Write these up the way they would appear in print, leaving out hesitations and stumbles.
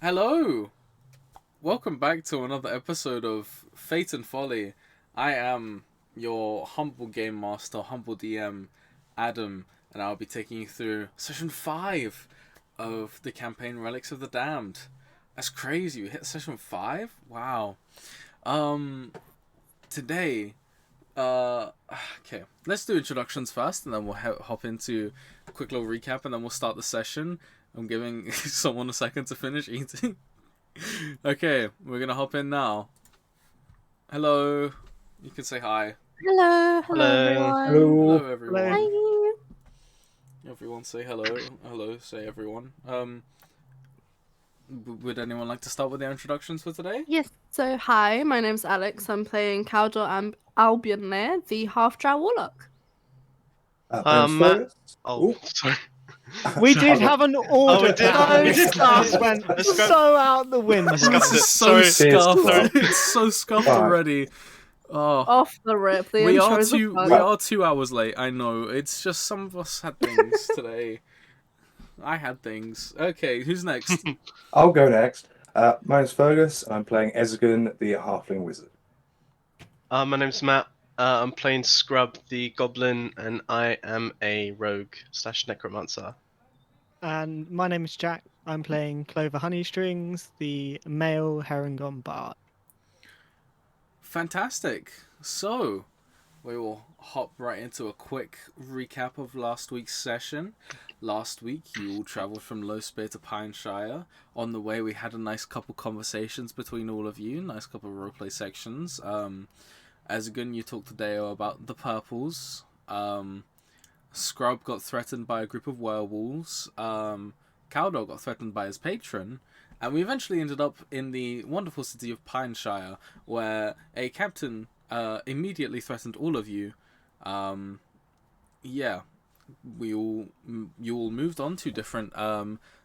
Hello! Welcome back to another episode of Fate and Folly. I am your humble game master, humble DM, Adam, and I'll be taking you through session 5 of the campaign Relics of the Damned. That's crazy, we hit session 5? Wow. Um, Today, okay, let's do introductions first, and then we'll hop into a quick little recap, and then we'll start the session. I'm giving someone a second to finish eating. Okay, we're gonna hop in now. Hello. You can say hi. Hello, Hello. everyone. Hello, Hello. everyone. Hi. Everyone say hello. Hello, say everyone. Would anyone like to start with their introductions for today? Yes, so hi, my name's Alex. I'm playing Caldor and Albion there, the half-drow warlock. Matt. Fergus. Oh, Ooh. sorry. We did have an order. we did. That We did. just went I scrubbed- so out the window. I scrubbed This it. is so Sorry. scuffed. Sorry. It's so scuffed Fuck. already. Oh, Off the rip. The we are intros two. are We fun. are 2 hours late. I know. It's just some of us had things today. I had things. Okay, who's next? I'll go next. My name's Fergus, and I'm playing Ezegan, the Halfling Wizard. My name's Matt. I'm playing Scrub the Goblin, and I am a rogue / necromancer. And my name is Jack. I'm playing Clover Honeystrings, the male Herringon Bard. Fantastic. So, we will hop right into a quick recap of last week's session. Last week, you all travelled from Lowspear to Pineshire. On the way, we had a nice couple conversations between all of you, nice couple roleplay sections. Ezegan, you talked to Deo about the purples. Scrub got threatened by a group of werewolves. Cowdog got threatened by his patron. And we eventually ended up in the wonderful city of Pineshire, where a captain immediately threatened all of you. Yeah, you all moved on to different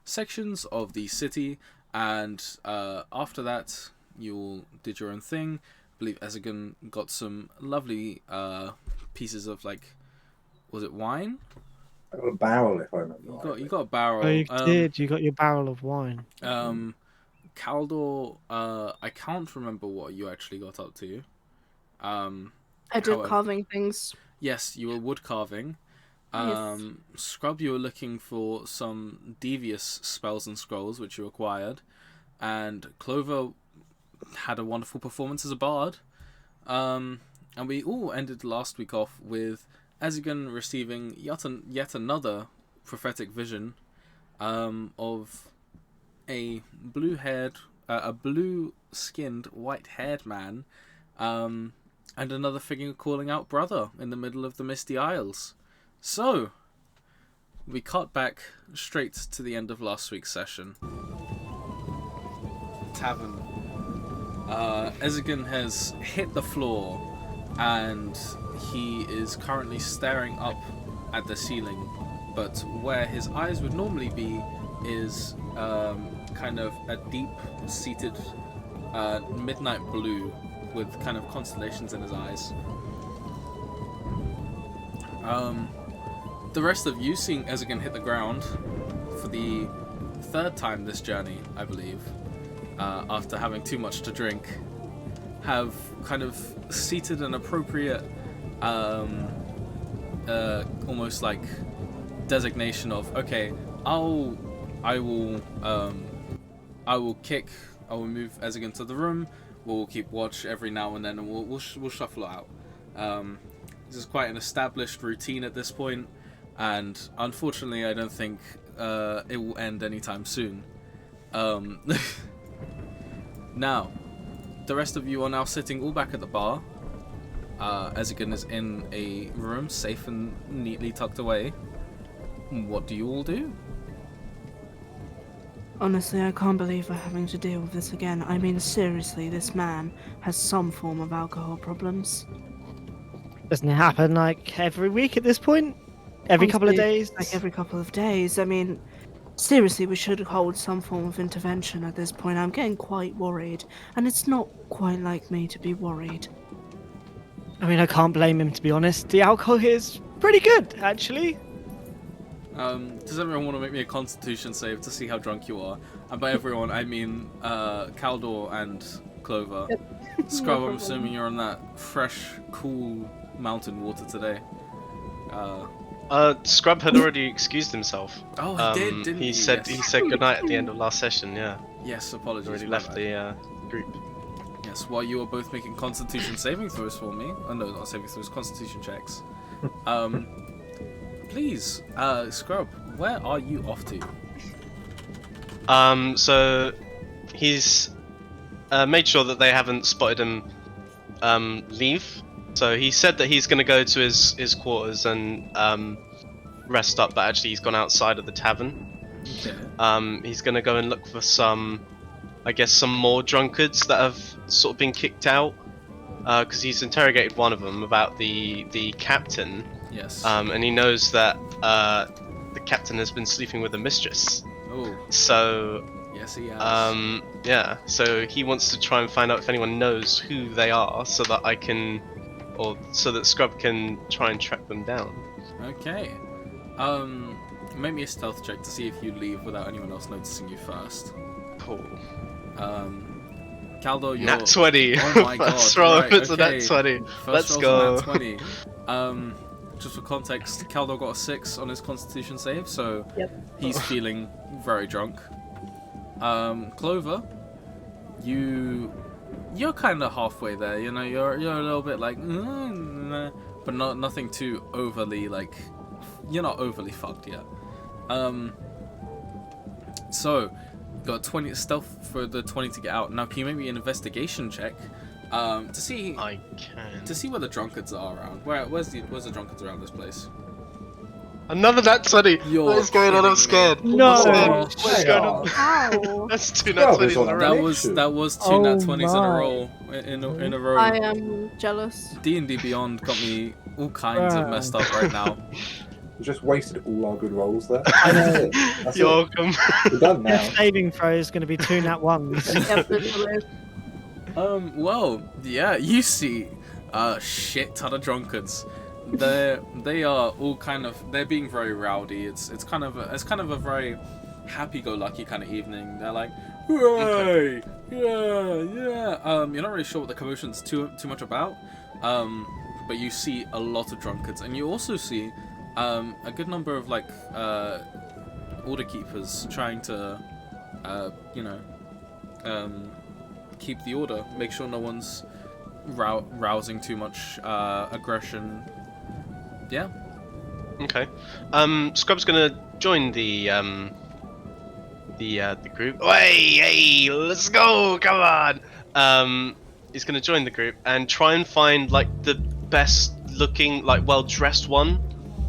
sections of the city, and after that, you all did your own thing. I believe Ezegan got some lovely pieces of, like, was it wine? I got a barrel, if I remember. You got a barrel. Oh, you did. You got your barrel of wine. Caldor, I can't remember what you actually got up to. I did however- carving things. Yes, you were wood carving. Yes. Scrub, you were looking for some devious spells and scrolls, which you acquired. And Clover had a wonderful performance as a bard. And we all ended last week off with Ezegan receiving yet another prophetic vision of a blue-skinned, white-haired man, and another figure calling out "brother" in the middle of the Misty Isles. So, we cut back straight to the end of last week's session. Tavern. Ezegan has hit the floor, and he is currently staring up at the ceiling, but where his eyes would normally be is kind of a deep-seated midnight blue with kind of constellations in his eyes. The rest of you, seeing Ezegan hit the ground for the third time this journey, I believe, after having too much to drink, have kind of seated an appropriate, almost like designation of, okay, I will move Ezegan to the room. We'll keep watch every now and then, and we'll shuffle out. This is quite an established routine at this point, and unfortunately, I don't think it will end anytime soon. Now, the rest of you are now sitting all back at the bar. Ezegan is in a room, safe and neatly tucked away. What do you all do? Honestly, I can't believe we're having to deal with this again. I mean, seriously, this man has some form of alcohol problems. Doesn't it happen like every week at this point? Every couple of Honestly, days? Like every couple of days. I mean, seriously, we should hold some form of intervention at this point. I'm getting quite worried, and it's not quite like me to be worried. I mean, I can't blame him, to be honest. The alcohol here is pretty good, actually. Does everyone want to make me a Constitution save to see how drunk you are? And by everyone, I mean Caldor and Clover. Yep. Scrub, No I'm problem. assuming you're on that fresh, cool mountain water today. Scrub had already excused himself. Oh, he did, didn't he? He said Yes. he said goodnight at the end of last session. Yeah, Yes, apologies. already my left bad. the group. Yes, while you are both making Constitution saving throws for me. Oh no, not saving throws, Constitution checks. Please, Scrub, where are you off to? So he's made sure that they haven't spotted him leave. So he said that he's going to go to his quarters and rest up, but actually he's gone outside of the tavern. Okay. He's going to go and look for some, I guess, some more drunkards that have sort of been kicked out, because he's interrogated one of them about the captain, Yes. and he knows that the captain has been sleeping with a mistress. Oh, So yes, he has. yeah, so he wants to try and find out if anyone knows who they are, so that I can, or so that Scrub can try and track them down. Okay. Make me a stealth check to see if you leave without anyone else noticing you first. Cool. Caldo, you're... Nat 20. Oh my god. First roll, Right, it's a okay. nat 20. First Let's roll's go. a nat 20. Just for context, Caldo got a 6 on his Constitution save, so Yep. he's feeling very drunk. Clover, you're kind of halfway there. You know, you're a little bit like, but nothing too overly like. You're not overly fucked yet. So got 20 stealth for the 20 to get out. Now, can you make me an investigation check to see I can. where the drunkards are around? Where's the drunkards around this place? Another nat 20. You're What is going on? I'm kidding me. scared. No. What's Hang going on. on? How? That's 2 Scrub nat is 20s on in a a row. That was 2 Oh nat 20s in a my. row in a row. I am jealous. D&D Beyond got me all kinds of messed up right now. We just wasted all our good rolls there. I know. That's it. That's You're it. welcome. We're done Their now. saving throw is going to be 2 nat 1s. Yep, literally. Well, yeah, you see a shit ton of drunkards. They are all kind of, they're being very rowdy. It's kind of a very happy-go-lucky kind of evening. They're like, hooray, yeah. You're not really sure what the commotion's too much about. But you see a lot of drunkards, and you also see a good number of like order keepers trying to keep the order, make sure no one's rousing too much aggression. Yeah. Okay. Scrub's gonna join the group. Hey, let's go! Come on. He's gonna join the group and try and find like the best looking, like well dressed one.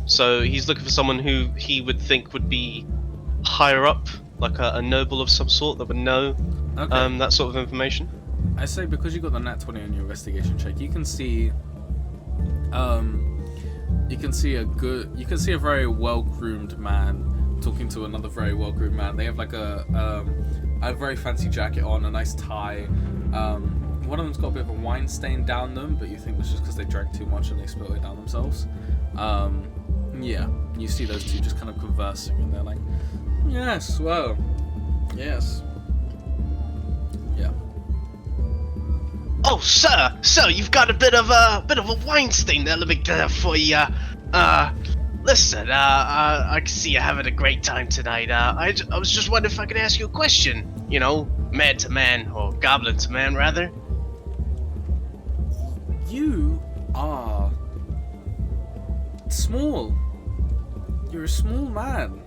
So he's looking for someone who he would think would be higher up, like a noble of some sort that would know Okay. that sort of information. I say because you got the nat 20 on your investigation check, you can see a very well-groomed man talking to another very well-groomed man. They have like a very fancy jacket on, a nice tie. One of them's got a bit of a wine stain down them, but you think that's just because they drank too much and they spilled it down themselves. Yeah, you see those two just kind of conversing, and they're like, yes, well, yes. Yeah. Oh, sir, you've got a bit of a wine stain there. Let me get that for you. Listen, I can see you're having a great time tonight. I was just wondering if I could ask you a question. You know, man to man, or goblin to man, rather. You are small. You're a small man.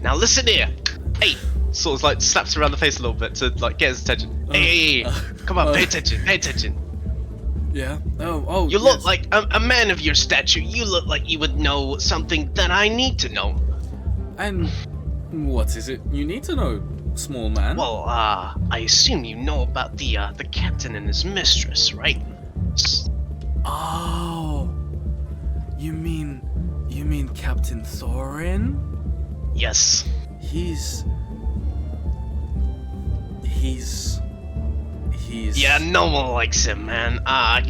Now listen here. Hey, sort of like slaps around the face a little bit to like get his attention. Hey, come on, pay attention, pay attention. Yeah. Oh. You look yes. like a man of your stature. You look like you would know something that I need to know. And what is it you need to know, small man? Well, I assume you know about the captain and his mistress, right? Oh. You mean Captain Thorin? He's He's Yeah, no one likes him, man. I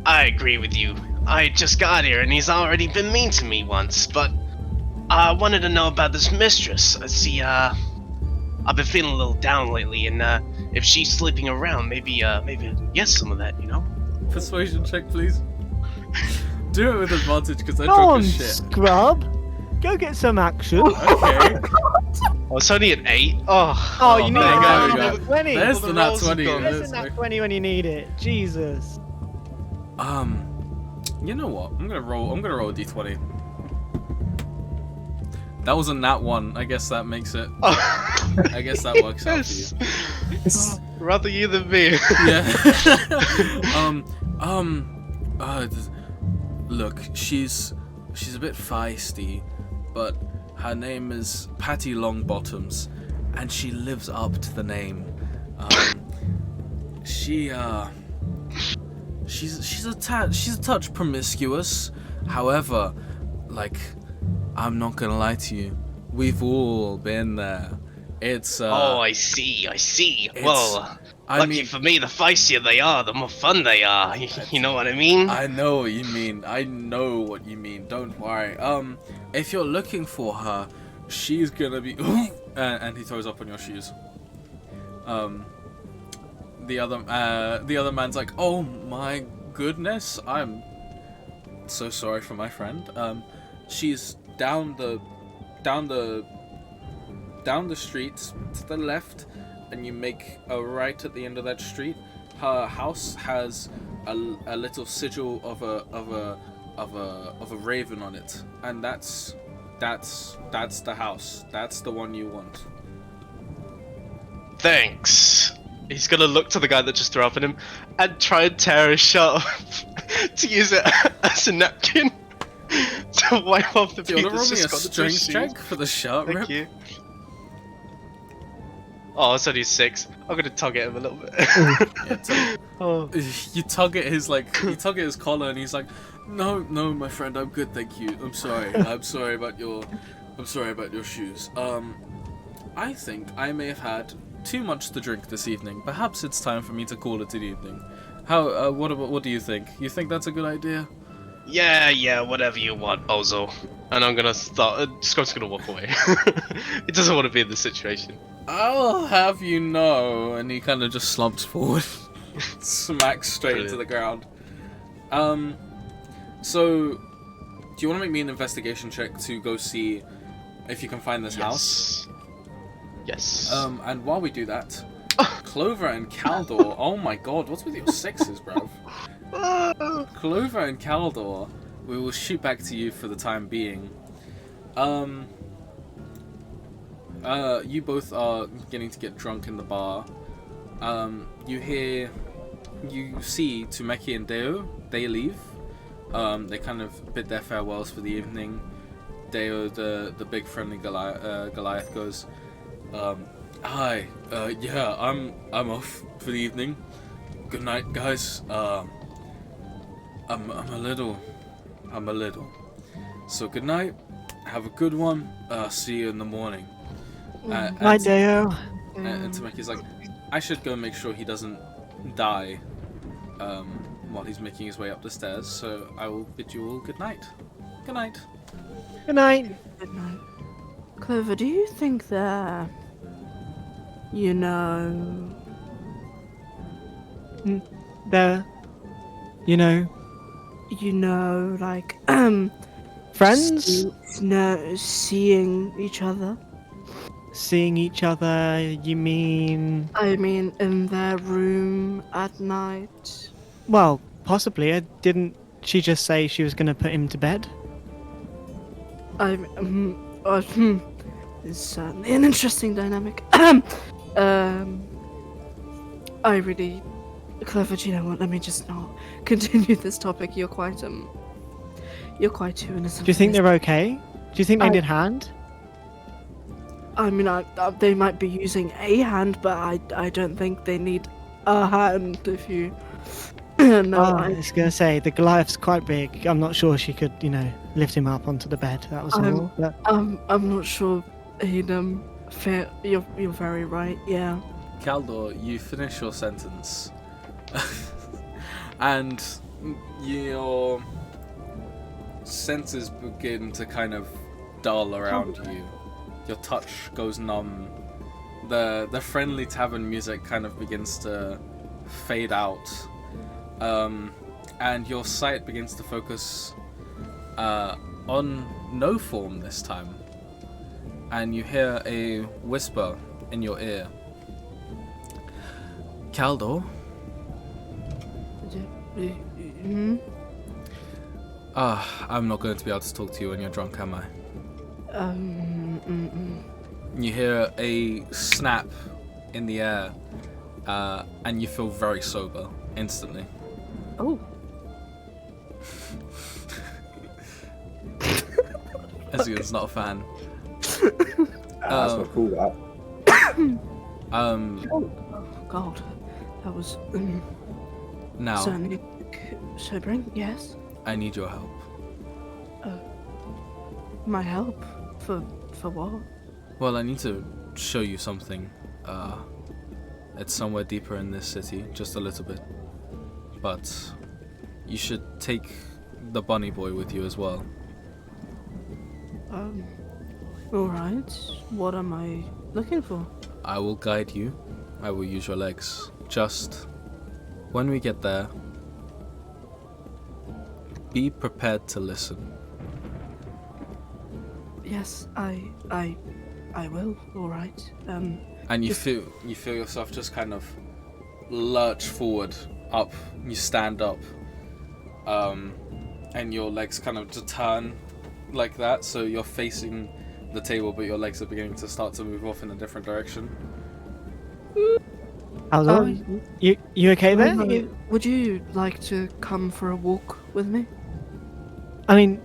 agree with you. I just got here and he's already been mean to me once, but I wanted to know about this mistress. See, I've been feeling a little down lately, and if she's sleeping around, maybe I can get some of that, you know? persuasion check, please. Do it with advantage because I Go drunk on, as shit. scrub. Go get some action. Okay. Oh, it's only an 8. Oh, Oh, you need there you go, a we nat go. 20. There's Well, the the nat rolls have 20. gone. There's a nat 20 when you need it. Jesus. You know what? I'm gonna roll a d20. That was a nat 1. I guess that makes it. I guess that works out for you. Rather you than me. Yeah. Look, she's a bit feisty, but her name is Patty Longbottoms, and she lives up to the name. She's a touch promiscuous. However, like, I'm not gonna lie to you, we've all been there. It's Oh, I see. Well, I lucky mean, for me, the feistier they are, the more fun they are. You know what I mean? I know what you mean. I know what you mean. Don't worry. If you're looking for her, she's gonna be. And he throws up on your shoes. The other man's like, oh my goodness, I'm so sorry for my friend. She's down the street to the left, and you make a right at the end of that street. Her house has a little sigil of a raven on it, and that's the house. That's the one you want. Thanks. He's gonna look to the guy that just threw up at him and try and tear his shirt off to use it as a napkin to wipe off the Do you pee want to roll that's me a just got into his strength shoes. check for the shirt rip? Thank you. Oh, it's only 6. I'm gonna tug at him a little bit. Yeah, Oh. you tug at his collar, and he's like, no, my friend, I'm good, thank you. I'm sorry about your shoes. I think I may have had too much to drink this evening. Perhaps it's time for me to call it an evening. How? What do you think? You think that's a good idea? Yeah, whatever you want, bozo. And I'm gonna start. Scott's gonna walk away. He doesn't want to be in this situation. I'll have you know, and he kind of just slumps forward, smacks straight into the ground. So, do you want to make me an investigation check to go see if you can find this house? Yes. And while we do that, Clover and Caldor. Oh my God, what's with your 6s, bruv? Clover and Caldor, we will shoot back to you for the time being. You both are beginning to get drunk in the bar. You see Tumeki and Deo. They leave. They kind of bid their farewells for the evening. Deo, the big friendly Goliath, goes, "Hi. Yeah, I'm off for the evening. Good night, guys. I'm a little. So good night. Have a good one. See you in the morning." Night, Deo. And Tameki's like, I should go make sure he doesn't die while he's making his way up the stairs, so I will bid you all good night. Good night. Good night. Good night. Clover, do you think they're, you know, like, Friends? No, seeing each other? Seeing each other, you mean? I mean, in their room at night? Well, possibly. Didn't she just say she was going to put him to bed? It's certainly an interesting dynamic. I really, Clover, do you know what? Let me just not continue this topic. You're quite too innocent. Do you think they're okay? Do you think they I- need hand? I mean, they might be using a hand, but I don't think they need a hand. If you, no, I was going to say the Goliath's quite big. I'm not sure she could, lift him up onto the bed. That was all. But I'm not sure he'd fit. You're very right. Yeah. Caldor, you finish your sentence. And your senses begin to kind of dull around you. Your touch goes numb. The friendly tavern music kind of begins to fade out. And your sight begins to focus on no form this time. And you hear a whisper in your ear. Caldor? Hmm? I'm not going to be able to talk to you when you're drunk, am I? You hear a snap in the air, and you feel very sober instantly. Oh. Ezgian's not a fan. That's not cool, that. Oh, God. That was Now, certainly sobering, yes. I need your help. My help? For what? Well, I need to show you something. It's somewhere deeper in this city, just a little bit. But you should take the bunny boy with you as well. Alright. What am I looking for? I will guide you. I will use your legs. Just when we get there, be prepared to listen. Yes, I will, alright. And you feel yourself just kind of lurch forward, up. You stand up, and your legs kind of just turn like that. So you're facing the table, but your legs are beginning to start to move off in a different direction. How's it? You okay there? Would you like to come for a walk with me? I mean,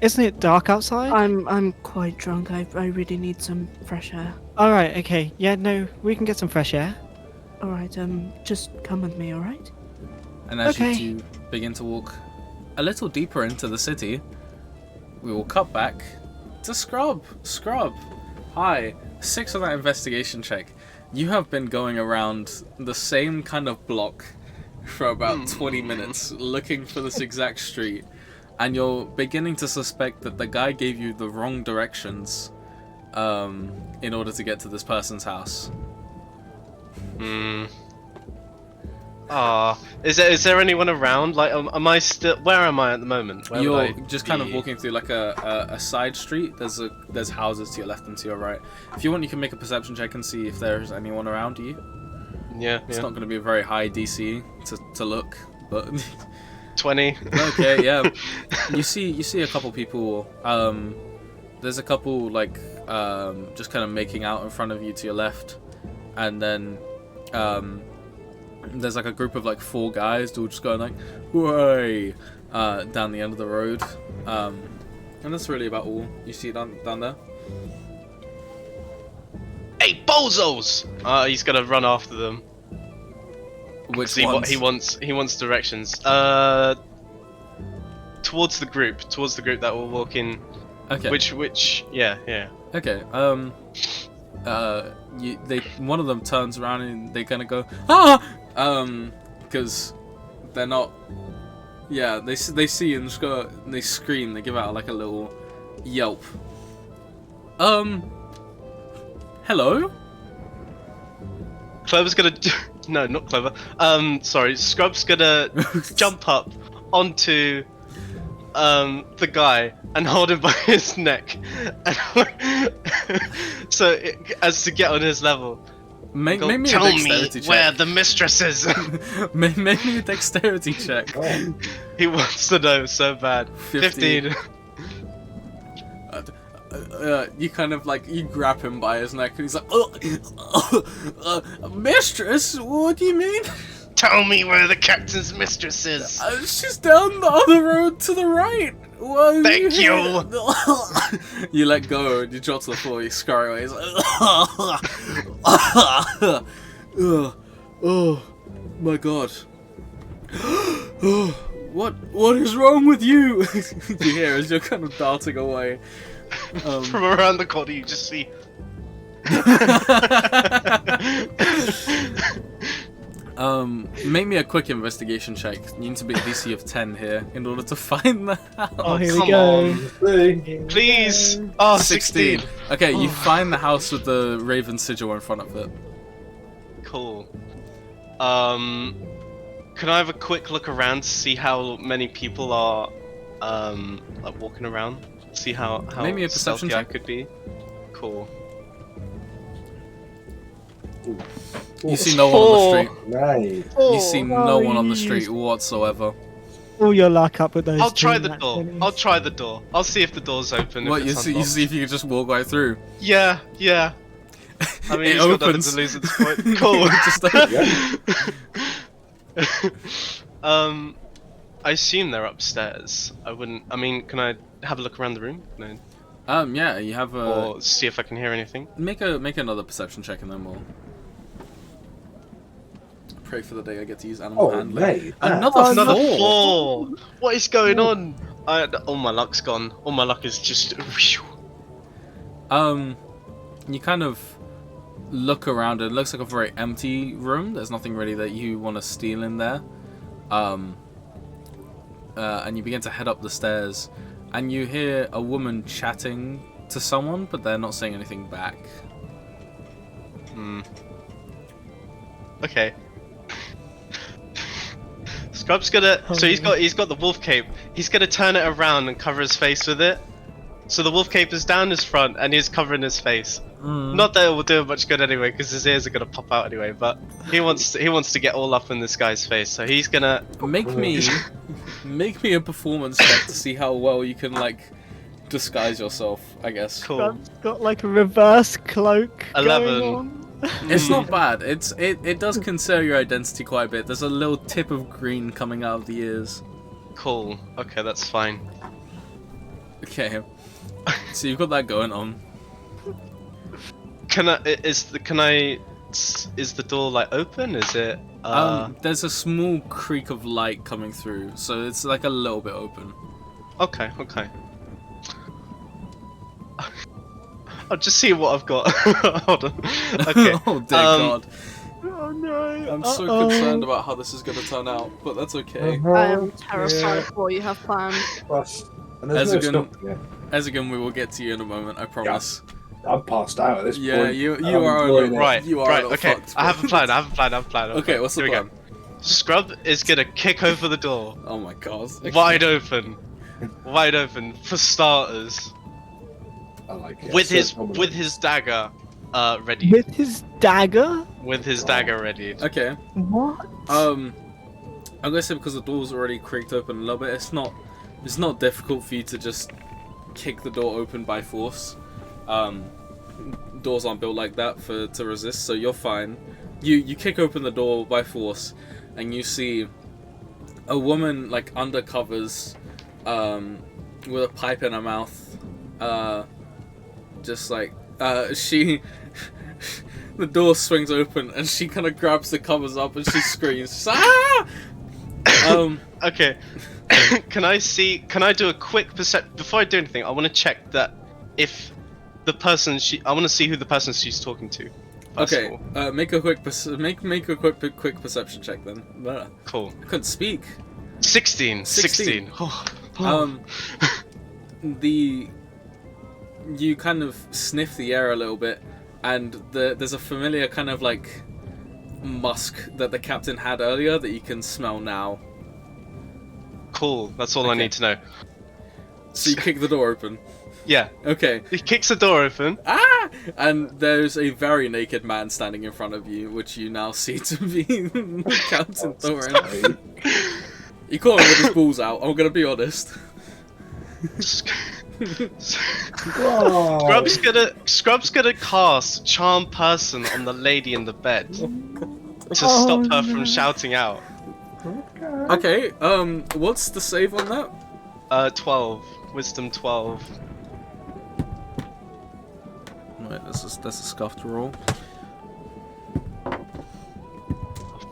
isn't it dark outside? I'm quite drunk. I really need some fresh air. All right. Okay. Yeah. No, we can get some fresh air. All right. Just come with me. All right. And as Okay. you two begin to walk a little deeper into the city, we will cut back to Scrub. Scrub, hi. 6 on that investigation check. You have been going around the same kind of block for about 20 minutes looking for this exact street, and you're beginning to suspect that the guy gave you the wrong directions in order to get to this person's house. Is there anyone around? Like, am I still? Where am I at the moment? Where would You're I just kind of be? walking through like a side street. There's houses to your left and to your right. If you want, you can make a perception check and see if there's anyone around you. Yeah. It's not going to be a very high DC to look, but 20. okay, yeah. You see a couple people. There's a couple like just kind of making out in front of you to your left, and then there's like a group of like 4 guys all just going like, "Way!" down the end of the road, and that's really about all you see down there. Hey, bozos! He's gonna run after them. Which See ones? what he wants directions. Towards the group that will walk in. Okay. Which? Yeah. Okay. One of them turns around and they kind of go because they're not. Yeah, they see you and just go. And they scream. They give out like a little yelp. Hello. Clover's gonna no, not Clover. Sorry, Scrub's gonna jump up onto the guy and hold him by his neck, and as to get on his level. Make Go, me a tell me dexterity check. where the mistress is. Make me a dexterity check. Oh, He wants to know so bad. 15. You kind of like you grab him by his neck and he's like, mistress, what do you mean? Tell me where the captain's mistress is. She's down the other road to the right. Well, Thank you. You let go and you drop to the floor. You scurry away. He's like, oh my god. What is wrong with you? You hear as you're kind of darting away. From around the corner, you just see Make me a quick investigation check. You need to be a DC of 10 here in order to find the house. Oh, here we come go. on. See? Here we Please. go. Oh, 16. 16. Okay, you Oh. find the house with the raven sigil in front of it. Cool. Can I have a quick look around to see how many people are, like walking around? See how Maybe a perception stealthy I check? could be. Cool. You see no one on the street. Nice. You see no one on the you street used whatsoever. all your luck up with those. I'll try the nat door. 20s. I'll try the door. I'll see if the door's open. What, if you it's see, you unlocked. see if you can just walk right through? Yeah, yeah. I mean, It he's got nothing opens. to lose at this point. Cool. Just I assume they're upstairs. I wouldn't. I mean, can I have a look around the room? Can yeah, you have I, a... or see if I can hear anything? Make another perception check and then we'll... Pray for the day I get to use animal Oh, handling. mate. Another Oh, Another four! 4. What is going on? All my luck's gone. All my luck is just. You kind of look around. It looks like a very empty room. There's nothing really that you want to steal in there. And you begin to head up the stairs, and you hear a woman chatting to someone, but they're not saying anything back. Hmm. Okay. Scrub's gonna. So he's got the wolf cape. He's gonna turn it around and cover his face with it. So the wolf cape is down his front and he's covering his face. Not that it will do him much good anyway, because his ears are gonna pop out anyway. But he wants to get all up in this guy's face. So he's gonna. Make me a performance check to see how well you can like disguise yourself. I guess. Cool. Scrub's got like a reverse cloak. 11. Going on. It's not bad. It does conceal your identity quite a bit. There's a little tip of green coming out of the ears. Cool. Okay, that's fine. Okay. So you've got that going on. Is the door like open? Is it? There's a small creak of light coming through, so it's like a little bit open. Okay. Okay. I'll just see what I've got. Hold on. Okay. Oh dear God. Oh no. I'm so concerned about how this is going to turn out, but that's okay. I am terrified of what you have planned. Trust. And there's no Ezegan- stopping it. Ezegan, we will get to you in a moment, I promise. I'm passed out at this Yeah, point. you I'm are a enjoying little- it. Right. You are a right. little Okay. fucked, I have a plan. Okay, what's the Here we plan? go. Scrub is gonna kick over the door, Oh my God. Okay. wide open, for starters, I like it. with So his dominant. dagger, ready. With his dagger? With his dagger ready. Okay. What? I'm gonna say because the door's already creaked open a little bit. It's not difficult for you to just kick the door open by force. Doors aren't built like that to resist, so you're fine. You kick open the door by force, and you see a woman like undercovers, with a pipe in her mouth, just like she. The door swings open and she kind of grabs the covers up and she screams. She's like, ah! Okay. Can I do a quick before I do anything? I want to check that if the person I want to see who the person she's talking to. First of Okay, all. make a quick make a quick perception check then. Cool. I couldn't speak. 16. 16. Oh. You kind of sniff the air a little bit, and there's a familiar kind of like musk that the captain had earlier that you can smell now. Cool. That's all I Okay. need to know. So you kick the door open. Yeah. Okay. He kicks the door open. Ah! And there's a very naked man standing in front of you, which you now see to be Captain Thorin. You caught him with his balls out, I'm gonna be honest. Whoa. Scrub's gonna cast Charm Person on the lady in the bed to Oh, stop her no. from shouting out. Okay, what's the save on that? 12. Wisdom 12. Right, that's a scuffed roll.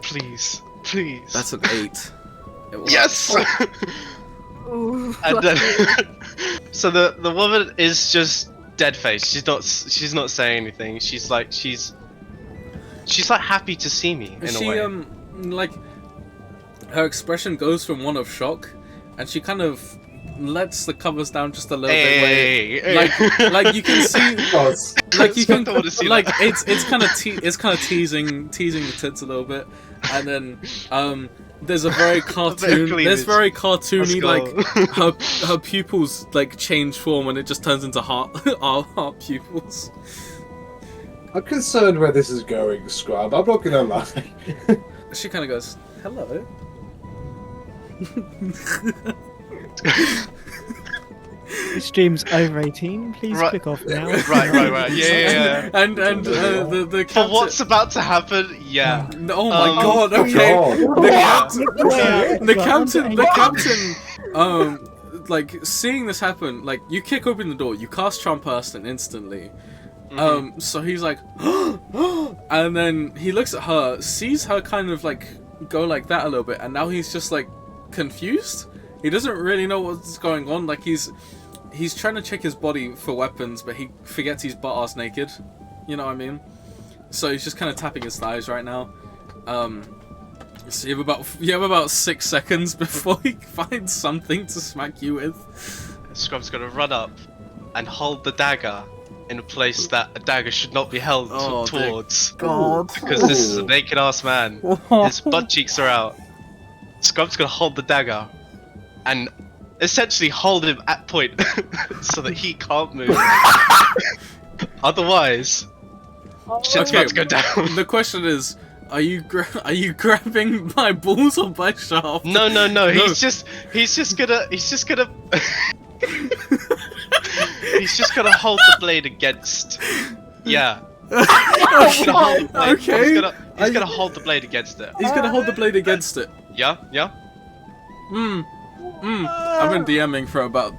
Please. That's an 8. It works. Yes! Ooh, And then, so the woman is just dead face. She's not saying anything. She's like happy to see me in a way. Like, her expression goes from one of shock, and she kind of lets the covers down just a little bit. Like you can see, like you can, like it's kind of teasing the tits a little bit, and then there's a very very cartoony, like her pupils like change form, and it just turns into heart pupils. I'm concerned where this is going, Scrub. I'm not gonna lie. She kind of goes, "Hello." The stream's over 18. Please click off now. Right. Yeah. And the For what's about to happen, yeah. Oh my god. Okay. The captain. Like seeing this happen, like you kick open the door, you cast Charm Person instantly. So he's like, and then he looks at her, sees her kind of like go like that a little bit, and now he's just like confused. He doesn't really know what's going on. Like he's trying to check his body for weapons, but he forgets he's butt-ass naked. You know what I mean? So he's just kind of tapping his thighs right now. So you have about 6 seconds before he finds something to smack you with. Scrub's gonna run up and hold the dagger in a place that a dagger should not be held towards. God. Because this is a naked ass man. His butt cheeks are out. Scrub's gonna hold the dagger and essentially hold him at point so that he can't move. Otherwise, shit's about to go down. The question is, are you grabbing my balls or my shaft? No. He's just gonna he's just gonna hold the blade against. Yeah. He's gonna hold the blade against it. He's gonna hold the blade against it. Yeah. I've been DMing for about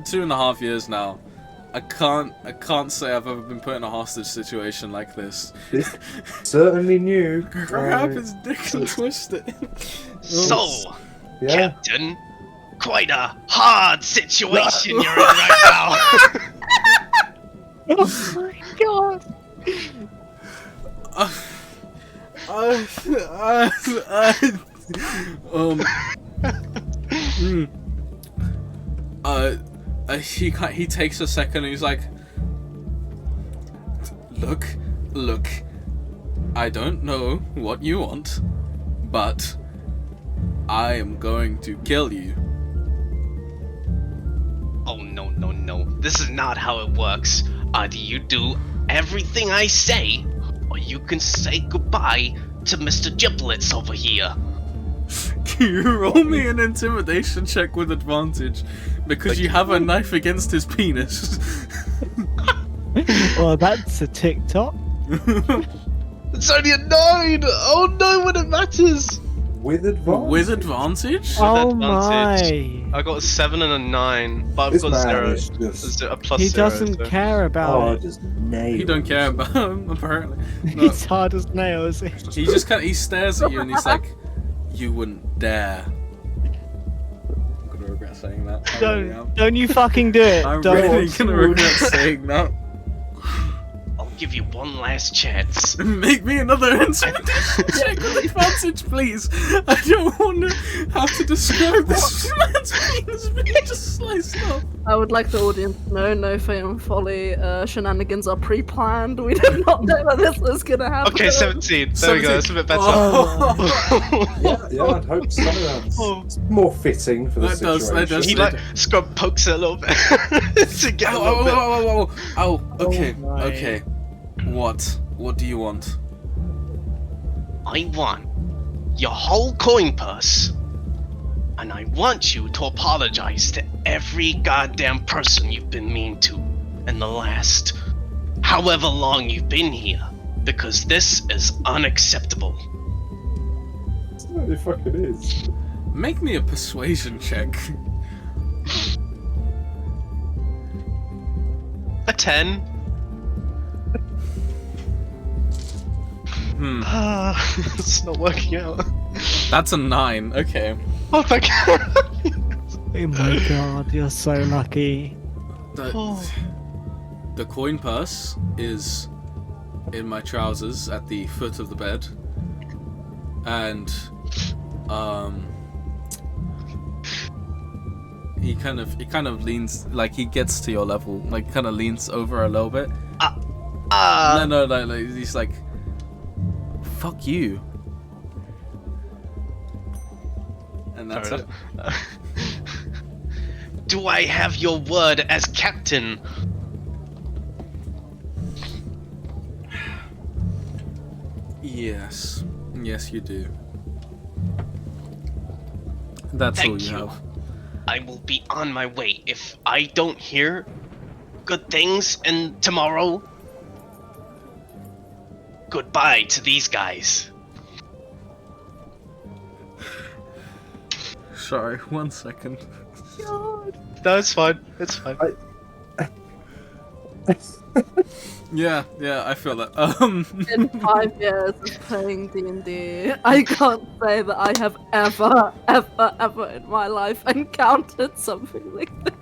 2.5 years now. I can't say I've ever been put in a hostage situation like this. This certainly new. Grab his dick and twist it. So, Yeah. Captain, quite a hard situation you're in right now. Oh my god. He takes a second and he's like, look, I don't know what you want, but I am going to kill you. Oh no, this is not how it works. Either you do everything I say, or you can say goodbye to Mr. Giblets over here. Can you roll me an intimidation check with advantage? Because you have a knife against his penis. Well, that's a TikTok. It's only a 9! Oh no, when it matters! With advantage. With advantage? Oh advantage. my. I got a 7 and a 9, but I've This got man 0. is just... A plus He 0. doesn't so. care about Oh, it. just nailed. You don't care about him, apparently. No, He's hard as nails. he just he stares at you and he's like, you wouldn't dare. I'm gonna regret saying that. I really am. Don't you fucking do it. I'm Don't. really gonna regret saying that. I'll give you one last chance. Make me another intimidation check with advantage, please. I don't want to have to describe this man's penis being just sliced up. I would like the audience to know no Fate and Folly shenanigans are pre-planned. We did not know that this was gonna happen. Okay, 17. There we go, that's a bit better. Yeah, I'd hope so. It's more fitting for the situation. That does. He like scrub pokes it a little bit to get a little bit. Okay, Oh my. okay. What do you want? I want your whole coin purse, and I want you to apologize to every goddamn person you've been mean to in the last however long you've been here, because this is unacceptable. It really fucking is. Make me a persuasion check. A 10. It's not working out. That's a 9. Okay. Oh my god. Oh my god, you're so lucky. The, Oh. The coin purse is in my trousers at the foot of the bed, and he kind of leans, like he gets to your level, like kind of leans over a little bit. No, he's like, fuck you. And that's it. Do I have your word as captain? Yes. Yes, you do. That's all Thank you you. have. I will be on my way. If I don't hear good things and tomorrow, goodbye to these guys. Sorry, 1 second. God. No, it's fine. It's fine. Yeah, I feel that. In 5 years of playing D&D, I can't say that I have ever in my life encountered something like this.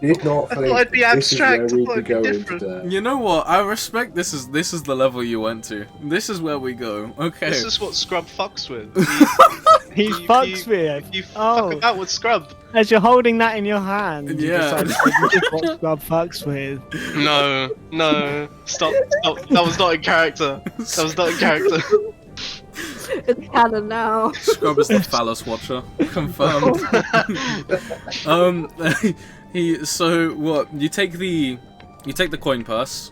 Did not I think thought it'd be this is where abstract, we'd I be thought it'd be going different. today. You know what? I respect this is the level you went to. This is where we go. Okay. This is what Scrub fucks with. He fucks with. You fuck about with Scrub. As you're holding that in your hand, you Yeah. decide this is what Scrub fucks with. No. Stop. That was not in character. That was not in character. It's canon now. Scrub is the phallus watcher. Confirmed. So what? You take the coin purse,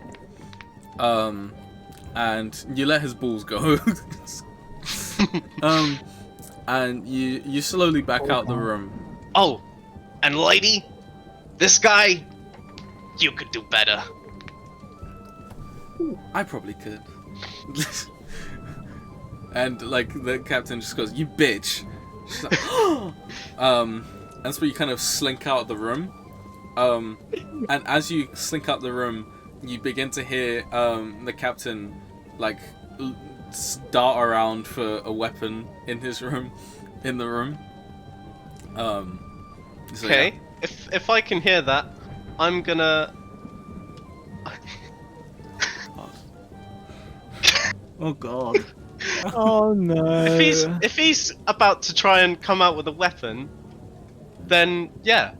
and you let his balls go. And you slowly back out the room. Oh, and lady, this guy, you could do better. I probably could. And like the captain just goes, "You bitch." She's like, and so you kind of slink out of the room. And as you slink out the room, you begin to hear the captain like dart around for a weapon in his room, in the room. So, Okay, yeah. if I can hear that, I'm gonna. Oh god. Oh no. If he's about to try and come out with a weapon, then yeah,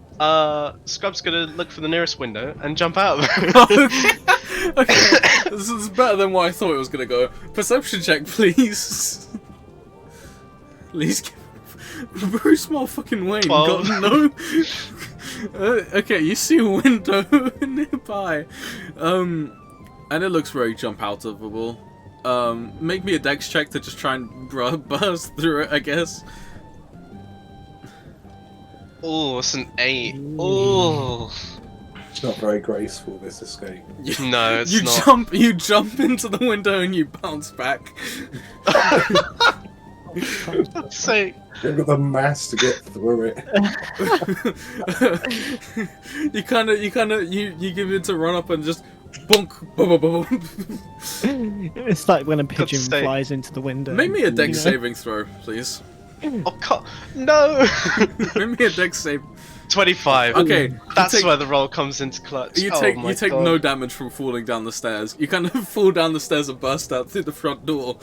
Scrub's gonna look for the nearest window and jump out of it. Okay, this is better than what I thought it was gonna go. Perception check, please. Please give a very small fucking Wayne. 12. Got no. Okay, you see a window nearby, and it looks very jump outable. Make me a dex check to just try and burst through it, I guess. Oh, it's an 8. Oh. It's not very graceful, this escape. No, it's not. You jump into the window and you bounce back. Let's say. You've got the mass to get through it. you give it to run up and just bonk. It's like when a pigeon say- flies into the window. Make me a dex you know? saving throw, please. Oh God, no! Make me a dex save. 25. Okay, That's where the roll comes into clutch. You Oh take my God. No damage from falling down the stairs. You kind of fall down the stairs and burst out through the front door.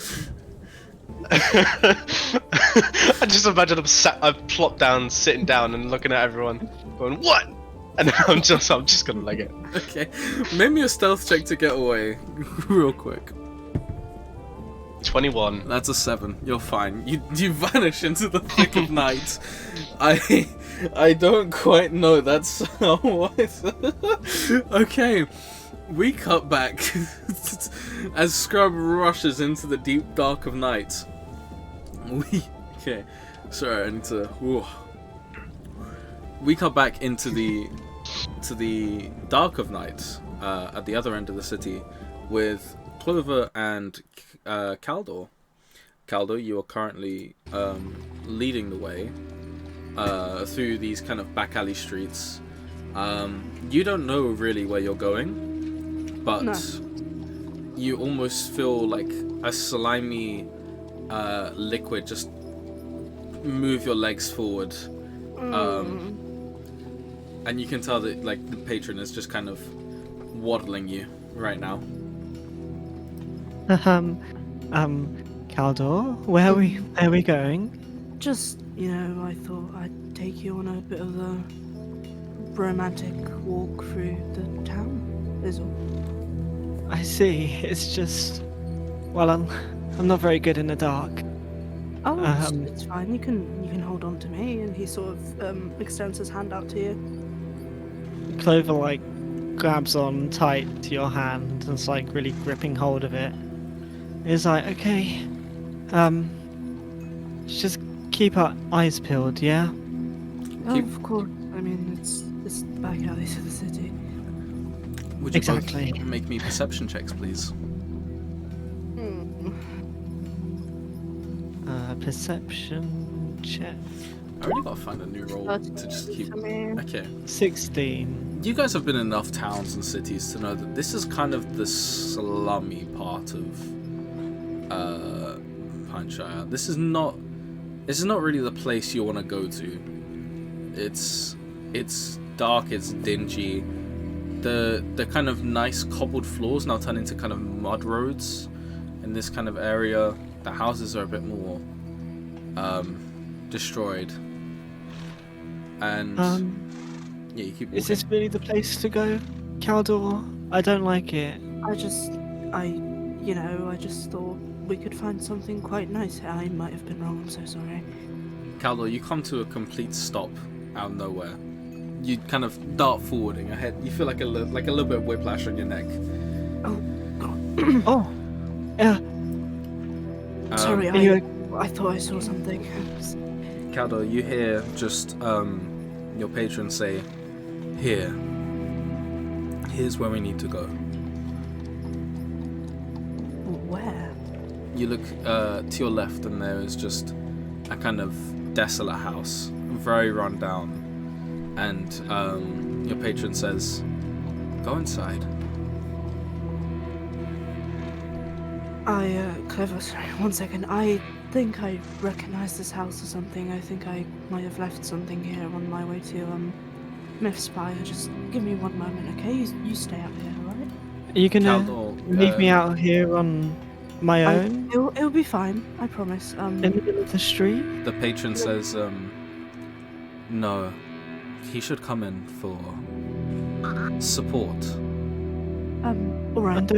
I just imagine I've plopped down, sitting down, and looking at everyone, going, "What?" And then I'm just gonna leg it. Okay, make me a stealth check to get away, real quick. 21. That's a 7. You're fine. You vanish into the thick of night. I don't quite know. That's how. Okay, we cut back as Scrub rushes into the deep dark of night. Okay, sorry. I need to. Whew. We cut back into the dark of night at the other end of the city with Clover and Caldor. Caldor, you are currently leading the way through these kind of back alley streets. You don't know really where you're going, but you almost feel like a slimy liquid just move your legs forward. And you can tell that like the patron is just kind of waddling you right now. Caldor, where are we going? Just, I thought I'd take you on a bit of a romantic walk through the town, is all. I see. It's just, well, I'm not very good in the dark. Oh, it's fine. You can hold on to me, and he sort of extends his hand out to you. Clover like grabs on tight to your hand and's like really gripping hold of it. It's like, okay, just keep our eyes peeled, yeah? Oh, of course. I mean, it's back alley to the city. Would you Exactly. both make me perception checks, please? Perception check. I really gotta find a new role to just keep. Okay. 16. You guys have been in enough towns and cities to know that this is kind of the slummy part of Pineshire. This is not really the place you want to go to. It's dark, it's dingy. The kind of nice cobbled floors now turn into kind of mud roads in this kind of area. The houses are a bit more destroyed. And yeah, you keep walking. Is this really the place to go, Caldor? I don't like it. I just thought we could find something quite nice. I might have been wrong. I'm so sorry. Caldor, you come to a complete stop out of nowhere. You kind of dart forward in your head. You feel like a little bit of whiplash on your neck. Oh God. Oh, yeah. Sorry, I thought I saw something. Caldor, you hear just your patron say, here's where we need to go. Where? You look to your left and there is just a kind of desolate house, very run down, and your patron says, go inside. Clever, sorry, 1 second. I think I recognize this house or something. I think I might have left something here on my way to, Mythspire. Just give me 1 moment, okay? You stay out here, alright? Are you gonna Caldor, leave me out here on my own? It'll be fine, I promise. In the middle of the street? The patron says, no, he should come in for support. Alright.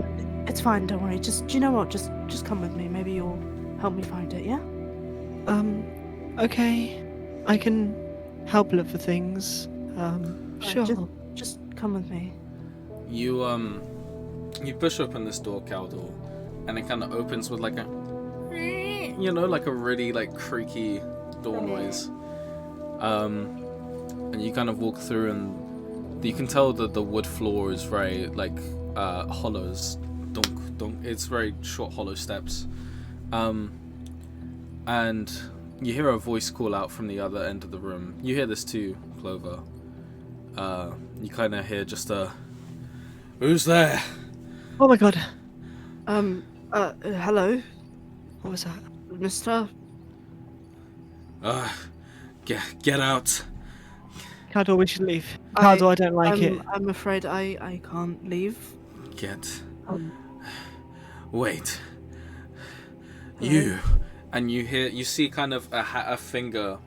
It's fine, don't worry. Just, do you know what? Just come with me. Maybe you'll help me find it, yeah? Okay. I can help look for things. Sure. Just come with me. You push open this door, Caldor, and it kind of opens with like a, like a really like creaky door noise. And you kind of walk through, and you can tell that the wood floor is very like hollows. Dunk, dunk. It's very short, hollow steps. And you hear a voice call out from the other end of the room. You hear this too, Clover. You kind of hear just a, who's there? Oh my god. Hello, What was that? mister? Get out. Caldor, we should leave. Caldor, I don't like it. I'm afraid I can't leave. Wait. You. And you see kind of a finger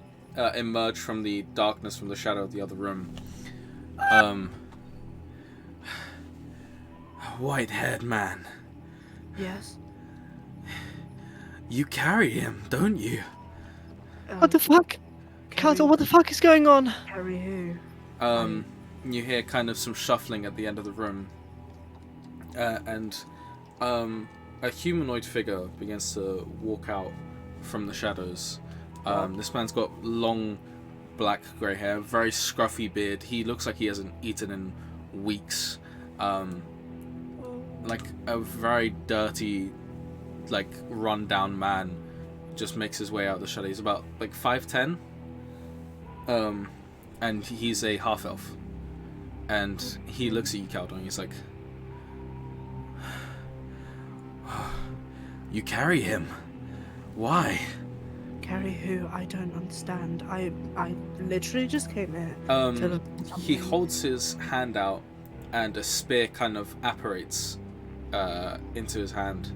emerge from the darkness, from the shadow of the other room. White-haired man. Yes. You carry him, don't you? What the fuck? Caldor, what the fuck is going on? Carry who? You hear kind of some shuffling at the end of the room. And a humanoid figure begins to walk out from the shadows. This man's got long black grey hair, very scruffy beard. He looks like he hasn't eaten in weeks. Like a very dirty, like run down man just makes his way out of the shadow. He's about like 5'10". And he's a half elf. And he looks at you, Caldor, and he's like, you carry him. Why? Carry who? I don't understand. I literally just came here. He holds his hand out, and a spear kind of apparates into his hand,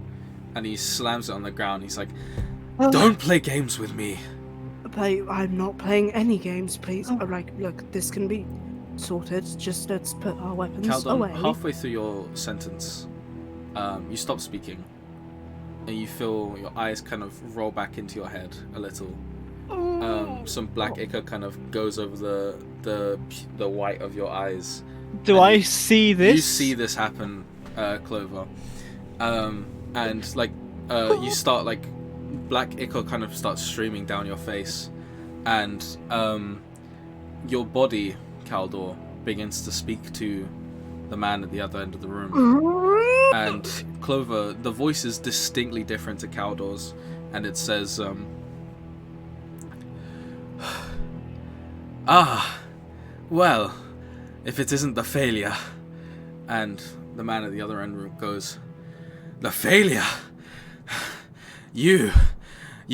and he slams it on the ground. He's like, "Don't play games with me." I'm not playing any games, please. Like, look, this can be sorted. Just let's put our weapons Caldon, away. halfway through your sentence, you stop speaking, and you feel your eyes kind of roll back into your head a little. Some black ichor kind of goes over the white of your eyes. Do I see this? You see this happen, Clover, and like you start like black ichor kind of starts streaming down your face, and your body, Caldor, begins to speak to the man at the other end of the room. And Clover, the voice is distinctly different to Caldor's, and it says, well, if it isn't the failure. And the man at the other end goes, "The failure? You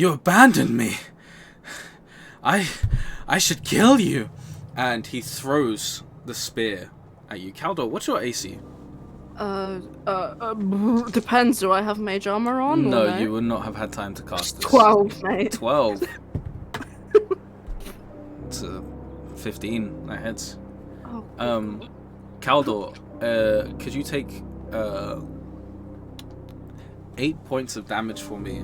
abandoned me. I should kill you." And he throws the spear at you. Caldor, what's your AC? Depends. Do I have mage armor on? No, or no? you would not have had time to cast this. 12, mate. 12. It's 15. That hits. Oh. Caldor, could you take 8 points of damage for me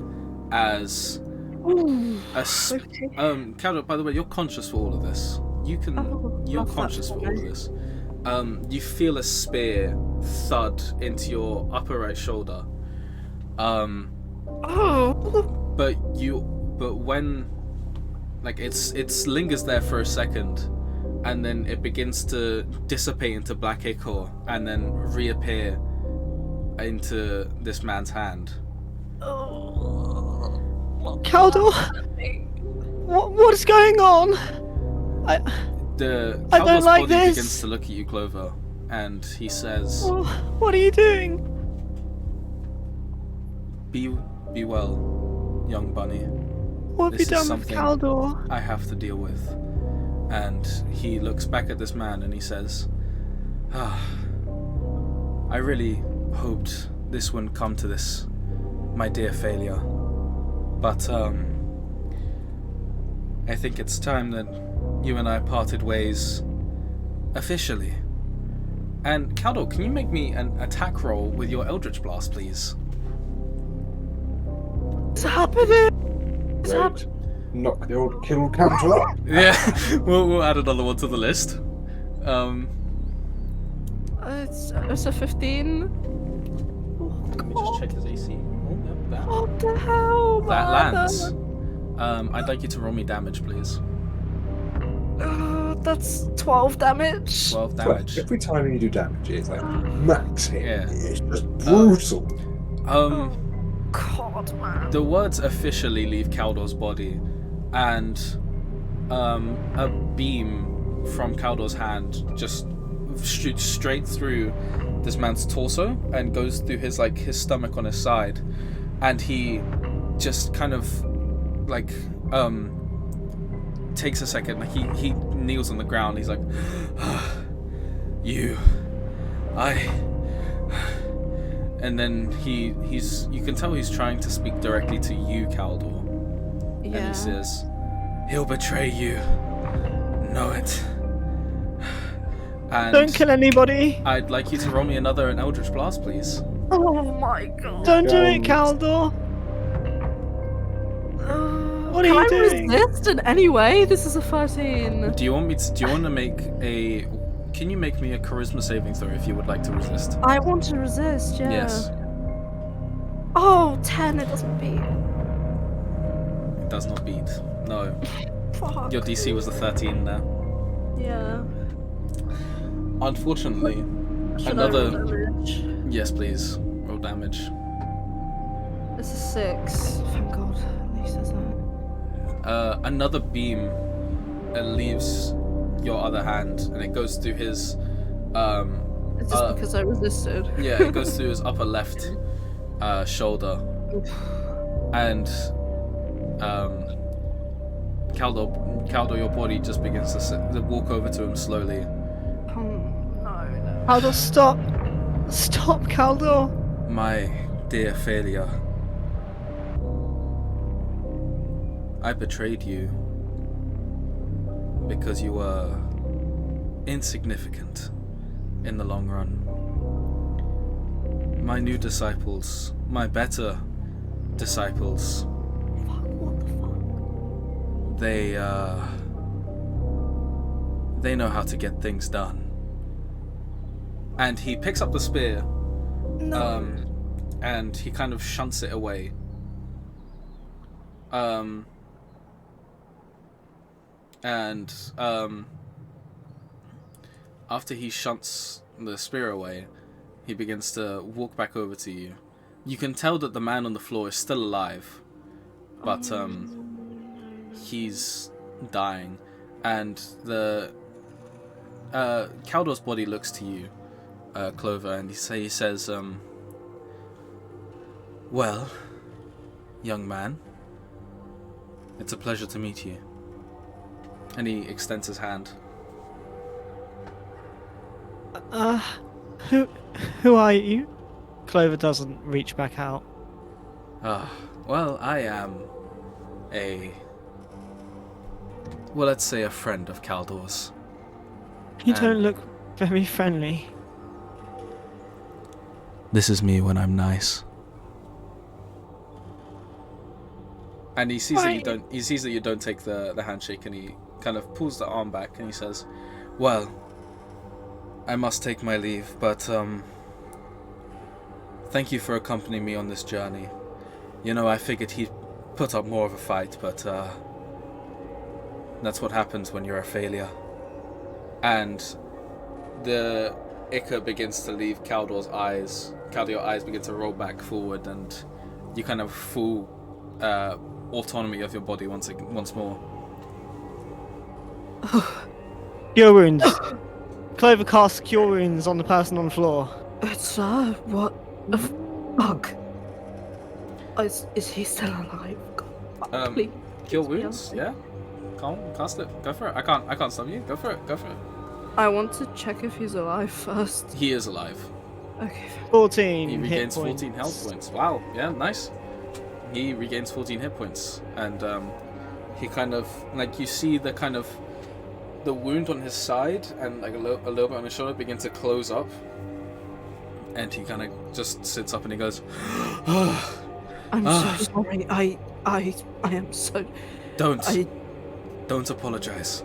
as Ooh, okay. Caldor, by the way, you're conscious for all of this. You're conscious for all of this. You feel a spear thud into your upper right shoulder. But when like it lingers there for a second, and then it begins to dissipate into black ichor and then reappear into this man's hand. Caldor, what is going on? I Caldor's don't like body this. begins to look at you, Clover, and he says, What are you doing? Be well, young bunny. What have you This is done with something Caldor? I have to deal with. And he looks back at this man and he says, I really hoped this wouldn't come to this, my dear failure. But, I think it's time that you and I parted ways officially. And Caldor, can you make me an attack roll with your Eldritch Blast, please? What's happening? Right. Knock the old kill counter up. Yeah, we'll add another one to the list. It's a 15. Let me just check his AC. Oh, yep, that. What the hell, That man? lands. I'd like you to roll me damage, please. That's 12 damage. 12 Well, damage. every time you do damage, it's like max hit. Yeah. It's just brutal. God, man. The words officially leave Caldor's body, and a beam from Caldor's hand just shoots straight through this man's torso and goes through his stomach on his side, and he just kind of takes a second. He kneels on the ground. He's like, you and then he's you can tell he's trying to speak directly to you, Caldor. Yeah. And he says, he'll betray you. Know it. And Don't kill anybody. I'd like you to roll me an Eldritch Blast, please. Oh my god. Don't do it, Caldor. What are you doing? Can I resist in any way? This is a 13. Do you want to make a... Can you make me a charisma saving throw if you would like to resist? I want to resist, yeah. Yes. Oh, 10, it doesn't beat. It does not beat. No. Fuck. Your DC was a 13 there. Yeah. Unfortunately, Should I roll another... damage? Yes, please. Roll damage. It's a 6. Thank god. At least there's that. Another beam leaves your other hand, and it goes through his... It's just because I resisted. Yeah, it goes through his upper left shoulder. And Caldor, your body just begins to walk over to him slowly. No. Caldor, stop! Stop, Caldor! My dear failure. I betrayed you because you were insignificant in the long run. My new disciples, my better disciples, What the fuck? they know how to get things done. And he picks up the spear, No. and he kind of shunts it away. After he shunts the spear away, he begins to walk back over to you. You can tell that the man on the floor is still alive, but he's dying, and the Caldor's body looks to you, Clover, and he says, "Well, young man, it's a pleasure to meet you." And he extends his hand. Who are you? Clover doesn't reach back out. Well, I am let's say a friend of Caldor's. You don't look very friendly. This is me when I'm nice. And he sees that you don't. He sees that you don't take the handshake, and he kind of pulls the arm back, and he says, "Well, I must take my leave, but thank you for accompanying me on this journey. You know, I figured he'd put up more of a fight, but that's what happens when you're a failure." And the ichor begins to leave Caldor's eyes. Caldor's eyes begin to roll back forward, and you kind of full autonomy of your body once more. Cure wounds. Clover casts cure wounds on the person on the floor. It's what the fuck? Is he still alive? God, please. Cure wounds, yeah. Come on, cast it. Go for it. I can't stop you. Go for it. Go for it. I want to check if he's alive first. He is alive. Okay. 14. He regains hit 14 health points. Wow. Yeah, nice. He regains 14 hit points, and he kind of you see the kind of the wound on his side and a little bit on his shoulder begin to close up, and he kind of just sits up and he goes, I'm so sorry. I am so. Don't apologize.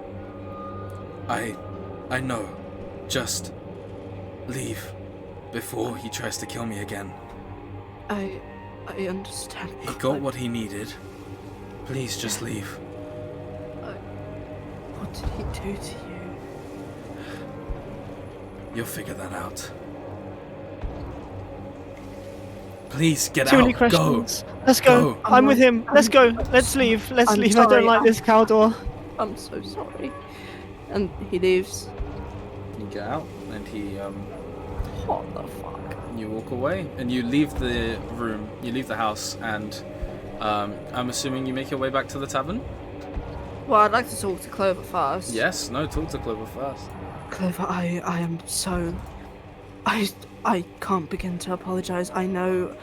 I know. Just leave before he tries to kill me again. I understand. He got what he needed. Please just leave. What did he do to you? You'll figure that out. Please get Too out. many questions. Go. Let's go. Go. I'm with him. Let's go. Let's leave. Let's I'm leave. I sorry. don't like this, Caldor. I'm so sorry. And he leaves. You get out, and he What the fuck? you walk away, and you leave the room. You leave the house, and I'm assuming you make your way back to the tavern. Well, I'd like to talk to Clover first. Yes. No. Talk to Clover first. Clover, I am so. I can't begin to apologize. I know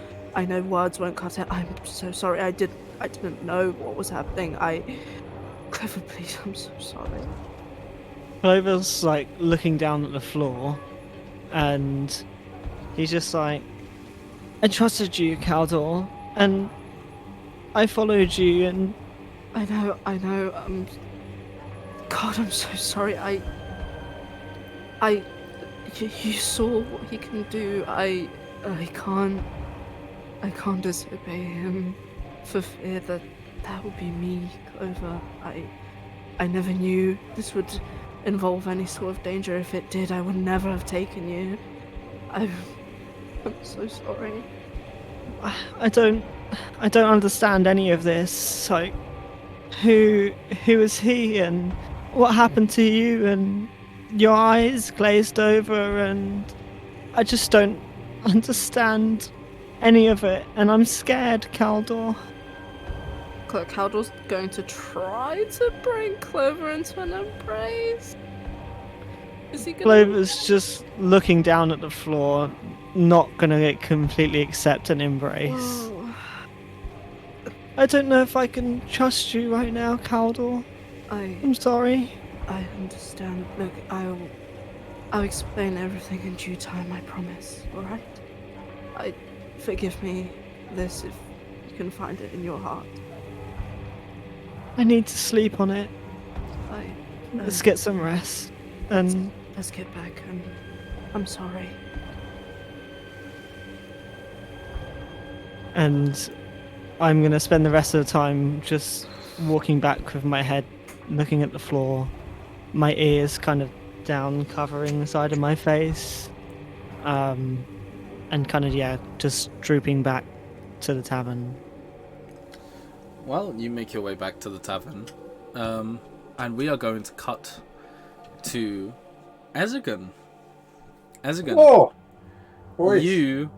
words won't cut it. I'm so sorry. I didn't know what was happening. Clover, please, I'm so sorry. Clover's like looking down at the floor, and he's just like, I trusted you, Caldor, and I followed you, and I know. God, I'm so sorry. You saw what he can do. I can't disobey him for fear that would be me, Clover. I never knew this would involve any sort of danger. If it did, I would never have taken you. I'm so sorry. I don't understand any of this. Like, who is he, and what happened to you, and your eyes glazed over, and I just don't understand any of it, and I'm scared, Caldor. Caldor's going to try to bring Clover into an embrace. Is he gonna? Clover's just looking down at the floor, not gonna completely accept an embrace. Whoa. I don't know if I can trust you right now, Caldor. I'm sorry. I understand. Look, I'll explain everything in due time, I promise, alright? Forgive me this if you can find it in your heart. I need to sleep on it. I Let's get some rest. And let's get back, and I'm sorry. and I'm gonna spend the rest of the time just walking back with my head looking at the floor, my ears kind of down, covering the side of my face, and kind of just drooping back to the tavern. Well, you make your way back to the tavern, and we are going to cut to Ezigan. Ezigan, Oh! Boys. you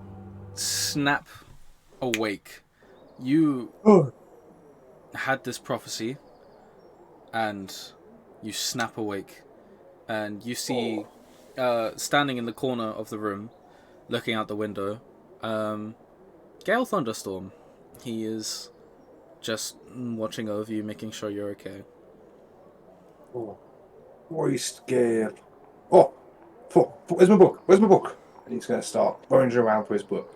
snap awake. You Oh. had this prophecy, and you snap awake, and you see, standing in the corner of the room, looking out the window, Gale Thunderstorm. He is just watching over you, making sure you're okay. Oh. Moist Gale. Oh! Where's my book? Where's my book? And he's going to start rummaging around for his book.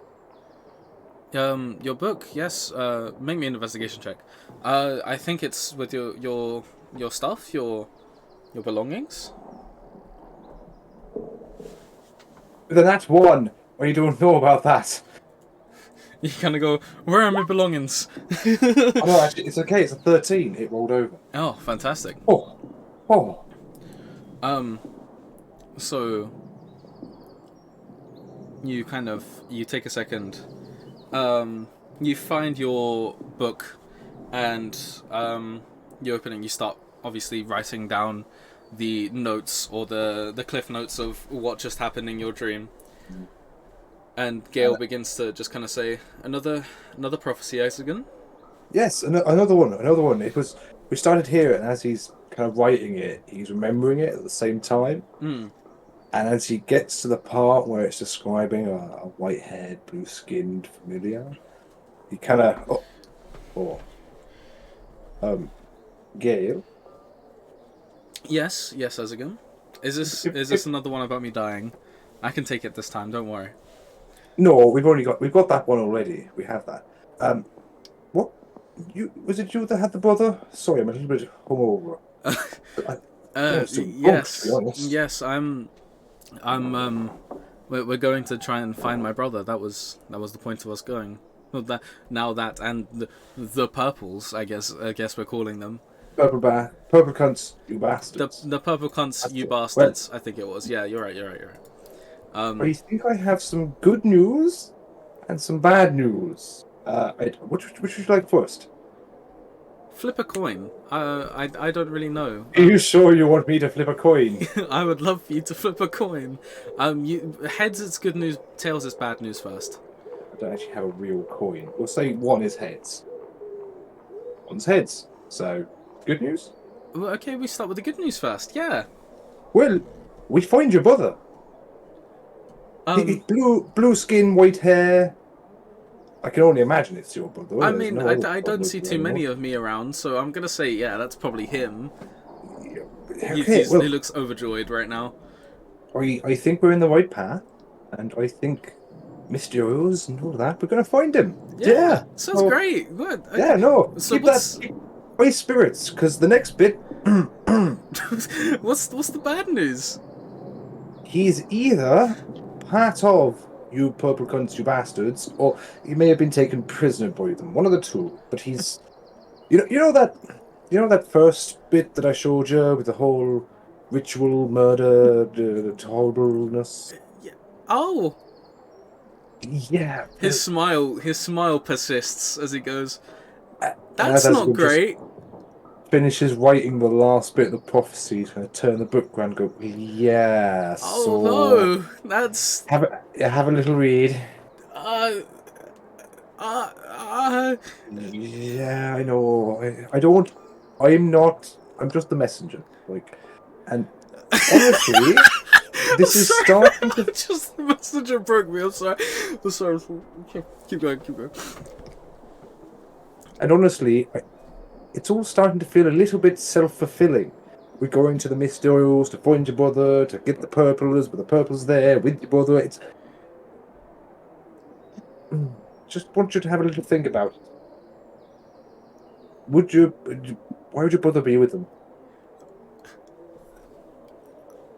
Your book, yes. Make me an investigation check. I think it's with your stuff, your belongings. Then that's one. Or you don't know about that. You kind of go, where are my belongings? Oh, no, actually, it's okay. It's a 13. It rolled over. Oh, fantastic. Oh. So you take a second. You find your book, and you open it and you start obviously writing down the notes or the cliff notes of what just happened in your dream. And Gale begins to just kind of say, another prophecy, Isagan? Yes, another one. We started here, and as he's kind of writing it, he's remembering it at the same time. Mm. And as he gets to the part where it's describing a white-haired, blue-skinned familiar, he kind of... Gale? Yes, Isagan. Is this another one about me dying? I can take it this time, don't worry. No, we've got that one already. We have that. What? Was it you that had the brother? Sorry, I'm a little bit hungover. Yes. We're going to try and find my brother. That was the point of us going. Well, that and the purples, I guess we're calling them. Purple cunts, you bastards. The purple cunts, you bastards. I think it was. Yeah, you're right. I think I have some good news and some bad news. Which would you like first? Flip a coin. I don't really know. Are you sure you want me to flip a coin? I would love for you to flip a coin. Heads it's good news, tails it's bad news first. I don't actually have a real coin. We'll say one is heads. One's heads. So, good news? Well, okay, we start with the good news first. Yeah. Well, we find your brother. Blue skin, white hair. I can only imagine it's your brother. I mean, I don't see too many of me around, so I'm gonna say, yeah, that's probably him. Okay, he looks overjoyed right now. I think we're in the right path, and I think Mr. Rose and all that, we're gonna find him. Yeah. Sounds great. Good. Okay. Yeah, no. So keep high spirits, because the next bit... What's the bad news? He's either part of you purple cunts, you bastards, or he may have been taken prisoner by them. One of the two. But he's... You know that first bit that I showed you with the whole ritual murder, the horribleness? Yeah. Oh! Yeah. His smile persists as he goes, that's not great. Finishes writing the last bit of the prophecy. He's going to turn the book around and go, yeah, oh no, that's... Have a little read. Yeah, I know. I'm just the messenger. And honestly, this is starting to. Just the messenger broke me. I'm sorry. I'm sorry. Okay, keep going. Keep going. And honestly, it's all starting to feel a little bit self-fulfilling. We're going to the Misty Isles to find your brother, to get the purplers, but the purple's there with your brother. It's just want you to have a little think about it. Why would your brother be with them?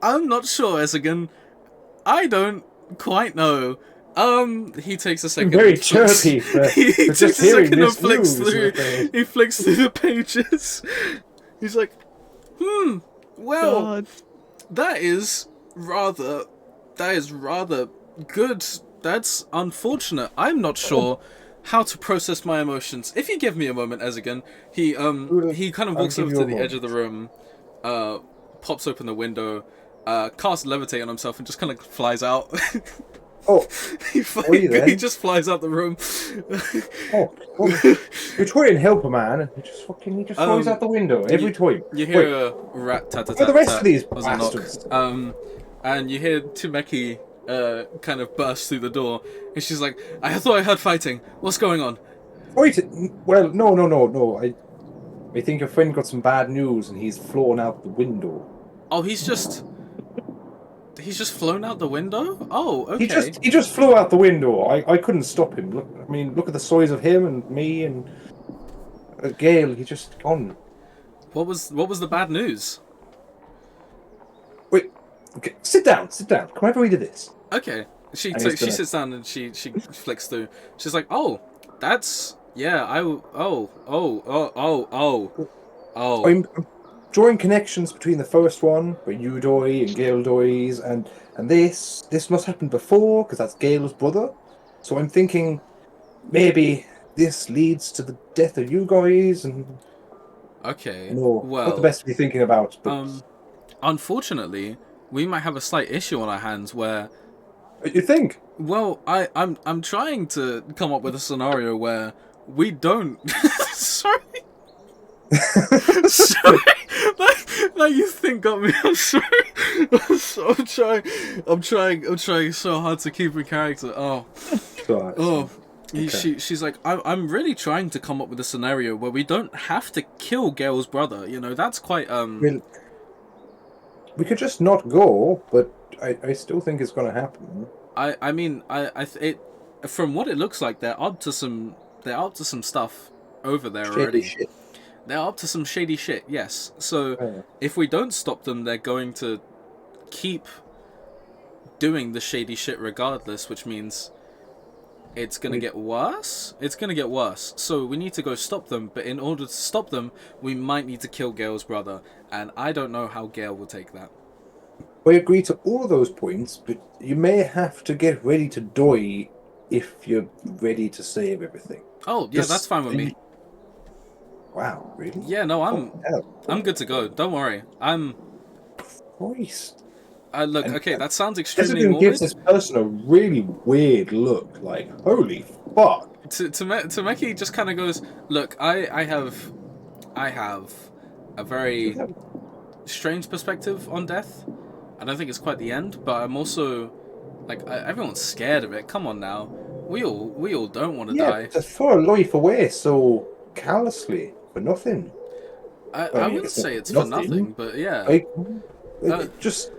I'm not sure, Ezigan. I don't quite know. He takes a second. Very and flicks- chirpy for he takes just a hearing second and this flicks news, through. I'm afraid. He flicks through the pages. He's like, well, God. that is rather good. That's unfortunate. I'm not sure how to process my emotions. If you give me a moment, Ezigan, he kind of I'll walks give over you to a the edge of the moment. room, pops open the window, casts levitate on himself, and just kind of flies out. Oh, he you then? he just flies out the room. oh, you try and help a man, and he just flies out the window every time. You hear a rat tat tat Where are the tat rest tat of these as a knock. bastards? And you hear Tumeki kind of burst through the door, and she's like, "I thought I heard fighting. What's going on?" Wait, well, no. I think your friend got some bad news, and he's flown out the window. Oh, he's just flown out the window. Oh, okay. He just flew out the window. I couldn't stop him. Look at the size of him and me and Gale. He just gone. What was the bad news? Wait, okay, sit down. Come over to this. Okay. She And he's she gonna- sits down and she flicks through. She's like, "Oh, that's yeah. I'm drawing connections between the first one, where you die and Gale dies, and this. This must happen before, because that's Gale's brother. So I'm thinking maybe this leads to the death of you guys, and Okay. no, Well, not the best to be thinking about. But unfortunately, we might have a slight issue on our hands where, you think? well, I'm trying to come up with a scenario where we don't. Sorry. Sorry. That you think got me. I'm sorry. I'm trying so hard to keep in character. Oh. Oh. She's like, I'm really trying to come up with a scenario where we don't have to kill Gale's brother. You know, that's quite Well, we could just not go, but I still think it's going to happen. I mean, from what it looks like, they're up to some stuff over there Shady already. shit. They're up to some shady shit, yes. So if we don't stop them, they're going to keep doing the shady shit regardless, which means it's gonna get worse. It's gonna get worse. So we need to go stop them, but in order to stop them, we might need to kill Gale's brother, and I don't know how Gale will take that. I agree to all those points, but you may have to get ready to die if you're ready to save everything. Oh, yeah, that's fine with me. Wow, really? Yeah, no, hell. I'm good to go. Don't worry. Christ. Look, okay, that sounds extremely This morbid. gives this person a really weird look. Like, holy fuck. Tameki just kind of goes, look, I have a very strange perspective on death. I don't think it's quite the end, but I'm also like everyone's scared of it. Come on now, we all don't want to die. To throw a life away so callously for nothing. I mean, wouldn't say it's for nothing, but yeah. Just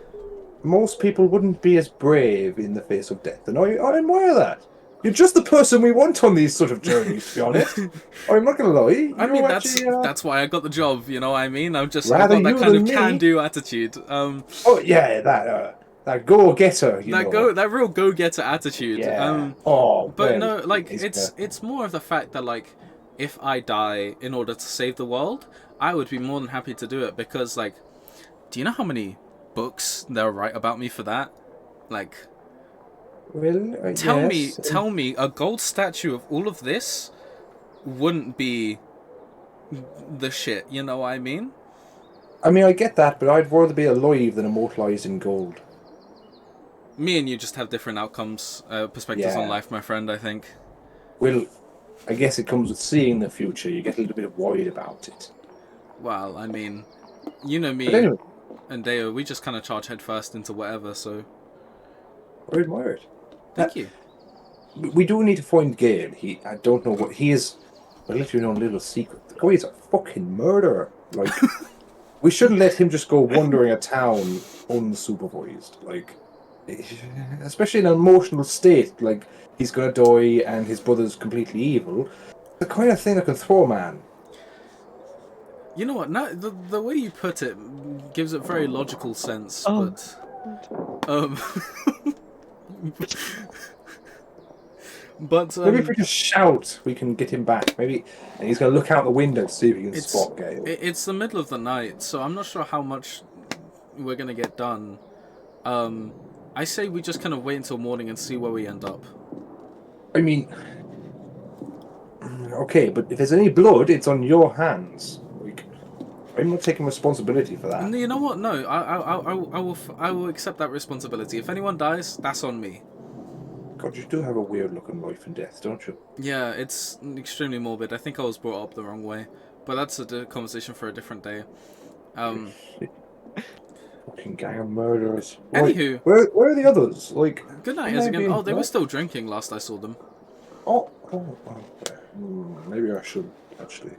most people wouldn't be as brave in the face of death, and I admire that. You're just the person we want on these sort of journeys, to be honest. I'm not gonna lie. I mean, that's why I got the job. You know what I mean? I've got that kind of can-do attitude. Oh yeah, that go-getter. That real go-getter attitude. Yeah. But no, like it's more of the fact that like if I die in order to save the world, I would be more than happy to do it because like, do you know how many books they'll write about me for that? Like. Well, tell me, a gold statue of all of this wouldn't be the shit. You know what I mean? I mean, I get that, but I'd rather be alive than immortalized in gold. Me and you just have different outcomes, perspectives on life, my friend. I think. Well, I guess it comes with seeing the future. You get a little bit worried about it. Well, I mean, you know me. But anyway, and Deo, we just kind of charge headfirst into whatever. So I admire it. thank you. We do need to find Gale. I don't know what he is. I'll let you know a little secret. The guy is a fucking murderer. Like, we shouldn't let him just go wandering a town unsupervised. Like, especially in an emotional state, like he's gonna die and his brother's completely evil. The kind of thing that can throw a man. You know what? Now the way you put it gives it very logical sense, Oh. but but Maybe if we just shout, we can get him back. Maybe, and he's gonna look out the window to see if he can spot Gale. it's the middle of the night, so I'm not sure how much we're gonna get done. I say we just kind of wait until morning and see where we end up. I mean, okay, but if there's any blood, it's on your hands. Like, I'm not taking responsibility for that. And you know what? No, I will accept that responsibility. If anyone dies, that's on me. God, you do have a weird look on life and death, don't you? Yeah, it's extremely morbid. I think I was brought up the wrong way, but that's a conversation for a different day. Fucking gang of murderers. Right. Anywho, Where are the others? Like, good night, shouldn't Ezekiel. be- Oh, they were still drinking last I saw them. Maybe I should actually.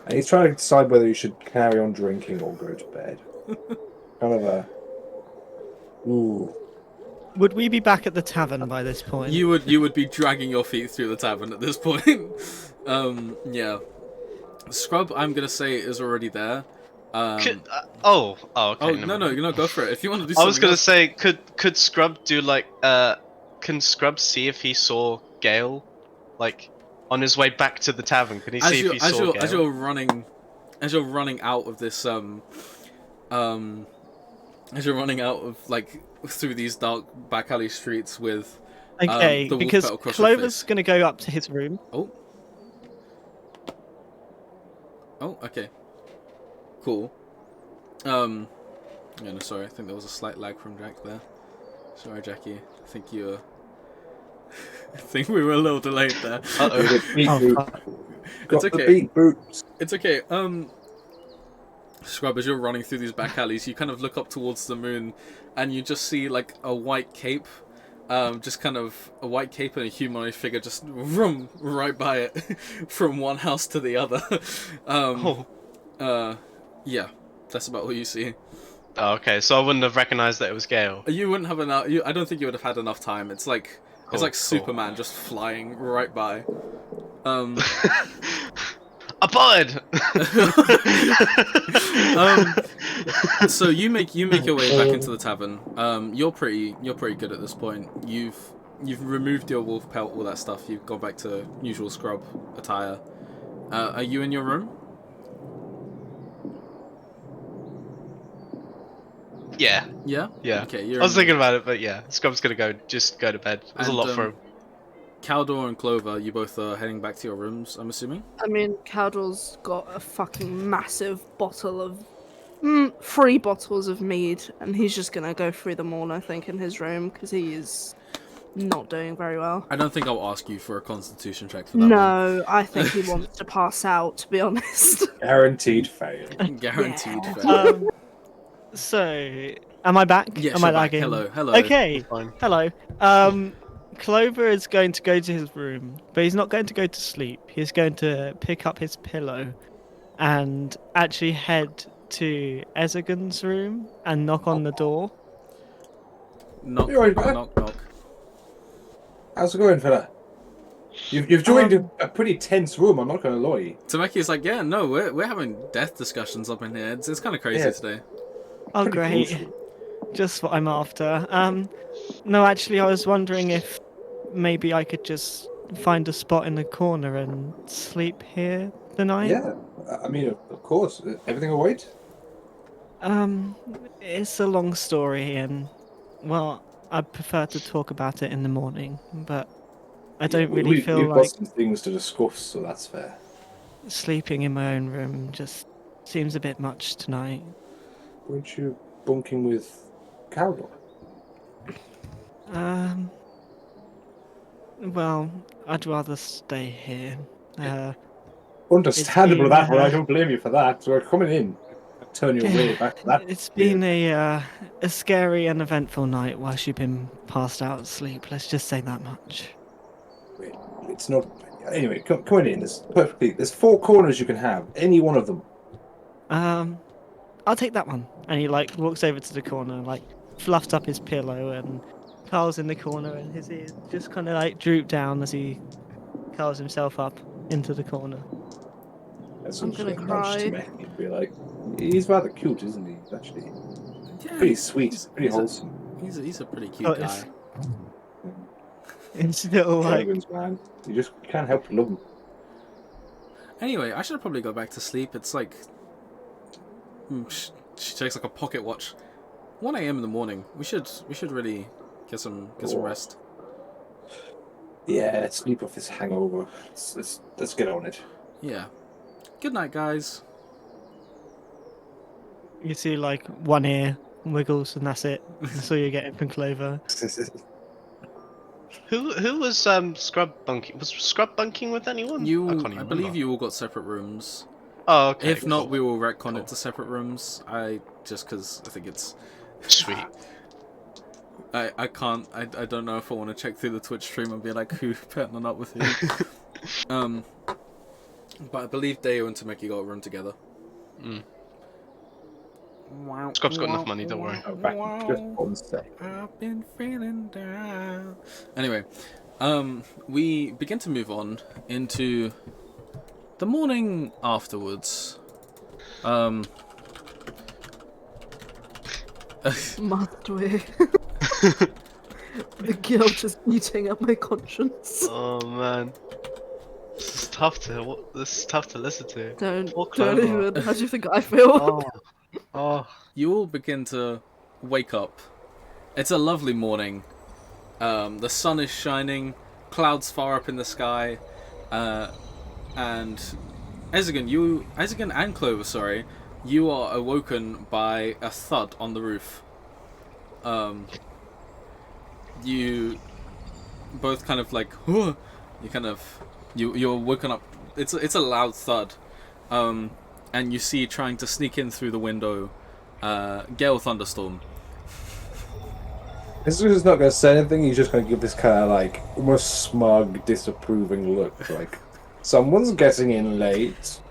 And he's trying to decide whether he should carry on drinking or go to bed. Kind of a. Ooh. Would we be back at the tavern by this point? You would be dragging your feet through the tavern at this point. Yeah. Scrub, I'm gonna say, is already there. Okay. Oh never no, mind. go for it. If you want to do I something was gonna else- say, could Scrub do like can Scrub see if he saw Gale, like on his way back to the tavern? Can he see if he saw Gale? as you're running out of this as you're running out of like through these dark back alley streets with Okay, the wolf because petal across your Clover's face. going to go up to his room. Oh, okay, cool. Yeah, no, sorry, I think there was a slight lag from Jack there. Sorry, Jackie. I think you I think we were a little delayed there. Oh, fuck. It's Got the okay. beat boots. It's okay. Scrub, as you're running through these back alleys, you kind of look up towards the moon, and you just see like a white cape, just kind of a white cape and a humanoid figure just vroom right by it, from one house to the other. Yeah, that's about what you see. Oh, okay, so I wouldn't have recognized that it was Gale. You wouldn't have enough. I don't think you would have had enough time. It's like Cool. Superman just flying right by. A bird. So you make your way back into the tavern. You're pretty good at this point. You've removed your wolf pelt, all that stuff. You've gone back to usual scrub attire. Are you in your room? Yeah. Yeah. Yeah. Okay. You're I was in- thinking about it, but yeah, Scrub's gonna go to bed. There's a And, lot for him. Caldor and Clover, you both are heading back to your rooms, I'm assuming? I mean, Cowdle's got a fucking massive bottle of 3 bottles of mead, and he's just gonna go through them all, I think, in his room because he is not doing very well. I don't think I'll ask you for a constitution check for that No, I think he wants to pass out, to be honest. Guaranteed fail. one. Guaranteed. Yeah. fail. So, am I back? Yes, am I you're back. lagging? Hello. Okay, Fine. hello. Clover is going to go to his room, but he's not going to go to sleep. He's going to pick up his pillow and actually head to Ezegan's room and knock on the door. Knock, You alright, knock, man? knock, knock. How's it going, fella? You've joined a pretty tense room. I'm not gonna lie. Tameki's like, yeah, no, we're having death discussions up in here. It's kind of crazy Yeah. today. Oh, Pretty great. crucial. Just what I'm after. No, actually, I was wondering if maybe I could just find a spot in the corner and sleep here the night. Yeah, I mean, of course. Everything alright? It's a long story, and well, I'd prefer to talk about it in the morning, but I don't really feel we've like got some things to discuss, so that's fair. sleeping in my own room just seems a bit much tonight. Weren't you bunking with Cowboy? Well, I'd rather stay here. Understandable been, that, but I don't blame you for that. So we're coming in. turn your way back to that. It's been a scary and eventful night whilst you've been passed out to sleep. Let's just say that much. Wait, it's not. Anyway, come on in. There's 4 corners you can have. Any one of them. I'll take that one. And he like walks over to the corner, like fluffed up his pillow, and Carl's in the corner, and his ears just kind of like droop down as he curls himself up into the corner. I'm gonna cry. He'd be like, he's rather cute, isn't he? Actually, Yeah, pretty sweet, pretty wholesome. He's a pretty cute Oh, guy. It's little like Dragons, man. You just can't help but love them. Anyway, I should probably go back to sleep. It's like she takes like a pocket watch. 1 a.m. in the morning. We should really get some rest. Yeah, sleep off this hangover. Let's get on it. Yeah. Good night, guys. you see like one ear wiggles, and that's it. That's all you're getting from Clover. Who was scrub bunking? Was scrub bunking with anyone? I believe you all got separate rooms. Oh, okay. If not, we will retcon it to separate rooms. Just because I think it's Sweet. I can't. I don't know if I want to check through the Twitch stream and be like, who partnered up with who. But I believe Deo and Tameki got a room together. Scrub's got enough money, don't worry. Oh, back just 1 sec. I've been feeling down. Anyway, we begin to move on into the morning afterwards. Must we? The guilt is eating at my conscience. Oh man, this is tough to listen to. Poor Don't Clover. even. How do you think I feel? Oh. You all begin to wake up. It's a lovely morning. The sun is shining, clouds far up in the sky, and Ezigan and Clover, sorry, you are awoken by a thud on the roof. You both kind of like, you're woken up. It's a loud thud, and you see trying to sneak in through the window, Gale Thunderstorm. This is not going to say anything. He's just going to give this kind of like almost smug, disapproving look, like someone's getting in late.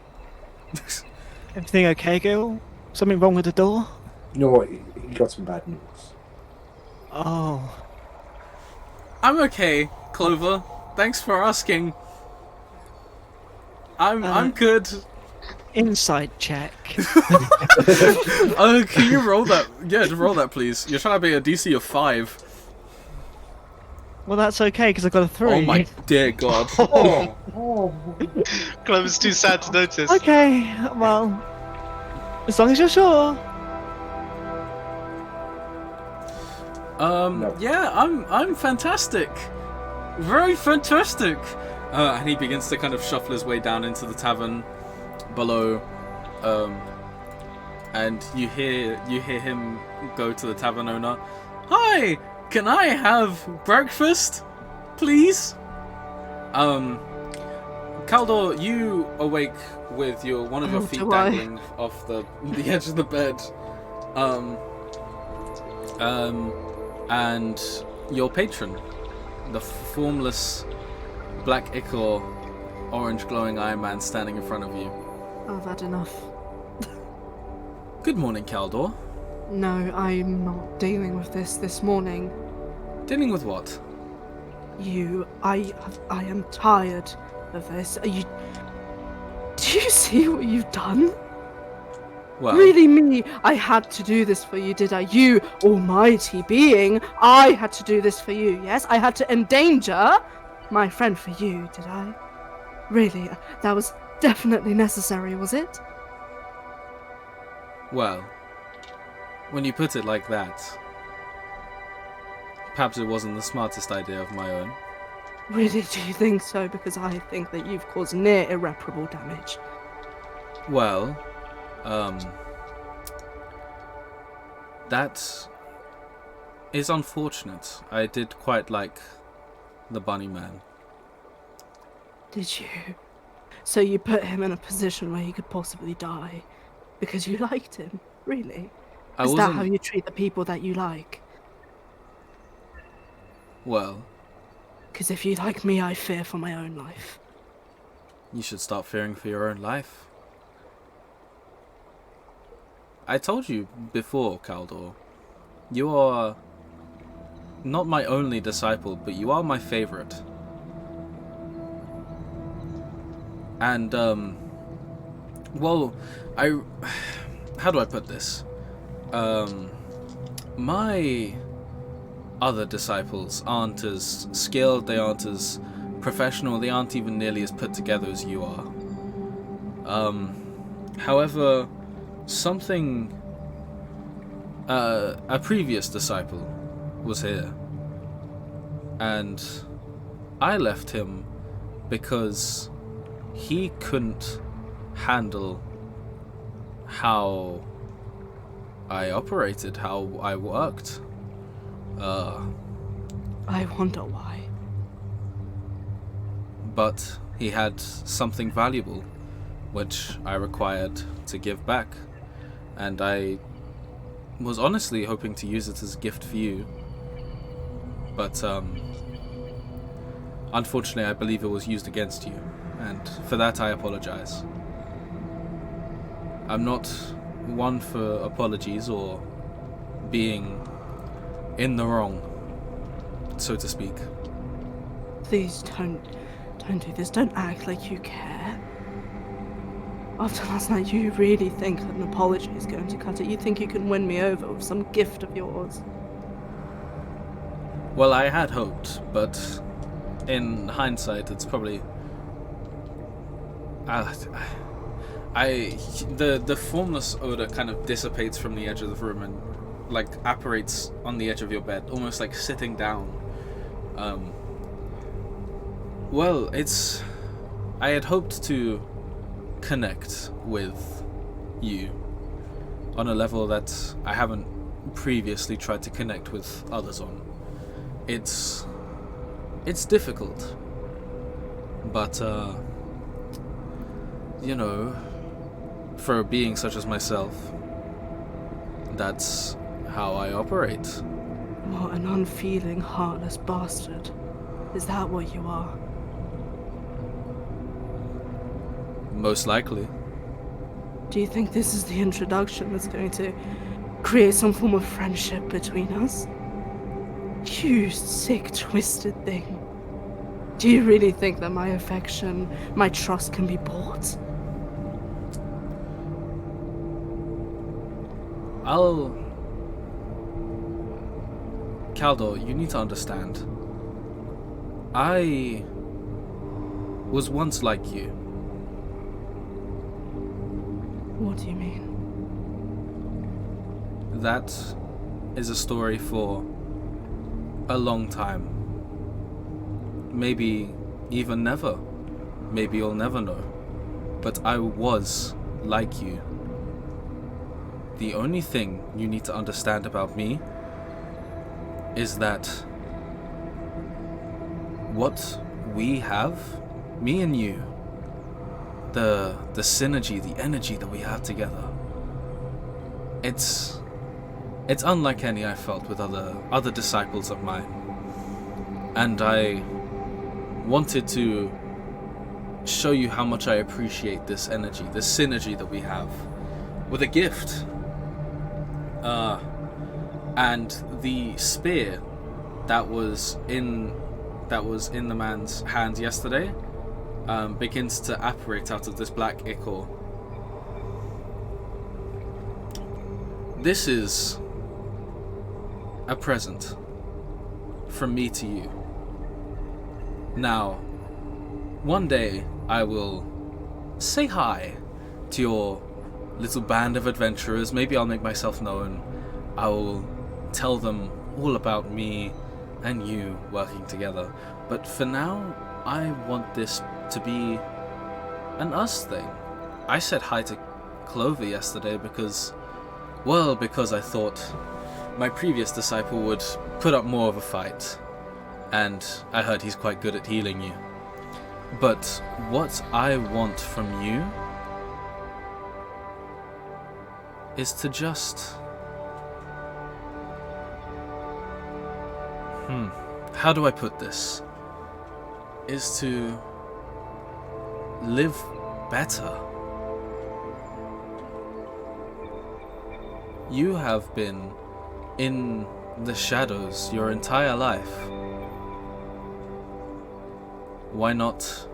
Everything okay, Gil? Something wrong with the door? You know what? He got some bad news. Oh. I'm okay, Clover. Thanks for asking. I'm good. Inside check. Can you roll that? Yeah, roll that, please. You're trying to be a DC of 5. Well, that's okay because I got a 3. Oh my dear God. Clover's too sad to notice. Okay, well, as long as you're sure. No. Yeah, I'm fantastic. Very fantastic. And he begins to kind of shuffle his way down into the tavern below. And you hear him go to the tavern owner. Hi, can I have breakfast, please? Kaldor, you awake with one of your feet dangling off the edge of the bed. And your patron, the formless black ichor, orange glowing Iron Man standing in front of you. I've had enough. Good morning, Kaldor. No, I'm not dealing with this morning. Dealing with what? I am tired of this. Do you see what you've done? Well, Really me? I had to do this for you, did I? You, almighty being, I had to do this for you, yes? I had to endanger my friend for you, did I? Really? That was definitely necessary, was it? Well, when you put it like that, perhaps it wasn't the smartest idea of my own. Really, do you think so? Because I think that you've caused near irreparable damage. Well, that is unfortunate. I did quite like the bunny man. Did you? So you put him in a position where he could possibly die. Because you liked him, really? I Is that wasn't. how you treat the people that you like? Well, Because if you like me, I fear for my own life. you should start fearing for your own life. I told you before, Kaldor. You are not my only disciple, but you are my favorite. And, well, how do I put this? My other disciples aren't as skilled, they aren't as professional, they aren't even nearly as put together as you are. However, a previous disciple was here, and I left him because he couldn't handle how I operated, how I worked. I wonder why. But he had something valuable, which I required to give back, and I was honestly hoping to use it as a gift for you. But, unfortunately, I believe it was used against you, and for that I apologize. I'm not one for apologies or being in the wrong, so to speak. Please don't do this. Don't act like you care. After last night, you really think that an apology is going to cut it? You think you can win me over with some gift of yours? Well, I had hoped, but in hindsight, it's probably... the formless odor kind of dissipates from the edge of the room and like apparates on the edge of your bed, almost like sitting down. Well, I had hoped to connect with you on a level that I haven't previously tried to connect with others on. It's difficult, but you know, for a being such as myself, that's how I operate. What an unfeeling, heartless bastard. Is that what you are? Most likely. Do you think this is the introduction that's going to create some form of friendship between us? You sick, twisted thing. Do you really think that my affection, my trust can be bought? Kaldor, you need to understand. I was once like you. What do you mean? That is a story for a long time. Maybe even never. Maybe you'll never know. But I was like you. The only thing you need to understand about me is that what we have, me and you, the synergy, the energy that we have together, it's unlike any I felt with other disciples of mine. And I wanted to show you how much I appreciate this energy, this synergy that we have, with a gift. And the spear that was in the man's hands yesterday begins to apparate out of this black ichor. This is a present from me to you. Now, one day I will say hi to your little band of adventurers. Maybe I'll make myself known. I will tell them all about me and you working together. But for now, I want this to be an us thing. I said hi to Clover yesterday because I thought my previous disciple would put up more of a fight. And I heard he's quite good at healing you. But what I want from you is to just... How do I put this? Is to live better. You have been in the shadows your entire life. Why not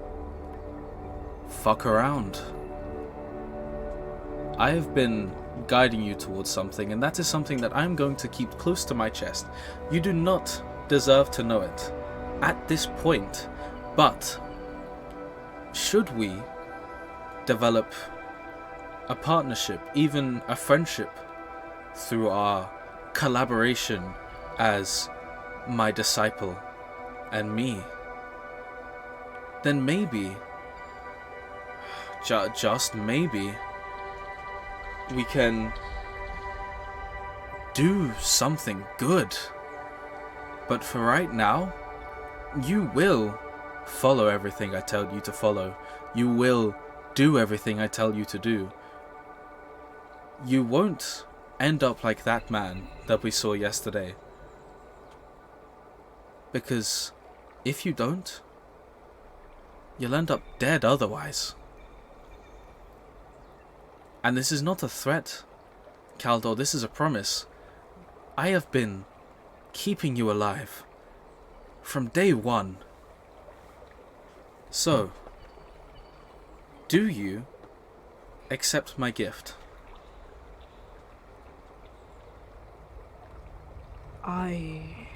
fuck around? I have been guiding you towards something, and that is something that I'm going to keep close to my chest. You do not deserve to know it at this point, but should we develop a partnership, even a friendship, through our collaboration as my disciple and me, then maybe, just maybe, we can do something good. But for right now, you will follow everything I tell you to follow. You will do everything I tell you to do. You won't end up like that man that we saw yesterday. Because if you don't, you'll end up dead otherwise. And this is not a threat, Kaldor, this is a promise. I have been keeping you alive from day one. So, do you accept my gift? I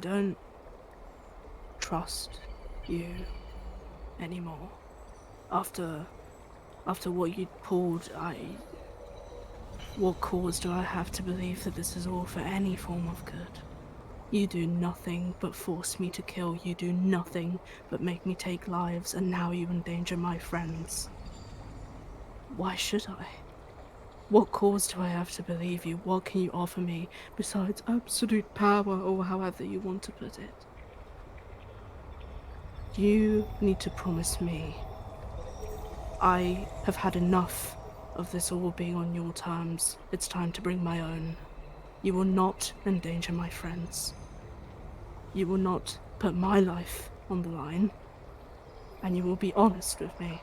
don't trust you anymore. After what you pulled, what cause do I have to believe that this is all for any form of good? You do nothing but force me to kill. You do nothing but make me take lives, and now you endanger my friends. Why should I? What cause do I have to believe you? What can you offer me besides absolute power, or however you want to put it? You need to promise me. I have had enough of this all being on your terms. It's time to bring my own. You will not endanger my friends. You will not put my life on the line. And you will be honest with me.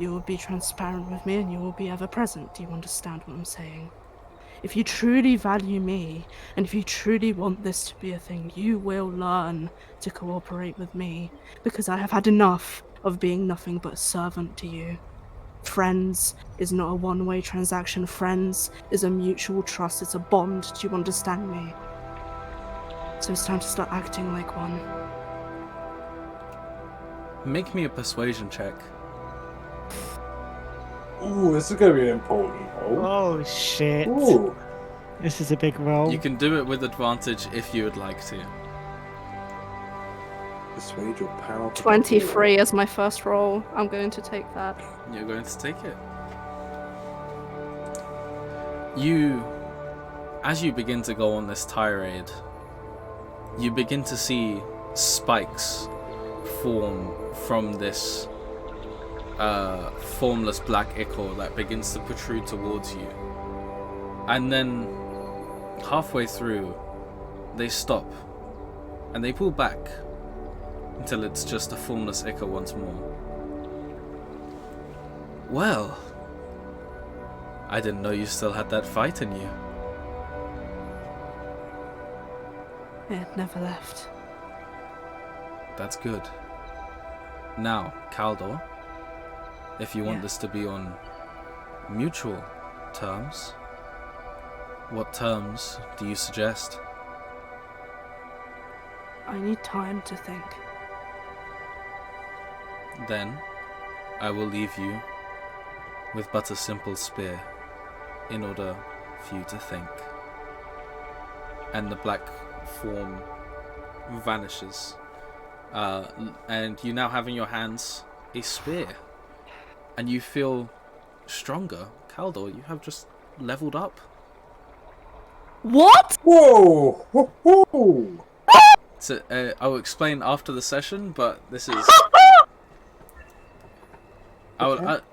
You will be transparent with me, and you will be ever present. Do you understand what I'm saying? If you truly value me, and if you truly want this to be a thing, you will learn to cooperate with me, because I have had enough of being nothing but a servant to you. Friends is not a one-way transaction. Friends is a mutual trust. It's a bond. Do you understand me? So it's time to start acting like one. Make me a persuasion check. Ooh, this is gonna be an important roll. Oh shit. Ooh. This is a big roll. You can do it with advantage if you would like to. Persuade your power. 23 as my first roll. I'm going to take that. You're going to take it. You, as you begin to go on this tirade, you begin to see spikes form from this formless black ichor that begins to protrude towards you. And then, halfway through, they stop, and they pull back until it's just a formless ichor once more. Well, I didn't know you still had that fight in you. It never left. That's good. Now, Kaldor, if you want this to be on mutual terms, what terms do you suggest? I need time to think. Then, I will leave you with but a simple spear in order for you to think. And the black form vanishes. And you now have in your hands a spear. And you feel stronger. Kaldor, you have just leveled up. What? Whoa! Whoa! Whoa! So, I will explain after the session, but this is...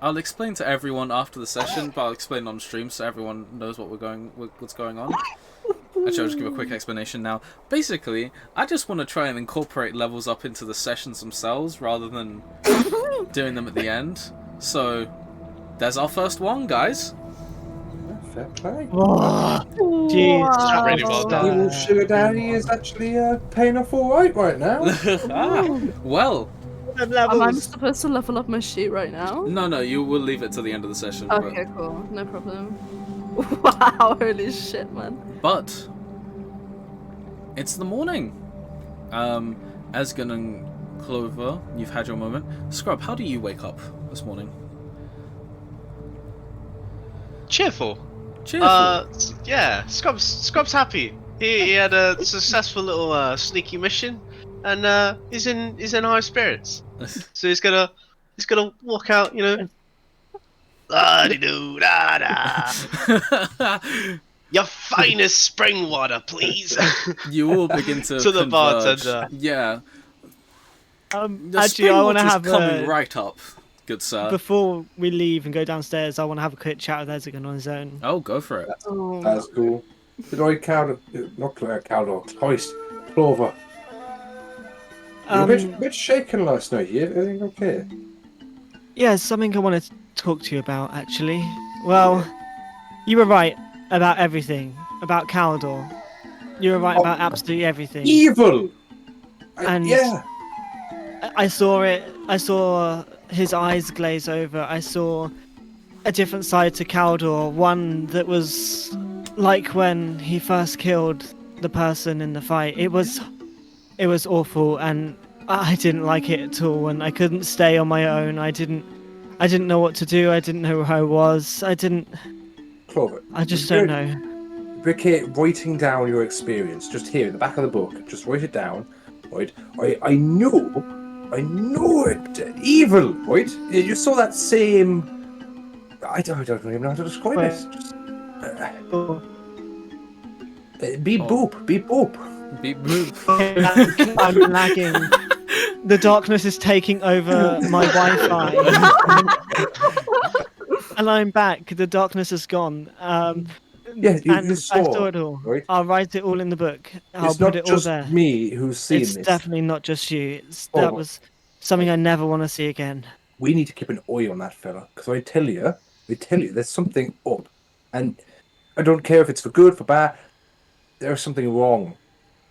I'll explain to everyone after the session, but I'll explain on stream so everyone knows what's going on. Actually, I'll just give a quick explanation now. Basically, I just want to try and incorporate levels up into the sessions themselves rather than doing them at the end. So, there's our first one, guys. Fair play. Oh, jeez. Wow. Really well done. Evil Sugar Daddy is actually paying off all right now. Well, Am I supposed to level up my sheet right now? no, you will leave it till the end of the session. Okay, cool. No problem. Wow, holy shit, man. But it's the morning. Esgen and Clover, you've had your moment. Scrub, how do you wake up this morning? Cheerful. Cheerful. Yeah, Scrub's happy. He had a successful little sneaky mission, and he's in high spirits. So he's gonna walk out, you know. La-di-doo, da-da. Your finest spring water, please. You all begin to To the converge. bartender. Yeah. The Actually, spring I want to water's have coming right up, good sir. before we leave and go downstairs. I want to have a quick chat with Ezegan on his own. Oh, go for it. Oh. That's cool. Did I count? Not Caldor. Christ, Clover. You're a bit shaken last night. You everything okay? Yeah, something I wanted to talk to you about, actually. Well, you were right about everything. About Caldor. You were right about absolutely everything. Evil. And- Yeah. I saw it. I saw his eyes glaze over. I saw a different side to Caldor. One that was like when he first killed the person in the fight. It was awful, and I didn't like it at all. And I couldn't stay on my own. I didn't know what to do. I didn't know who I was. Clover. I just don't know. Ricky, writing down your experience, just here in the back of the book, just write it down, right? I know it. Evil, right? You saw that same. I don't even know how to describe it. Just, beep boop, beep boop. Beep boop. I'm lagging. The darkness is taking over my Wi-Fi. And I'm back. The darkness is gone. Yeah, you and saw, I saw it all. right? I'll write it all in the book. I'll It's put not it all just there. me who's seen It's this. definitely not just you. Oh. That was something I never want to see again. We need to keep an eye on that fella, because I tell you, there's something up, and I don't care if it's for good, for bad. There's something wrong,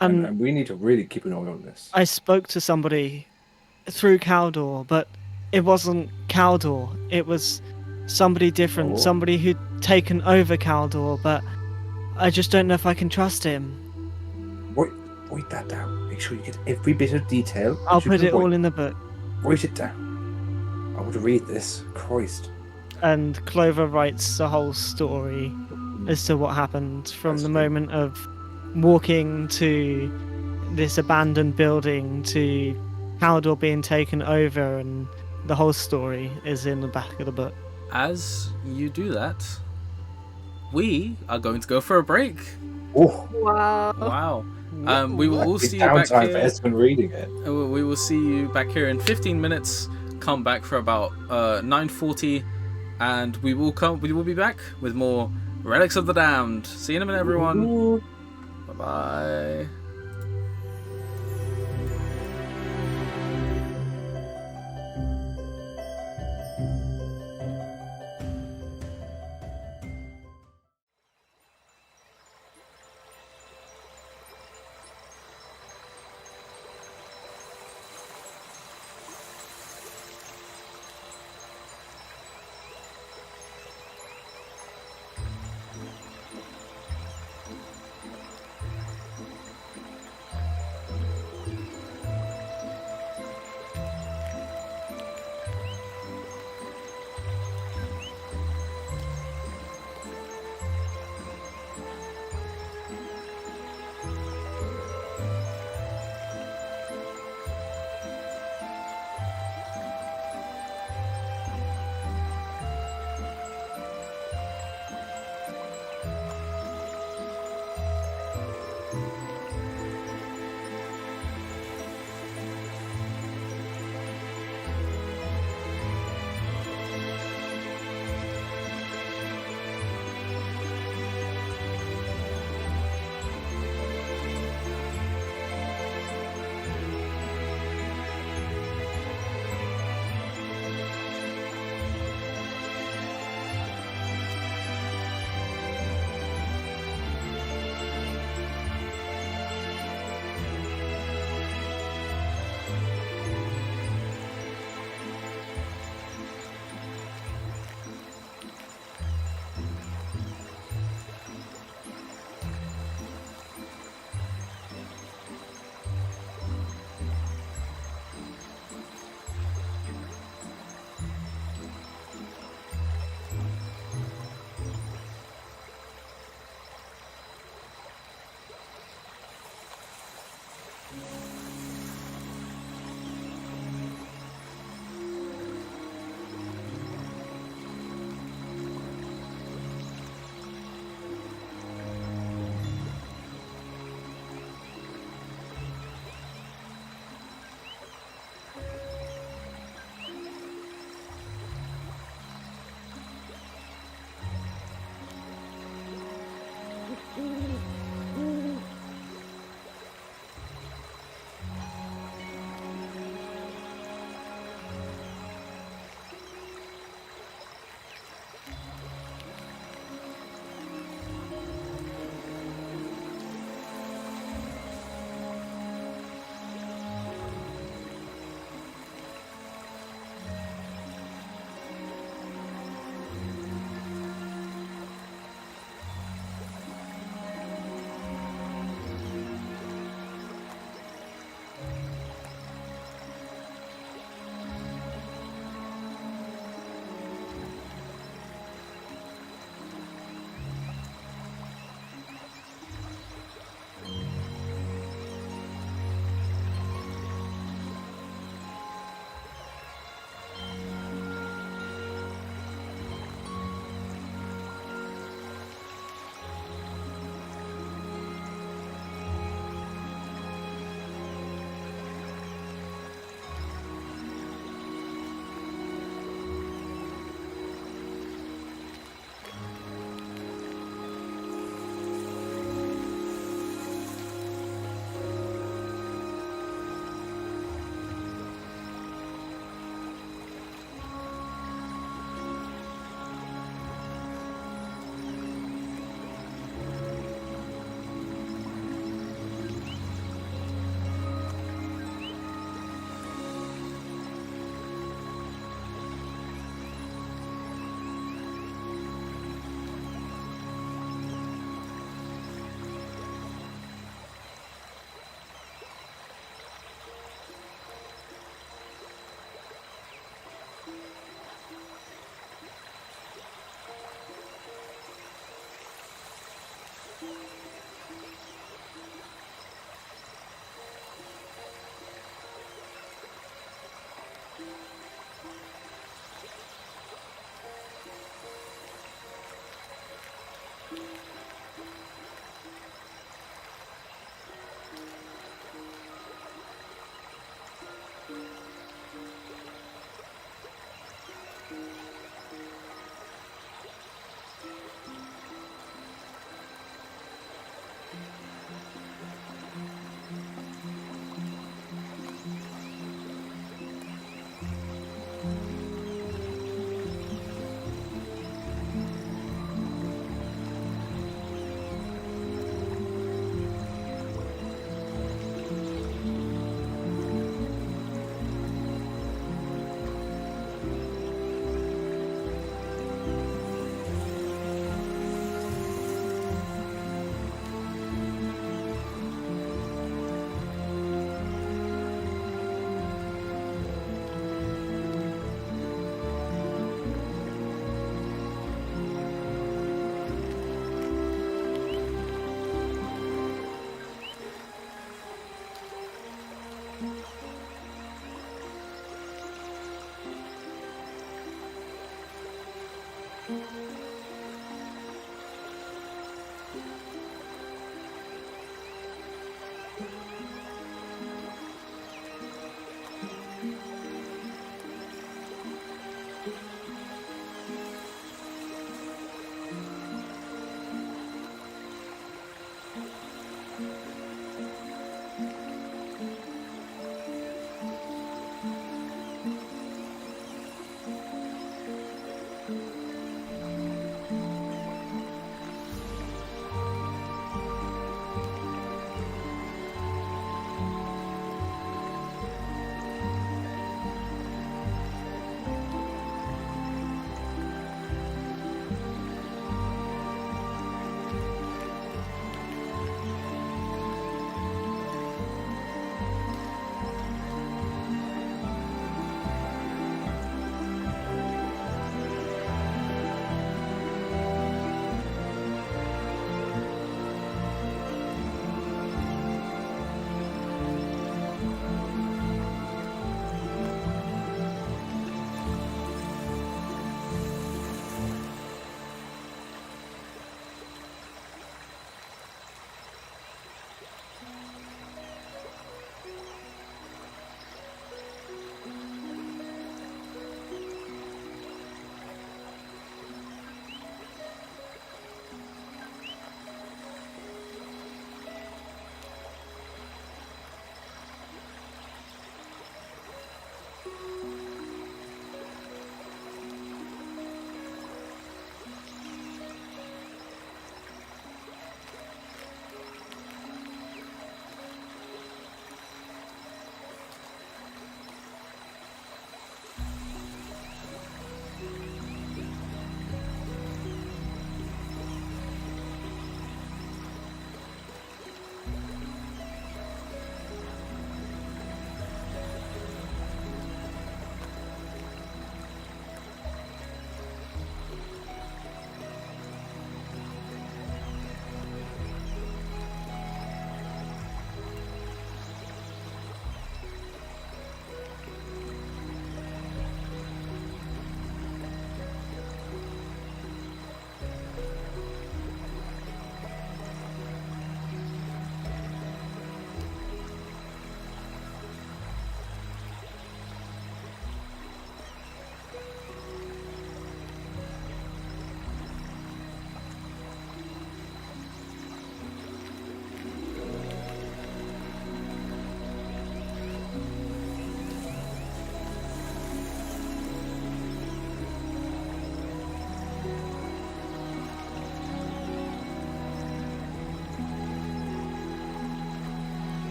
and we need to really keep an eye on this. I spoke to somebody through Caldor, but it wasn't Caldor. It was somebody different, Oh. somebody who'd taken over Caldor, but I just don't know if I can trust him. Write that down. Make sure you get every bit of detail. I'll that you put can it all in the book. Write it down. I want to read this. Christ. And Clover writes the whole story as to what happened from That's the good. moment of walking to this abandoned building to Caldor being taken over, and the whole story is in the back of the book. As you do that, we are going to go for a break. Oh, Wow. Wow. We will all it's see you back downtime for here. Esmond reading it. We will see you back here in 15 minutes. Come back for about 9:40, and we will be back with more Relics of the Damned. See you in a minute, everyone. Ooh. Bye bye.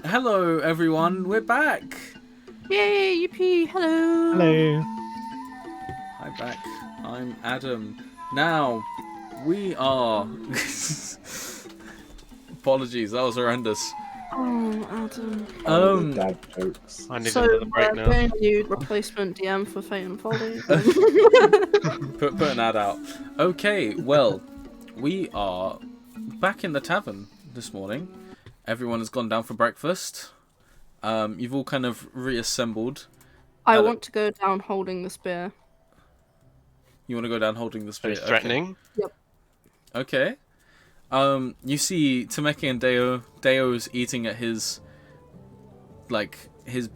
Hello, everyone. We're back. Yay, yippee, hello. Hello. Hi, back. I'm Adam. Now, we are. Apologies, that was horrendous. Oh, Adam. Oh, the dad jokes. I need So, another break now. going to replacement DM for Fate and Folly. Put an ad out. Okay, well, we are back in the tavern this morning. Everyone has gone down for breakfast. You've all kind of reassembled. I want to go down holding the spear. You want to go down holding the spear? Very threatening. Okay. You see Tameki and Deo. Deo's eating at his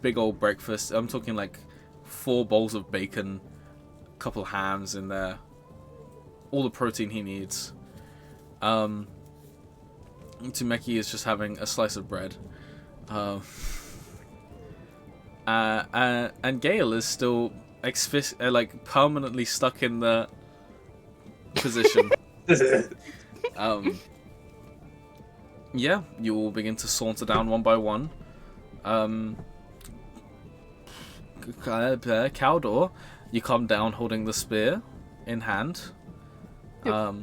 big old breakfast. I'm talking like 4 bowls of bacon, a couple hams in there, all the protein he needs. Tameki is just having a slice of bread. And Gale is still permanently stuck in the position. Yeah, you all begin to saunter down one by one. Caldor, you come down holding the spear in hand. Yep.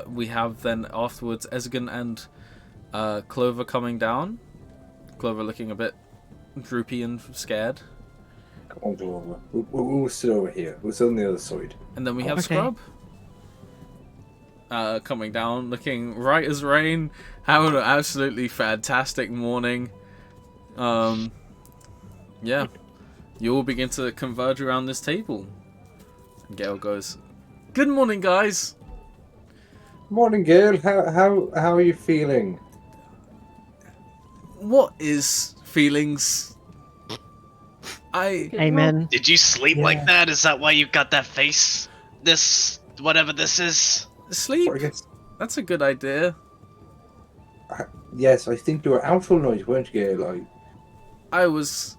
We have then afterwards Ezgin and Clover coming down. Clover looking a bit droopy and scared. Come on, Clover. We'll sit over here. We'll sit on the other side. And then we have Okay. Scrub. Coming down, looking right as rain, having an absolutely fantastic morning. Yeah, you all begin to converge around this table. And Gale goes, "Good morning, guys." Morning, Gale. How are you feeling? What is feelings? Amen. Did you sleep Yeah. like that? Is that why you've got that face? This, whatever this is. Sleep. I guess. That's a good idea. Yes, I think you were out all night, weren't you, Gale? I was.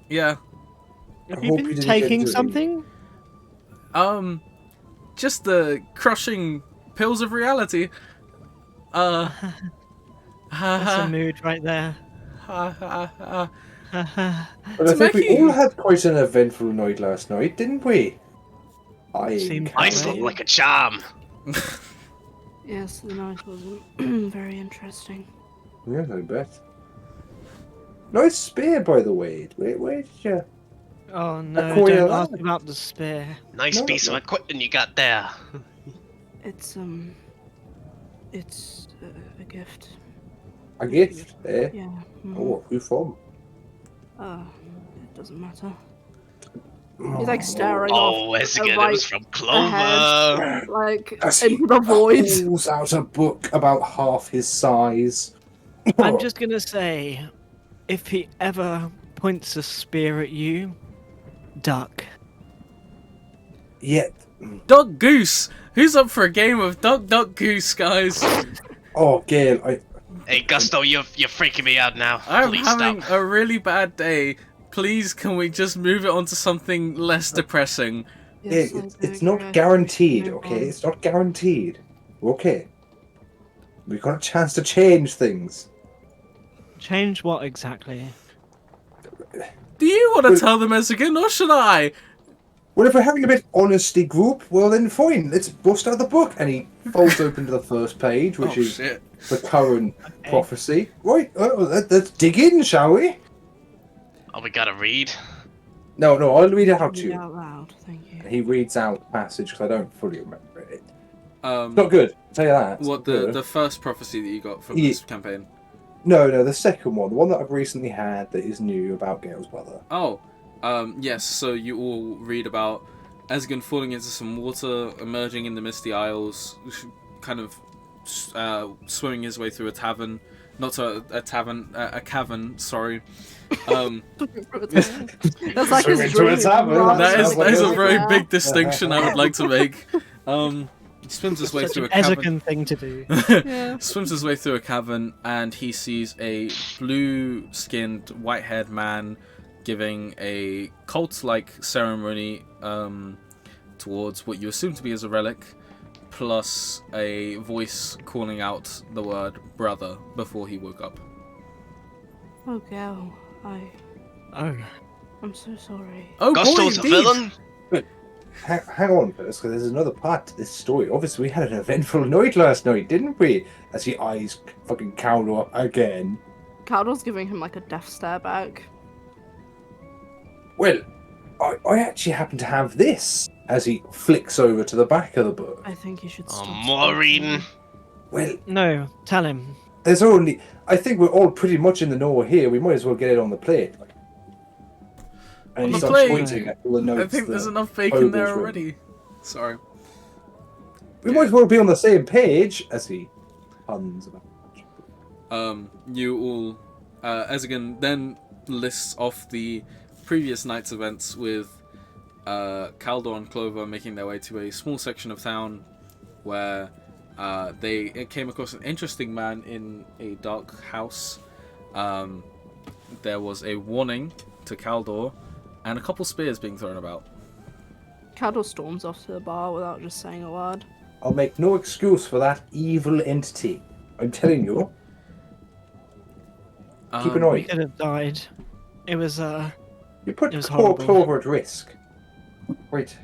Yeah. Have I you hope been you didn't taking get into something? Just the crushing pills of reality. That's a mood right there. But I think we Tameki. all had quite an eventful night last night, didn't we? Seemed I that sleep way. like a charm. Yes, the night was very interesting. Yeah, I bet. Nice spear, by the way. Where did you? Oh no, Acquire don't that. ask about the spear. Nice No, piece no. of equipment you got there. It's a gift. A gift, eh? Yeah. Oh, who from? It doesn't matter. He's like staring Oh, off. Ezgin, it right was from ahead. Clover. Like As he into the void. pulls out a book about half his size. I'm just gonna say, if he ever points a spear at you, duck. Yet. Duck Goose. Who's up for a game of Duck Goose, guys? Oh, Gale, Hey, Gusto, you're freaking me out now. I'm Please having stop. a really bad day. Please, can we just move it on to something less depressing? Yes, I it's do not agree. I think guaranteed, move okay? on. It's not guaranteed. Okay. We've got a chance to change things. Change what exactly? Do you want to Well- tell them as again, or should I? Well, if we're having a bit honesty group, well then fine. Let's bust out the book. And he folds open to the first page, which Oh is shit. the current prophecy. Right, let's dig in, shall we? Oh, we gotta read. No, I'll read it out to Read you. out loud, thank you. He reads out the passage because I don't fully remember it. Um, Not good, I'll tell you that. It's what not good. the first prophecy that you got from Ye- this campaign? No, the second one. The one that I've recently had that is new about Gale's brother. Oh, yes. So you all read about Ezgin falling into some water, emerging in the misty isles, kind of swimming his way through a tavern. Not a tavern, a cavern. Sorry. That's like Swim his into a dream, tavern, right? That is sounds like a very Yeah. big distinction I would like to make. He swims his way Such through an a cavern. Ezekyn thing to do. Yeah. Swims his way through a cavern, and he sees a blue-skinned, white-haired man giving a cult-like ceremony towards what you assume to be as a relic, plus a voice calling out the word brother before he woke up. Oh, Gale, Oh, I'm so sorry. Oh boy, Gusto's a indeed! villain. Hang on first, because there's another part to this story. Obviously, we had an eventful night last night, didn't we? As he eyes fucking Caldor again. Caldor's giving him like a death stare back. Well, I actually happen to have this. As he flicks over to the back of the book. I think you should stop. More reading. Well, no, tell him. there's only. I think we're all pretty much in the know here. We might as well get it on the plate. And On he the starts plate? pointing at all the notes. I think there's that enough bacon there Ogle's written. already. Sorry. We might as well be on the same page as he puns about. You all, Ezigan then lists off the previous night's events with Caldor and Clover making their way to a small section of town where they came across an interesting man in a dark house. There was a warning to Caldor and a couple spears being thrown about. Caldor storms off to the bar without just saying a word. I'll make no excuse for that evil entity. I'm telling you. Keep an We eye. could have died. It was, You put It was poor horrible. Clover at risk. Wait.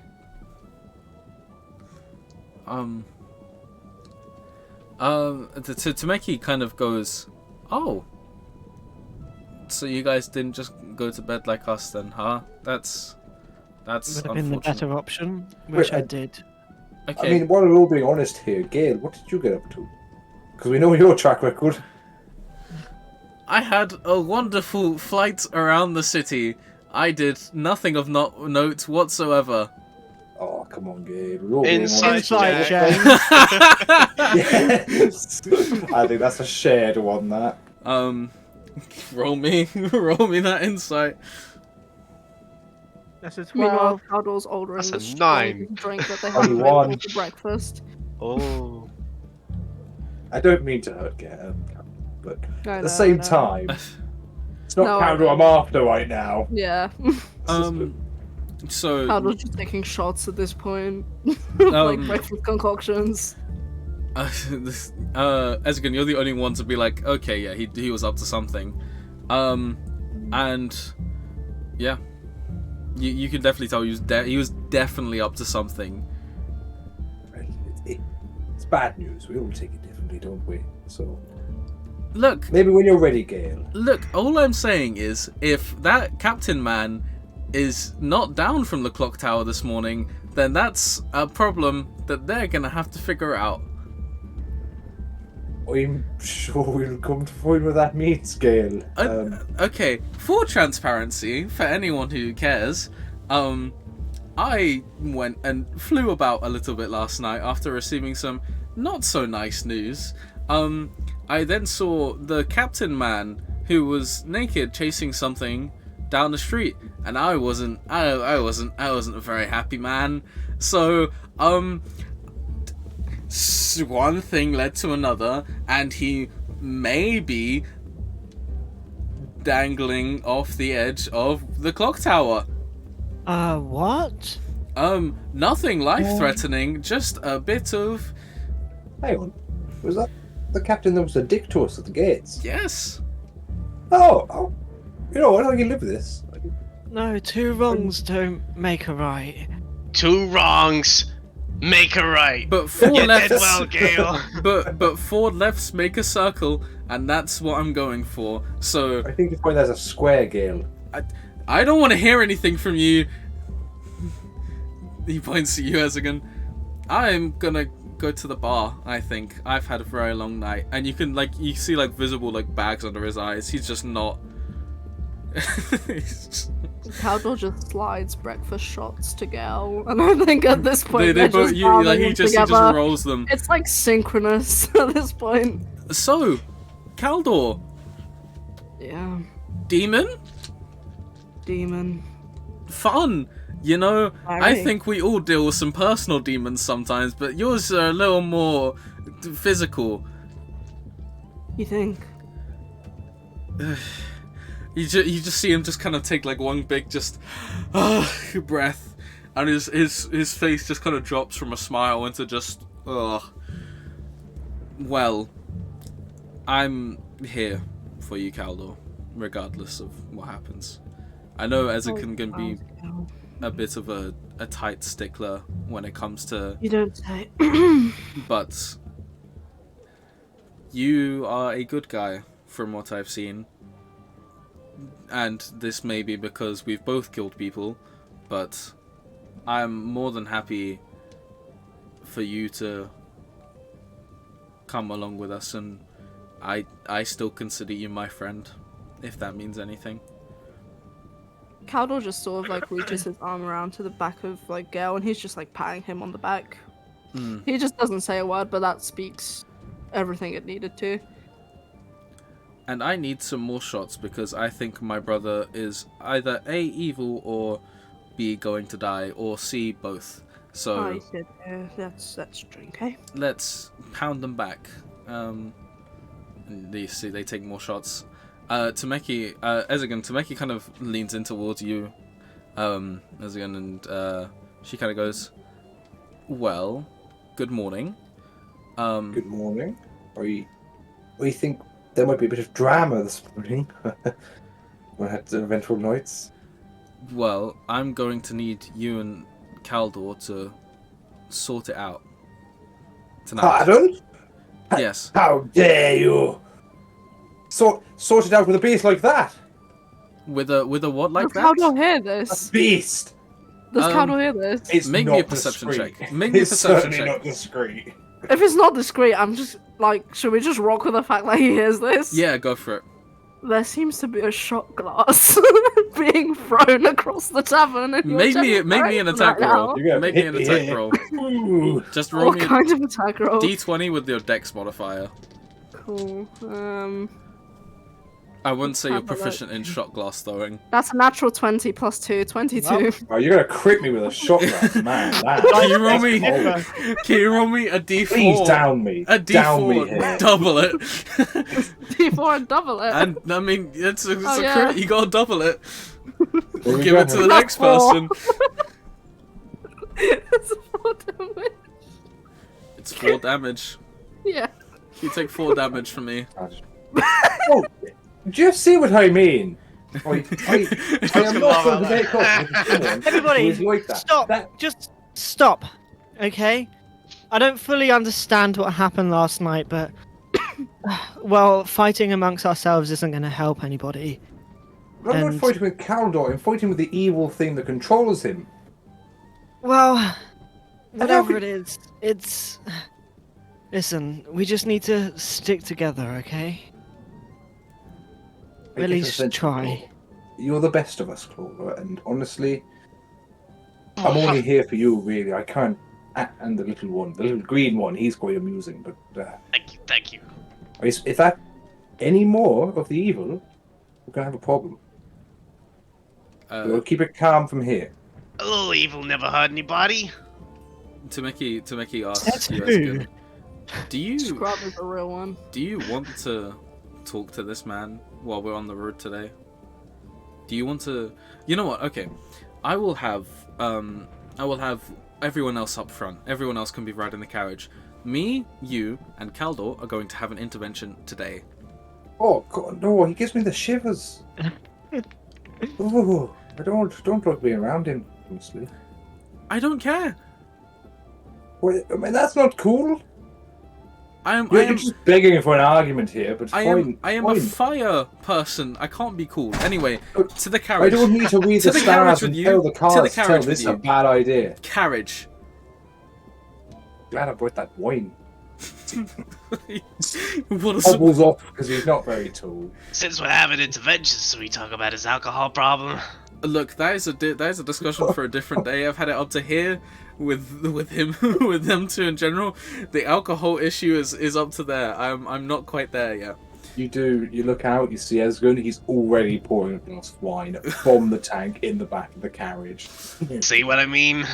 Tameki kind of goes, "Oh, so you guys didn't just go to bed like us then, huh? That's would have been the unfortunate." better option, which Wait, I did. Okay. I mean, while we're all being honest here, Gail, what did you get up to? Because we know your track record. I had a wonderful flight around the city. I did nothing of note whatsoever. Oh, come on, Gail. We're all being Inside honest. Inside, Jack. Jack. Yes. I think that's a shared one, that. Roll me that insight. That's a Meanwhile, Caldor's ordering That's the a strongest 9. drink that they have 21. available for breakfast. Oh. I don't mean to hurt Gail, but I at know, the same I know. time, it's not No, I Caldor I'm know. after right now. Yeah. So Caldor's just taking shots at this point. like breakfast concoctions. Ezigan, you're the only one to be like, okay, yeah, he was up to something. And yeah, you can definitely tell he was definitely up to something. It's bad news. We all take it differently, don't we? So Look, maybe when you're ready, Gail. all I'm saying is, if that captain man is not down from the clock tower this morning, then that's a problem that they're gonna have to figure out. I'm sure we'll come to find what that means, Gail. Okay, for transparency, for anyone who cares, I went and flew about a little bit last night after receiving some not so nice news. I then saw the captain man who was naked chasing something down the street, and I wasn't a very happy man. So, one thing led to another, and he may be dangling off the edge of the clock tower. What? Nothing life-threatening, just a bit of... Hang on. Was that the captain that was a dick to us at the gates? Yes. Oh, you know what? I can live with this. No, 2 wrongs don't make a right. 2 wrongs make a right. But 4 You did lefts... well, Gale. But 4 lefts make a circle, and that's what I'm going for. So, I think you find that's a square, Gail. I don't want to hear anything from you. He points at you, Ezigan. I'm gonna go to the bar, I think. I've had a very long night. And you can, you see, visible, bags under his eyes. He's just not... Caldor just slides breakfast shots to Gale, and I think at this point they they're both, just pounding he them just together. rolls them. It's like synchronous at this point. So, Caldor, Yeah, demon? demon. Fun! You know, I Alright. think we all deal with some personal demons sometimes, but yours are a little more physical. You think? You just see him just kind of take one big breath, and his face just kind of drops from a smile into just Ugh. Well, I'm here for you, Caldor, regardless of what happens. I know Ezekin can be a bit of a tight stickler when it comes to... You don't say. But you are a good guy, from what I've seen. And this may be because we've both killed people, but I'm more than happy for you to come along with us, and I still consider you my friend, if that means anything. Caldor just sort of like reaches his arm around to the back of like Gale, and he's just like patting him on the back. He just doesn't say a word, but that speaks everything it needed to. And I need some more shots because I think my brother is either A, evil, or B, going to die, or C, both. So I said, let's drink, eh? let's pound them back. And you see they take more shots. Tameki, Ezegan, Tameki kind of leans in towards you, Ezegan, and she kind of goes, well, good morning. Good morning. We think there might be a bit of drama this morning. We had eventful nights. Well, I'm going to need you and Caldor to sort it out tonight. Pardon? Yes. How dare you? Sort it out with a beast like that. With a what like Does that? Caldor hear A this? beast. Does Um, Caldor hear this? It's Make not me a perception discreet. check. Make me a It's perception certainly check. not discreet. If it's not discreet, I'm just like, should we just rock with the fact that he hears this? Yeah, go for it. There seems to be a shot glass being thrown across the tavern. And Make me an attack roll. You're gonna Make me hit an me attack here. roll. Ooh. Just roll What me a kind of attack roll? D20 with your dex modifier. Cool. I wouldn't say you're Have a look. proficient in shot glass throwing. That's a natural 20 plus 2, 22. Oh, you're gonna crit me with a shotgun, man. Can you roll me? That's cold. Can you roll me a D4? Please down me. A Down me D4, here. double it. D4 and double it. And I mean, it's a yeah. crit. You gotta double it. There we Give go. it to the next person. It's 4 damage. It's 4 damage. Yeah. You take 4 damage from me. Oh, do you see what I mean? I am not going to make up with someone Everybody, who is like that. stop. That- Just stop. Okay? I don't fully understand what happened last night, but well, fighting amongst ourselves isn't going to help anybody. I'm not And- fighting with Caldor, I'm fighting with the evil thing that controls him. Well, whatever could- it is, it's... Listen, we just need to stick together, okay? I At guess least essentially, try. You're the best of us, Clover, and honestly, I'm only here for you, really. I can't... And the little one, the little green one, he's quite amusing, but... Thank you. if that... Any more of the evil, we're going to have a problem. We'll keep it calm from here. A little evil never hurt anybody. Tameki asks That's you, who? Eskin, do you Scrub is a real one. want to talk to this man while we're on the road today? Do you want to? You know what? Okay, I will have everyone else up front. Everyone else can be riding the carriage. Me, you, and Caldor are going to have an intervention today. Oh, God, no, he gives me the shivers. Oh, I don't like being around him, honestly. I don't care. Well, I mean, that's not cool. I You're am just begging for an argument here, but I fine. am a fine. fire person. I can't be cool. Anyway, But to the I carriage. don't need to read To the the carriage stars with and you. tell the To the cars carriage tell with this is you. a bad idea. Carriage. Glad I brought that wine. What a Hobbles off because he's not very tall. Since we're having interventions, we talk about his alcohol problem. Look, that is a discussion for a different day. I've had it up to here with him with them two in general. The alcohol issue is up to there. I'm not quite there yet. You look out, you see Esgun, he's already pouring a glass of wine from the tank in the back of the carriage. See what I mean?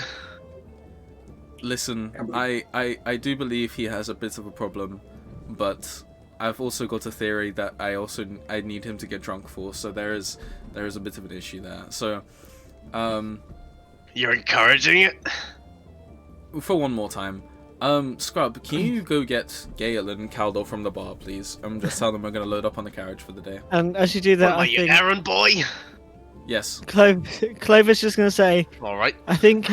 Listen, I do believe he has a bit of a problem, but I've also got a theory that I need him to get drunk for, so there is a bit of an issue there. So, You're encouraging it? for one more time, Scrub, can you go get Gale and Caldor from the bar, please? Just tell them we're gonna load up on the carriage for the day. And as you do that, What, are I you think errand boy? Yes. Clover's just going to say, Alright. I think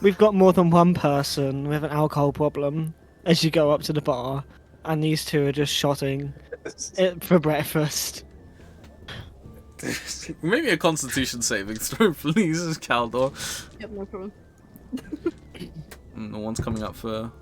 we've got more than one person with an alcohol problem as you go up to the bar, and these two are just shotting it for breakfast. Maybe a Constitution saving throw, please, Caldor. Yep, no problem. No one's coming up for.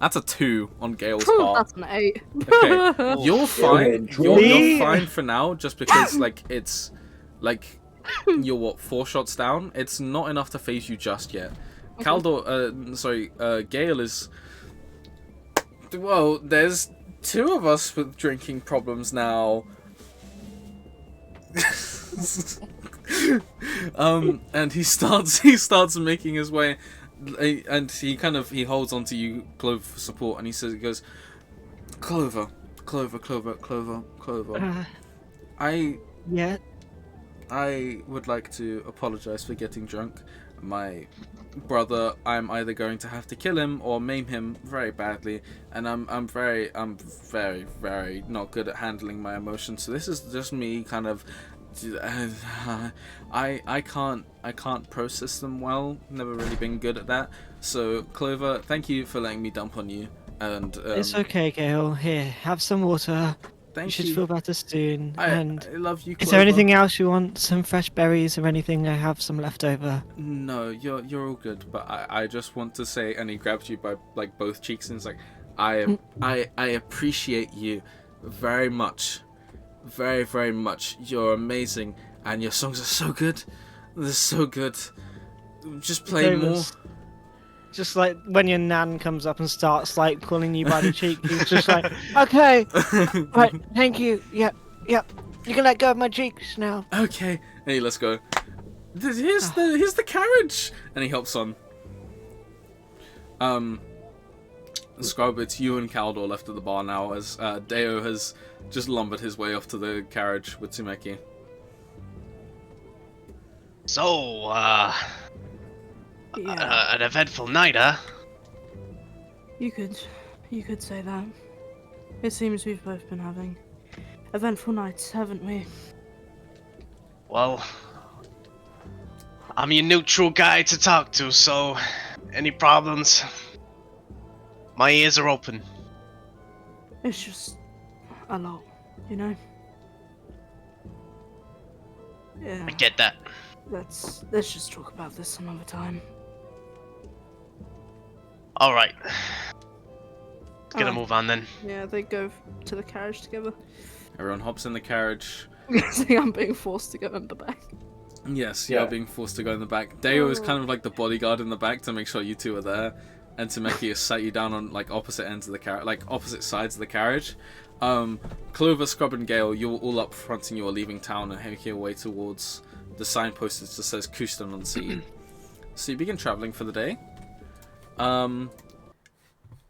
That's a 2 on Gale's Phew, part. that's an 8. Okay, you're fine. You're Me? fine for now, just because like it's like you're what 4 shots down. It's not enough to phase you just yet. Caldor, Gale is. Well, there's 2 of us with drinking problems now. And he starts making his way, and he holds onto you, Clover, for support, and he goes, Clover. Yeah. I would like to apologize for getting drunk. My brother, I'm either going to have to kill him or maim him very badly, and I'm very not good at handling my emotions. So this is just me kind of I can't process them well. Never really been good at that. So Clover, thank you for letting me dump on you. And It's okay, Gale. Here, have some water. Thank you should feel better soon. I love you, Clover. Is there anything else you want? Some fresh berries or anything? I have some left over. No, you're all good. But I just want to say, and he grabs you by like both cheeks and is like, I appreciate you very much, very very much. You're amazing, and your songs are so good. They're so good. Just play more. Just like when your nan comes up and starts like pulling you by the cheek, you're just like, okay, right, thank you, yep, you can let go of my cheeks now. Okay, hey, let's go. Here's the carriage, and he hops on. Scrub, it's you and Caldor left at the bar now, as Deo has just lumbered his way off to the carriage with Tsumeki. So, Yeah, an eventful night, huh? you could say that. It seems we've both been having eventful nights, haven't we? Well, I'm your neutral guy to talk to, so any problems, my ears are open. It's just a lot, you know? Yeah, I get that. let's just talk about this some other time. Alright. Let's get a Oh. move on then. Yeah, they go to the carriage together. Everyone hops in the carriage. I'm guessing I'm being forced to go in the back. Yes, Yeah. you're being forced to go in the back. Deo is kind of like the bodyguard in the back to make sure you two are there, and Tsumeki has sat you down on like opposite ends of the carriage, like opposite sides of the carriage. Clover, Scrub, and Gale, you're all up front and you are leaving town and making your way towards the signpost that just says Kustan on Sea. So you begin traveling for the day.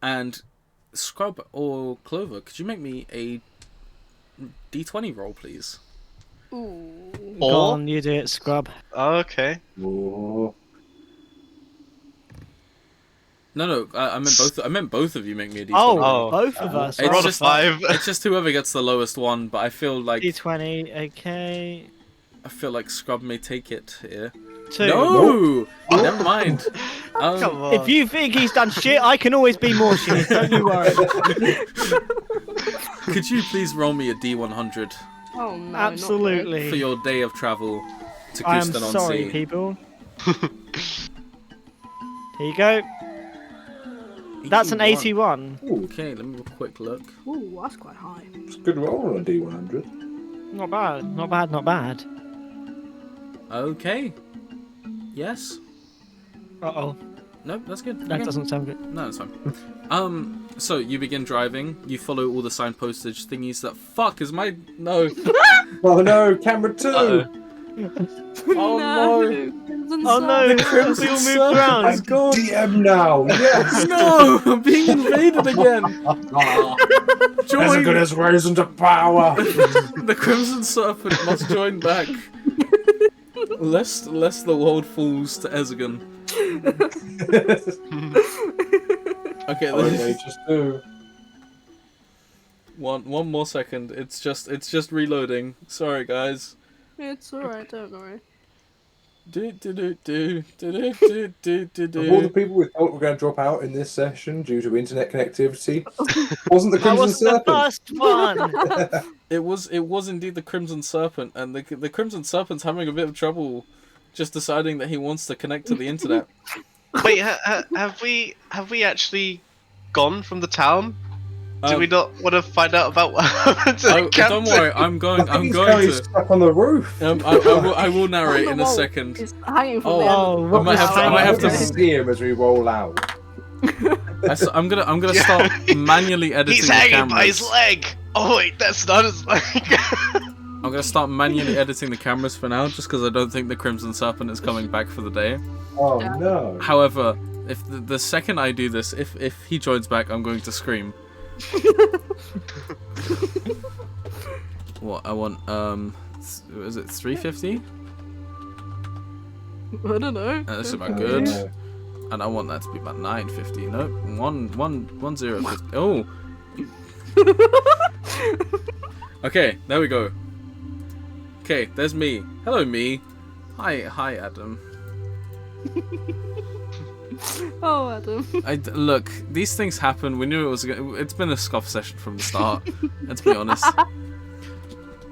And Scrub or Clover, could you make me a D20 roll, please? Ooh. Go on, you do it, Scrub. Okay. Oh. No, I meant both of you make me a D20. Oh, both of us. It's Roll a just 5. It's just whoever gets the lowest one, but I feel like D20, okay. Scrub may take it here. 2. No, never mind. Come on. If you think he's done shit, I can always be more shit. Don't you worry. Could you please roll me a D100 Oh no. Absolutely. for your day of travel to I am Kustan on sorry, Sea? people. Here you go. That's an 81. Ooh, Okay, let me have a quick look. Ooh, that's quite high. it's a good roll on a D100. Not bad, not bad, not bad. Okay. Yes. Uh-oh. No, that's good. That Okay. doesn't sound good. No, that's fine. So you begin driving. You follow all the signpostage thingies. That fuck is my no. Oh no, camera 2! Oh no. Oh no, the crimson moved around. It's gone. DM now! Yes! No, I'm being invaded again. As Join. good as risen to power! The Crimson Serpent must join back. Lest the world falls to Ezegan. Okay, Oh, they just do. one more second. It's just reloading. Sorry, guys. It's alright, don't worry. Do do do do do do do do Of all the do. people we thought were going to drop out in this session due to internet connectivity, wasn't the That Crimson was the Serpent. first one. It was indeed the Crimson Serpent, and the Crimson Serpent's having a bit of trouble, just deciding that he wants to connect to the internet. Wait, have we actually gone from the town? Do we not want to find out about what happened to the captain? Don't worry, I'm going He's to. stuck on the roof. I will narrate in a second. He's hanging from Oh, the end. Oh, I might have to see him as we roll out. I'm gonna start manually editing He's the hanging by cameras. his leg. Oh wait, that's not his leg. I'm gonna start manually editing the cameras for now, just because I don't think the Crimson Serpent is coming back for the day. Oh Yeah. no. However, if the second I do this, if he joins back, I'm going to scream. What I want, is it 350? I don't know. That's about good. And I want that to be about 950. No, 1050. Oh. Okay, there we go. Okay, there's me. Hello, me. Hi, Adam. Oh, Adam. Look, these things happen. We knew it was. It's been a scuff session from the start. Let's be honest.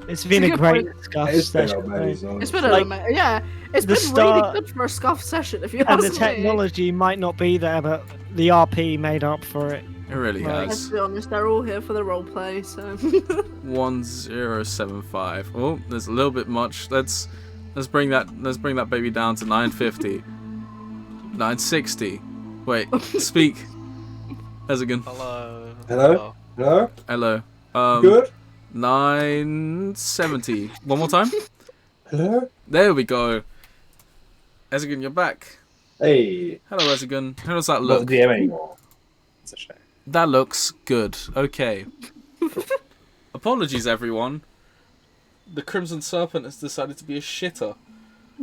It's been a great scuff It's been session. amazing. It's been Like, yeah. It's the been start- really good for a scuff session. If you And ask the me. technology might not be there, but the RP made up for it. It really Right. Let's has. be honest, they're all here for the roleplay, so. 1075. Oh, there's a little bit much. Let's bring that baby down to 950. 960. Wait, speak. Ezigan. Hello. Hello? Hello? Hello. Good? 970. One more time. Hello? There we go. Ezigan, you're back. Hey. Hello, Ezigan. How does that Not look? the DM anymore. It's a shame. That looks good. Okay. Apologies, everyone. The Crimson Serpent has decided to be a shitter.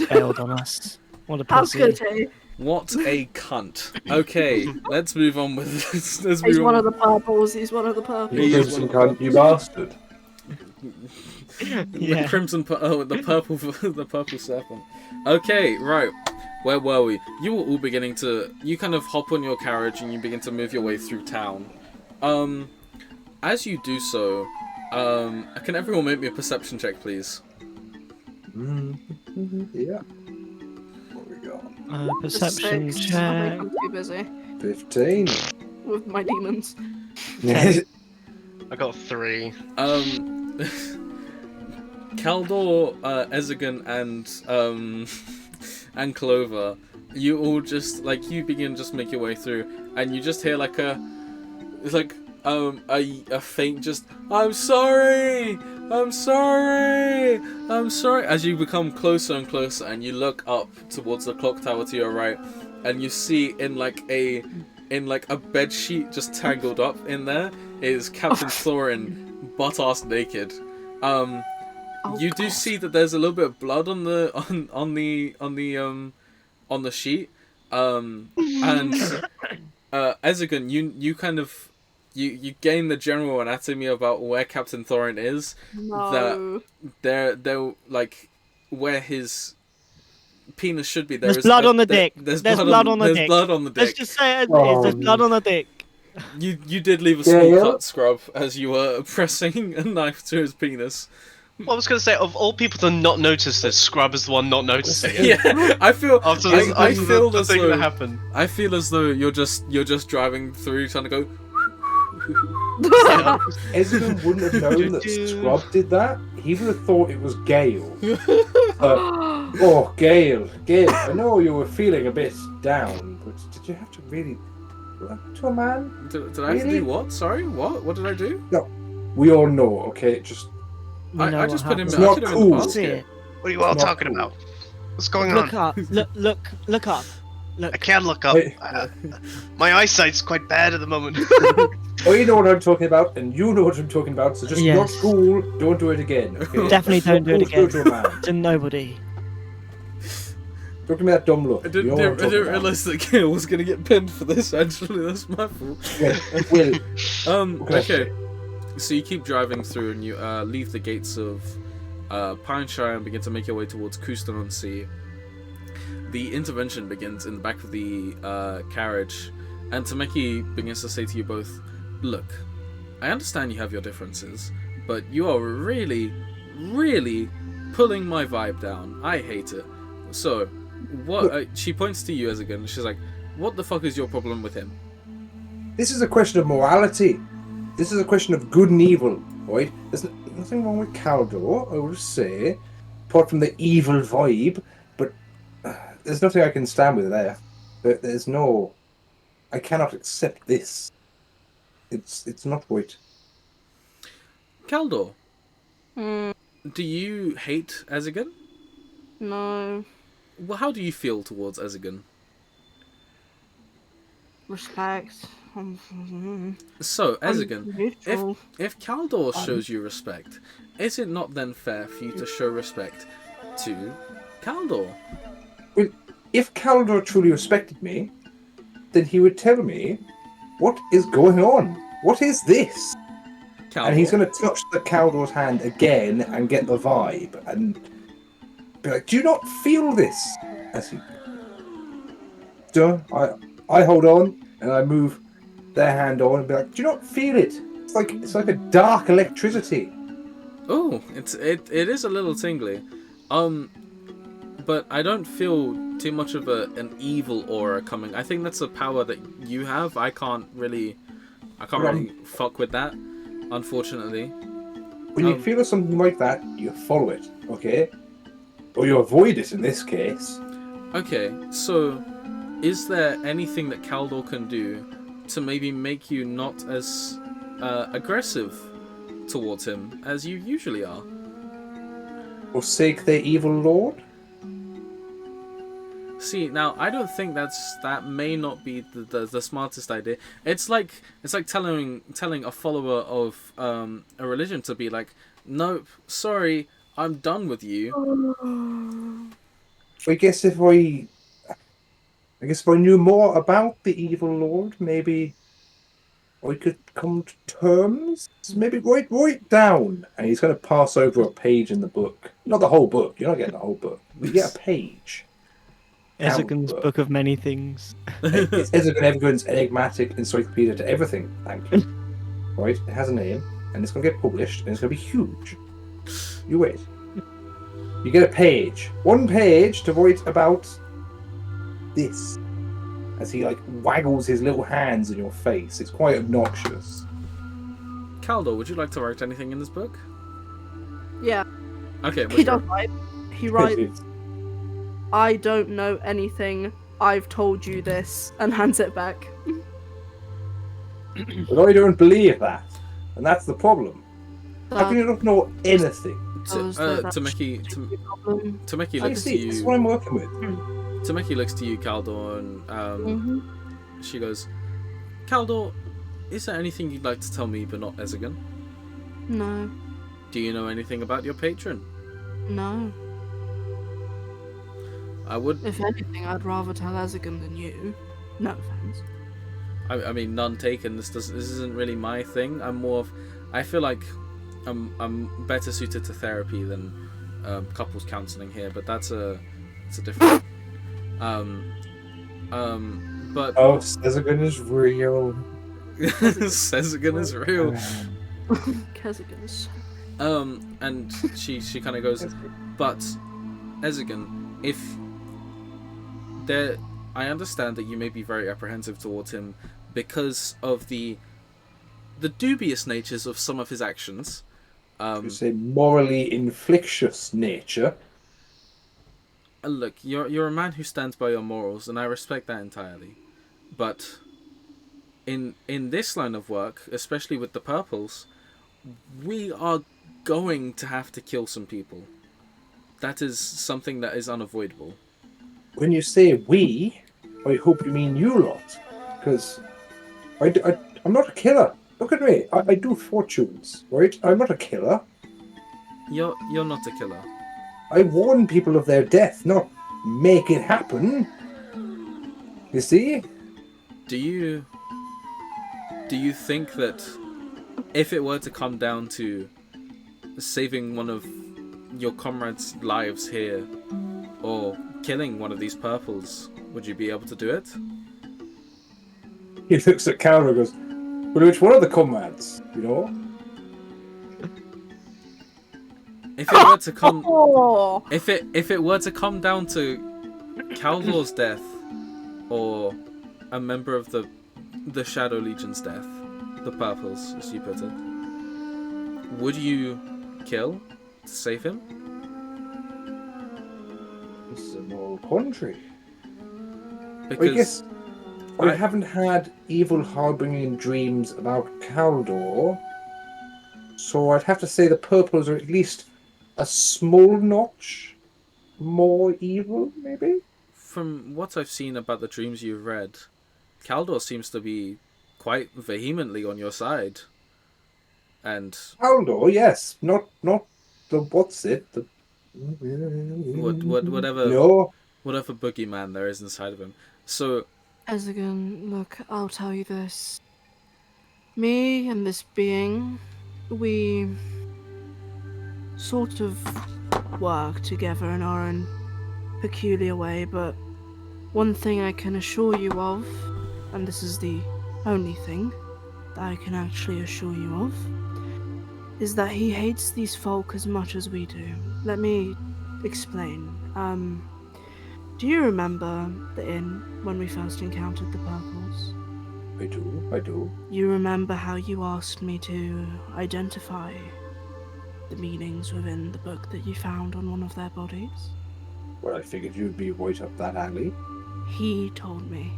Failed on us. What a How pussy. could he? What a cunt. Okay, let's move on with this. Let's He's move one on. of the purples. He's one of the purples. He You is crimson cunt, you bastard. The Yeah. crimson, the purple, the purple serpent. Okay, right. Where were we? You were all beginning to. You kind of hop on your carriage and you begin to move your way through town. As you do so, can everyone make me a perception check, please? Yeah. What we got? Perception Six. I check. think I'm too busy 15. with my demons. I got 3. Kaldor, Ezigan, and Clover, you all just you begin just make your way through, and you just hear a faint just I'm sorry, as you become closer and closer, and you look up towards the clock tower to your right, and you see in a bed sheet just tangled up in there is Captain Thorin, butt-ass naked. You do see that there's a little bit of blood on the sheet. And Ezigan, you kind of you gain the general anatomy about where Captain Thorin is. No. They're where his penis should be. There's blood on the dick. There's There's blood on the dick. Blood on the dick. Let's just say it is. There's blood on the dick. You did leave a small Yeah. cut, Scrub, as you were pressing a knife to his penis. Well, I was going to say, of all people to not notice this, Scrub is the one not noticing it. Yeah, I feel. After I this, feel the as thing though that happened. I feel as though you're just driving through, trying to go. Ezra wouldn't have known that Scrub did that. He would have thought it was Gale. Oh, Gale. I know you were feeling a bit down, but did you have to really to a man? Did I have to do what? Sorry, what? What did I do? No, we all know. Okay, just We know I what just put him. happened. I It's put him not in the cool. See basket. it. What are you all Not talking cool. about? What's going Look on? up. Look up. Look. I can't look up. Wait. My eyesight's quite bad at the moment. Oh, you know what I'm talking about, and you know what I'm talking about. So just Yes. not cool. Don't do it again. Okay? Definitely don't do it Not cool again. to a man. To nobody. Don't give me that dumb look. I You didn't, know what I'm I talking didn't about. realize that Gail was gonna get pinned for this. Actually, that's my fault. Yeah, Will, what can I Okay. say? So you keep driving through, and you leave the gates of Pineshire and begin to make your way towards Couston-on-Sea. The intervention begins in the back of the carriage, and Tameki begins to say to you both, "Look, I understand you have your differences, but you are really, really pulling my vibe down. I hate it. So, what?" She points to you as again. She's like, "What the fuck is your problem with him?" This is a question of morality. This is a question of good and evil, right? There's nothing wrong with Caldor, I would say, apart from the evil vibe, but there's nothing I can stand with there. There's no... I cannot accept this. It's not right. Kaldor, Hmm. do you hate Ezigan? No. Well, how do you feel towards Ezigan? Respect. So, Ezigan, Neutral. if Kaldor shows you respect, is it not then fair for you to show respect to Kaldor? Well, if Caldor truly respected me, then he would tell me what is going on. What is this? Kaldor? And he's going to touch the Caldor's hand again and get the vibe and be like, "Do you not feel this?" As he, I hold on and I move their hand on and be like, "Do you not feel it? It's like a dark electricity." Oh, it is a little tingly, but I don't feel too much of an evil aura coming. I think that's a power that you have. I can't really fuck with that, unfortunately. When you feel something like that, you follow it, okay? Or you avoid it in this case. Okay, so is there anything that Kaldor can do to maybe make you not as aggressive towards him as you usually are? Forsake their evil lord? See, now I don't think that may not be the smartest idea. It's like telling a follower of a religion to be like, "Nope, sorry, I'm done with you." I guess if I knew more about the evil lord, maybe I could come to terms. Maybe write down. And he's going to pass over a page in the book. Not the whole book. You're not getting the whole book. But you get a page. Ezekin's Book of Many Things. It's Ezekin Evergood's enigmatic encyclopedia to everything. Thank you. Right? It has a name, and it's going to get published, and it's going to be huge. You wait. You get a page. One page to write about this. As he waggles his little hands in your face. It's quite obnoxious. Kaldor, would you like to write anything in this book? Yeah. Okay. He does write. He writes, "I don't know anything. I've told you this," and hands it back. But I don't believe that. And that's the problem. How can you not know anything? Tameki looks to you. This is what I'm working with. Tameki looks to you, Kaldor, and she goes, "Kaldor, is there anything you'd like to tell me but not Ezigan? No. Do you know anything about your patron?" No. I would. If anything, I'd rather tell Ezigan than you. No offense. I mean, none taken. This isn't really my thing. I'm more of. I feel like I'm better suited to therapy than couples counselling here, but it's a different. But Ezigan is real. Ezigan is real. Kezigan is. And she kind of goes, but Ezigan, if there, I understand that you may be very apprehensive towards him because of the dubious natures of some of his actions. You say morally inflictious nature. Look, you're a man who stands by your morals, and I respect that entirely. But in this line of work, especially with the purples, we are going to have to kill some people. That is something that is unavoidable. When you say we, I hope you mean you lot. Because I'm not a killer. Look at me. I do fortunes, right? I'm not a killer. You're not a killer. I warn people of their death, not make it happen. You see? Do you think that if it were to come down to saving one of your comrades' lives here, or killing one of these purples, would you be able to do it? He looks at Calvin and goes, "Well, which one of the comrades? You know?" If it were to come, Oh, if it were to come down to Caldor's death, or a member of the Shadow Legion's death, the purples, as you put it, would you kill to save him? This is a moral quandary. Because I guess I haven't had evil harboring dreams about Caldor, so I'd have to say the purples are at least a small notch more evil, maybe? from what I've seen about the dreams you've read, Caldor seems to be quite vehemently on your side. And Caldor, yes. Not the what's it? The whatever No. whatever boogeyman there is inside of him. So Ezegan, look, I'll tell you this. Me and this being, we sort of work together in our own peculiar way, but one thing I can assure you of, and this is the only thing that I can actually assure you of, is that he hates these folk as much as we do. Let me explain. Do you remember the inn when we first encountered the purples? I do. You remember how you asked me to identify the meanings within the book that you found on one of their bodies? Well, I figured you'd be right up that alley. He told me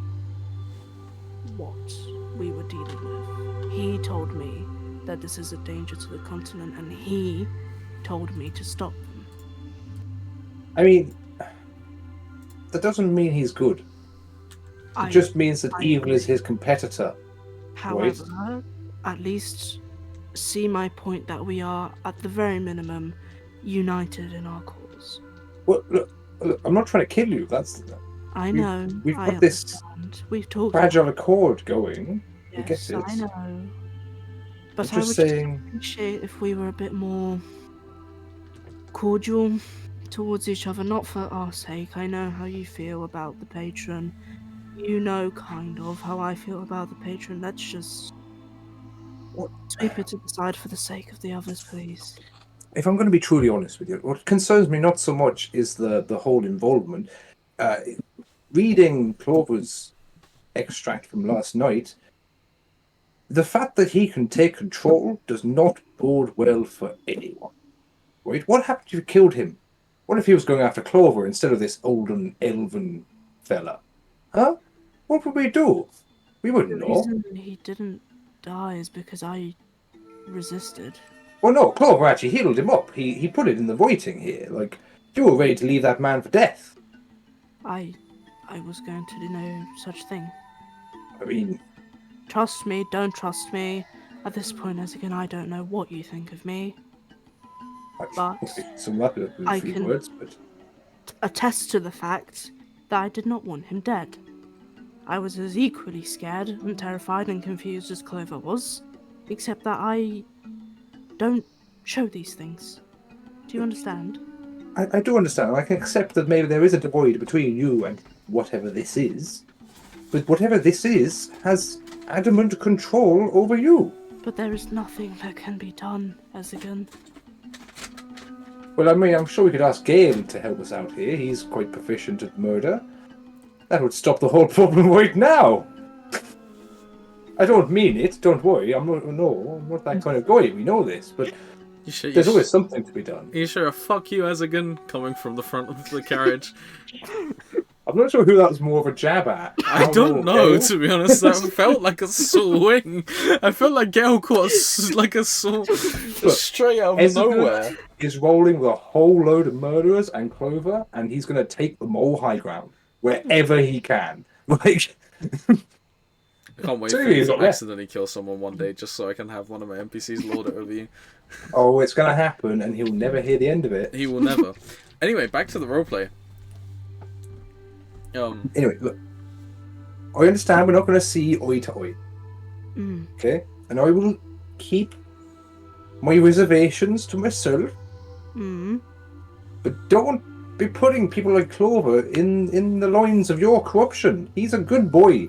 what we were dealing with. He told me that this is a danger to the continent, and he told me to stop them. I mean, that doesn't mean he's good. It just means that evil is his competitor. However, at least see my point that we are, at the very minimum, united in our cause. Well, look, I'm not trying to kill you. I know. We've I got this understand. We've talked. fragile accord going. Yes, I get it. I know. But I'm I just would saying. appreciate if we were a bit more cordial towards each other, not for our sake. I know how you feel about the patron. You know kind of how I feel about the patron. Let's just sweep it to the side for the sake of the others, please. If I'm going to be truly honest with you, what concerns me not so much is the whole involvement. Reading Clover's extract from last night, the fact that he can take control does not bode well for anyone. Right? What happened if you killed him? What if he was going after Clover instead of this olden elven fella? Huh? What would we do? We wouldn't The know. reason he didn't die is because I resisted. Well, no, Clover actually healed him up. He put it in the writing here. Like, you were ready to leave that man for death. I was going to do no such thing. I mean, Trust me, don't trust me. At this point, as again, I don't know what you think of me. But some luck with I a few can- words, but attest to the fact that I did not want him dead. I was as equally scared and terrified and confused as Clover was, except that I don't show these things. Do you understand? I do understand. I can accept that maybe there is a divide between you and whatever this is. But whatever this is has adamant control over you. But there is nothing that can be done, Ezegan. Well, I mean, I'm sure we could ask Gale to help us out here. He's quite proficient at murder. That would stop the whole problem right now. I don't mean it. Don't worry. I'm not that kind of guy. We know this, but there's always something to be done. You sure? Fuck you, Ezegan, coming from the front of the carriage. I'm not sure who that was more of a jab at. I don't know, to be honest. That felt like a swing. I felt like Gale caught like a sword straight out of nowhere. He's rolling with a whole load of murderers and Clover, and he's going to take them all high ground wherever he can. Like, I can't wait for you to accidentally kill someone one day just so I can have one of my NPCs lord it over you. Oh, it's going to happen, and he'll never hear the end of it. He will never. Anyway, back to the roleplay. Anyway, look. I understand we're not going to see eye to eye. Mm. Okay? And I will keep my reservations to myself, Mm. but don't be putting people like Clover in the lines of your corruption. He's a good boy.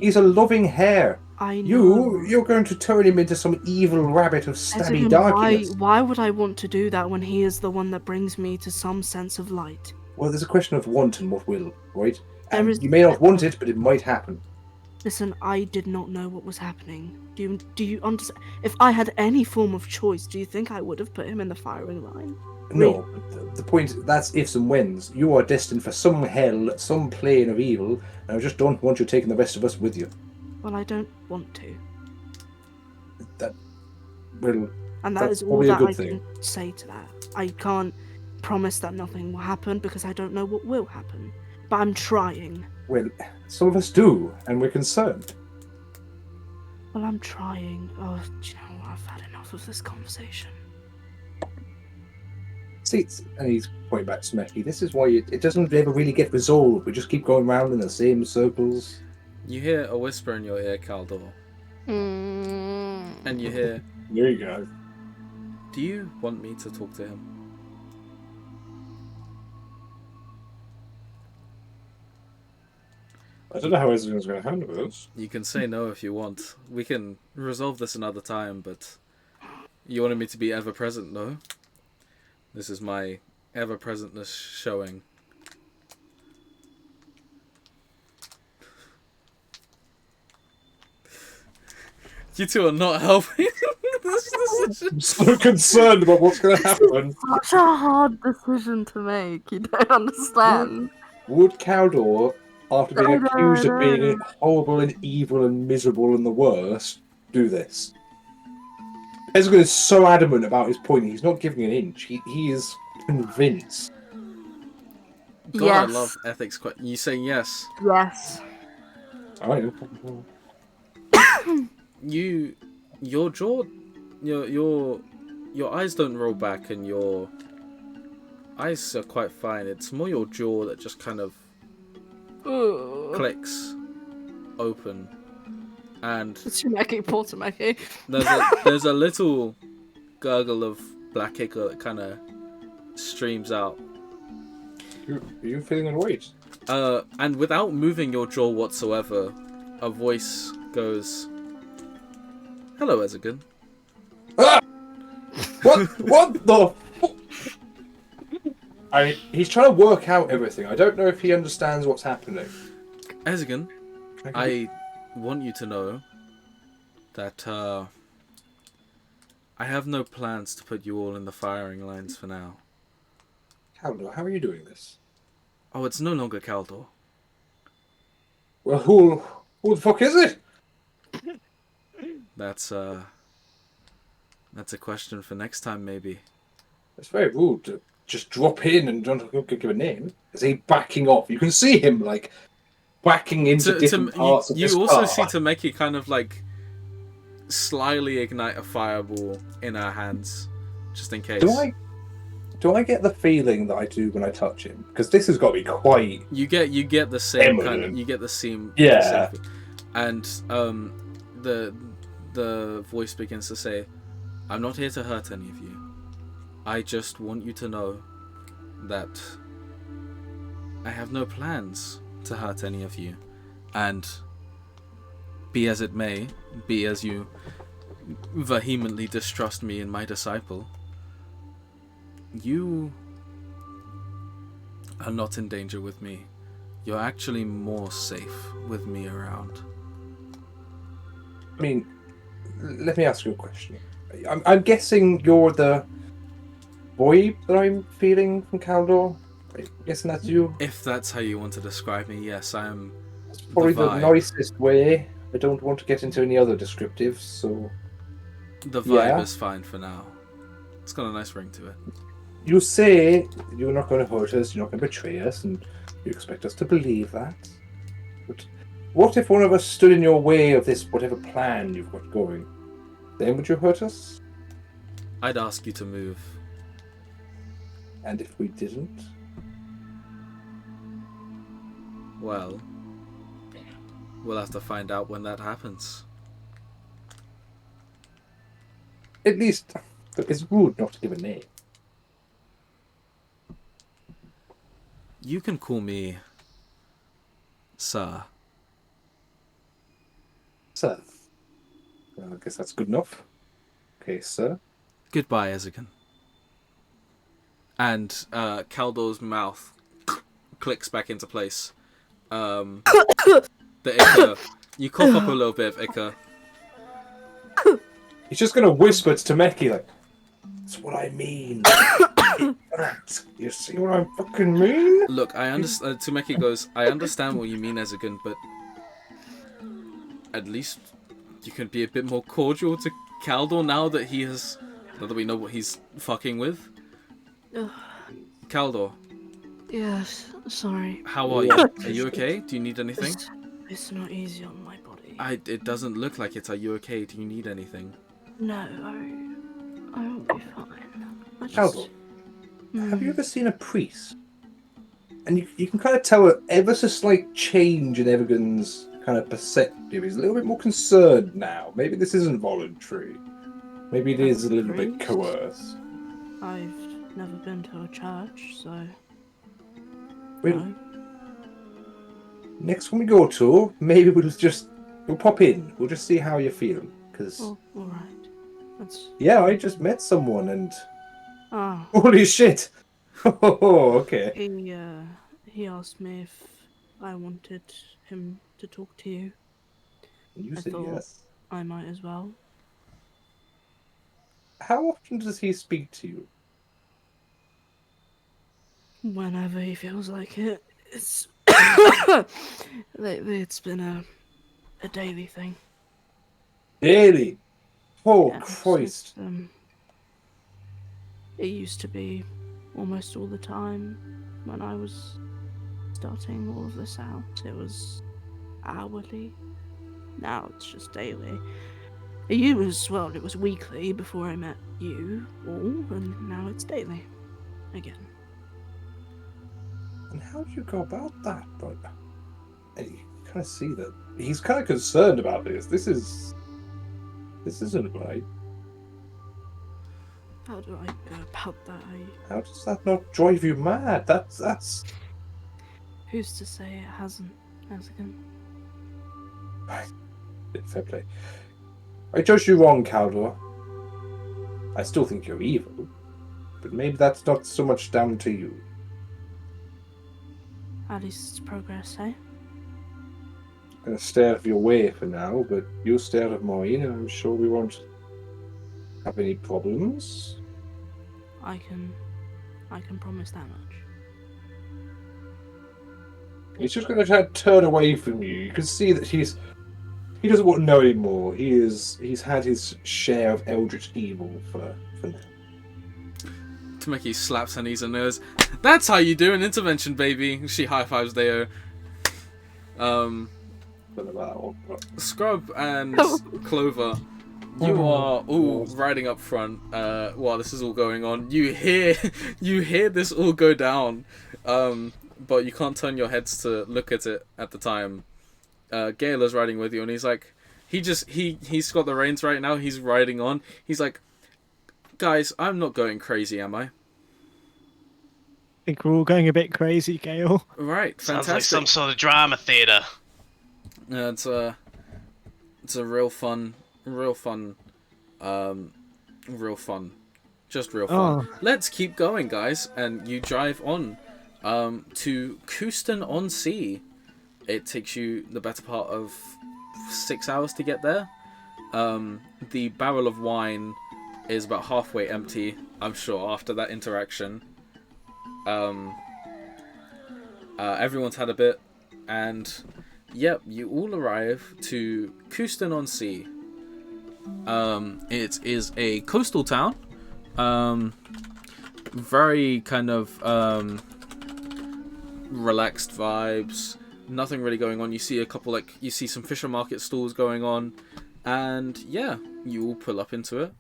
He's a loving hare. I know. You're going to turn him into some evil rabbit of stabby Ezekiel, darkness. why would I want to do that when he is the one that brings me to some sense of light? Well, there's a question of want and what will, right? There And is- you may not want it, but it might happen. Listen, I did not know what was happening. Do you understand? If I had any form of choice, do you think I would have put him in the firing line? No, the point, that's ifs and whens. You are destined for some hell, some plane of evil, and I just don't want you taking the rest of us with you. Well, I don't want to. Well, And that that's is all probably a that good I thing. can say to that. I can't promise that nothing will happen because I don't know what will happen. But I'm trying. Well, some of us do, and we're concerned. Well, I'm trying. Oh, do you know what? I've had enough of this conversation. See, and he's pointing back to Smecky. This is why it doesn't ever really get resolved. We just keep going round in the same circles. You hear a whisper in your ear, Caldor, and you hear, There you go. "Do you want me to talk to him?" I don't know how everyone's going to handle this. You can say no if you want. We can resolve this another time, but you wanted me to be ever present, no? This is my ever presentness showing. You two are not helping. This decision. I'm so concerned about what's going to happen. Such a hard decision to make. You don't understand. Would Caldor, after being I accused of being don't. horrible and evil and miserable and the worst, do this? Ezreal is so adamant about his point, he's not giving an inch. He is convinced. God, Yes. I love ethics. You say yes. Yes. I know. Your jaw, your eyes don't roll back, and your eyes are quite fine. It's more your jaw that just kind of clicks open, and Tsumeki, poor Tsumeki. there's a little gurgle of black ichor that kind of streams out. Are you feeling annoyed? And without moving your jaw whatsoever, a voice goes, "Hello, Ezegan." Ah! What the fuck? He's trying to work out everything. I don't know if he understands what's happening. Ezegan, I want you to know that I have no plans to put you all in the firing lines for now. Caldor, how are you doing this? Oh, it's no longer Caldor. Well, who the fuck is it? That's a question for next time, maybe. It's very rude to just drop in and don't give a name. Is he backing off? You can see him like backing into different parts of this you also car. see Tameki kind of like slyly ignite a fireball in her hands, just in case. Do I get the feeling that I do when I touch him? Because this has got to be quite. You get the same kind of, Eminent. you get the same. Yeah. And the voice begins to say, "I'm not here to hurt any of you. I just want you to know that I have no plans to hurt any of you. And be as it may, be as you vehemently distrust me and my disciple, you are not in danger with me. You're actually more safe with me around." I mean, let me ask you a question. I'm guessing you're the boy that I'm feeling from Caldor. I'm guessing that's you. If that's how you want to describe me, yes, I am. That's probably the vibe. nicest way. I don't want to get into any other descriptives, so. The vibe Yeah. is fine for now. It's got a nice ring to it. You say you're not going to hurt us, you're not going to betray us, and you expect us to believe that. But what if one of us stood in your way of this whatever plan you've got going? Then would you hurt us? I'd ask you to move. And if we didn't? Well, we'll have to find out when that happens. At least, it's rude not to give a name. You can call me Sir. Sir. Well, I guess that's good enough. Okay, sir. Goodbye, Ezekin. And Kaldor's mouth clicks back into place. The ichor. You cough up a little bit of ichor. He's just gonna whisper to Temeki, like, that's what I mean. You see what I fucking mean? Look, I understand. Tsumeki goes, I understand what you mean, Ezekin, but at least you can be a bit more cordial to Kaldor now that we know what he's fucking with. Kaldor, Yes, sorry. how are you? Are you okay? Do you need anything? It's not easy on my body. It doesn't look like it. Are you okay? Do you need anything? No, I will be fine. Kaldor, have you ever seen a priest? And you can kind of tell an ever so slight change in Evergan's kind of perspective. He's a little bit more concerned now. Maybe this isn't voluntary. Maybe it is a little bit coerced. I've never been to a church, so... Well, no. next one we go to, maybe we'll pop in. We'll just see how you're feeling. Because, Oh, alright. That's... yeah, I just met someone and... Ah. Holy shit! Oh, okay. He asked me if I wanted him to talk to you. You I said thought yes. I might as well. How often does he speak to you? Whenever he feels like it. It's... Lately it's been a daily thing. Daily? Oh, Yeah, Christ. It used to be almost all the time when I was starting all of this out. It was hourly. Now it's just daily. It was weekly before I met you all, and now it's daily. Again. And how do you go about that? But you kind of see that he's kind of concerned about this. This isn't right. How do I go about that? How does that not drive you mad? That's. Who's to say it hasn't, Ezekin? Fair play. I judged you wrong, Kaldor. I still think you're evil, but maybe that's not so much down to you. At least it's progress, eh? I'm gonna stay out of your way for now, but you'll stay out of mine, and I'm sure we won't have any problems. I can promise that much. He's just gonna try to turn away from you. You can see that he doesn't want to know anymore. He's had his share of eldritch evil for now. Tameki slaps her knees and goes, that's how you do an intervention, baby. She high-fives Deo. Scrub and Clover, you are all riding up front while this is all going on. You hear this all go down, but you can't turn your heads to look at it at the time. Gala's riding with you, and he's like, he's got the reins right now. He's riding on. He's like, guys, I'm not going crazy, am I? I think we're all going a bit crazy, Gale. Right, fantastic. Sounds like some sort of drama theatre. It's a real fun, just real fun. Oh. Let's keep going, guys, and you drive on to Cooston-on-Sea. It takes you the better part of 6 hours to get there. The barrel of wine is about halfway empty, I'm sure, after that interaction. Everyone's had a bit, and yep, you all arrive to Cooston-on-Sea. It is a coastal town. Very kind of relaxed vibes. Nothing really going on. You see you see some fisher market stalls going on, and yeah, you all pull up into it.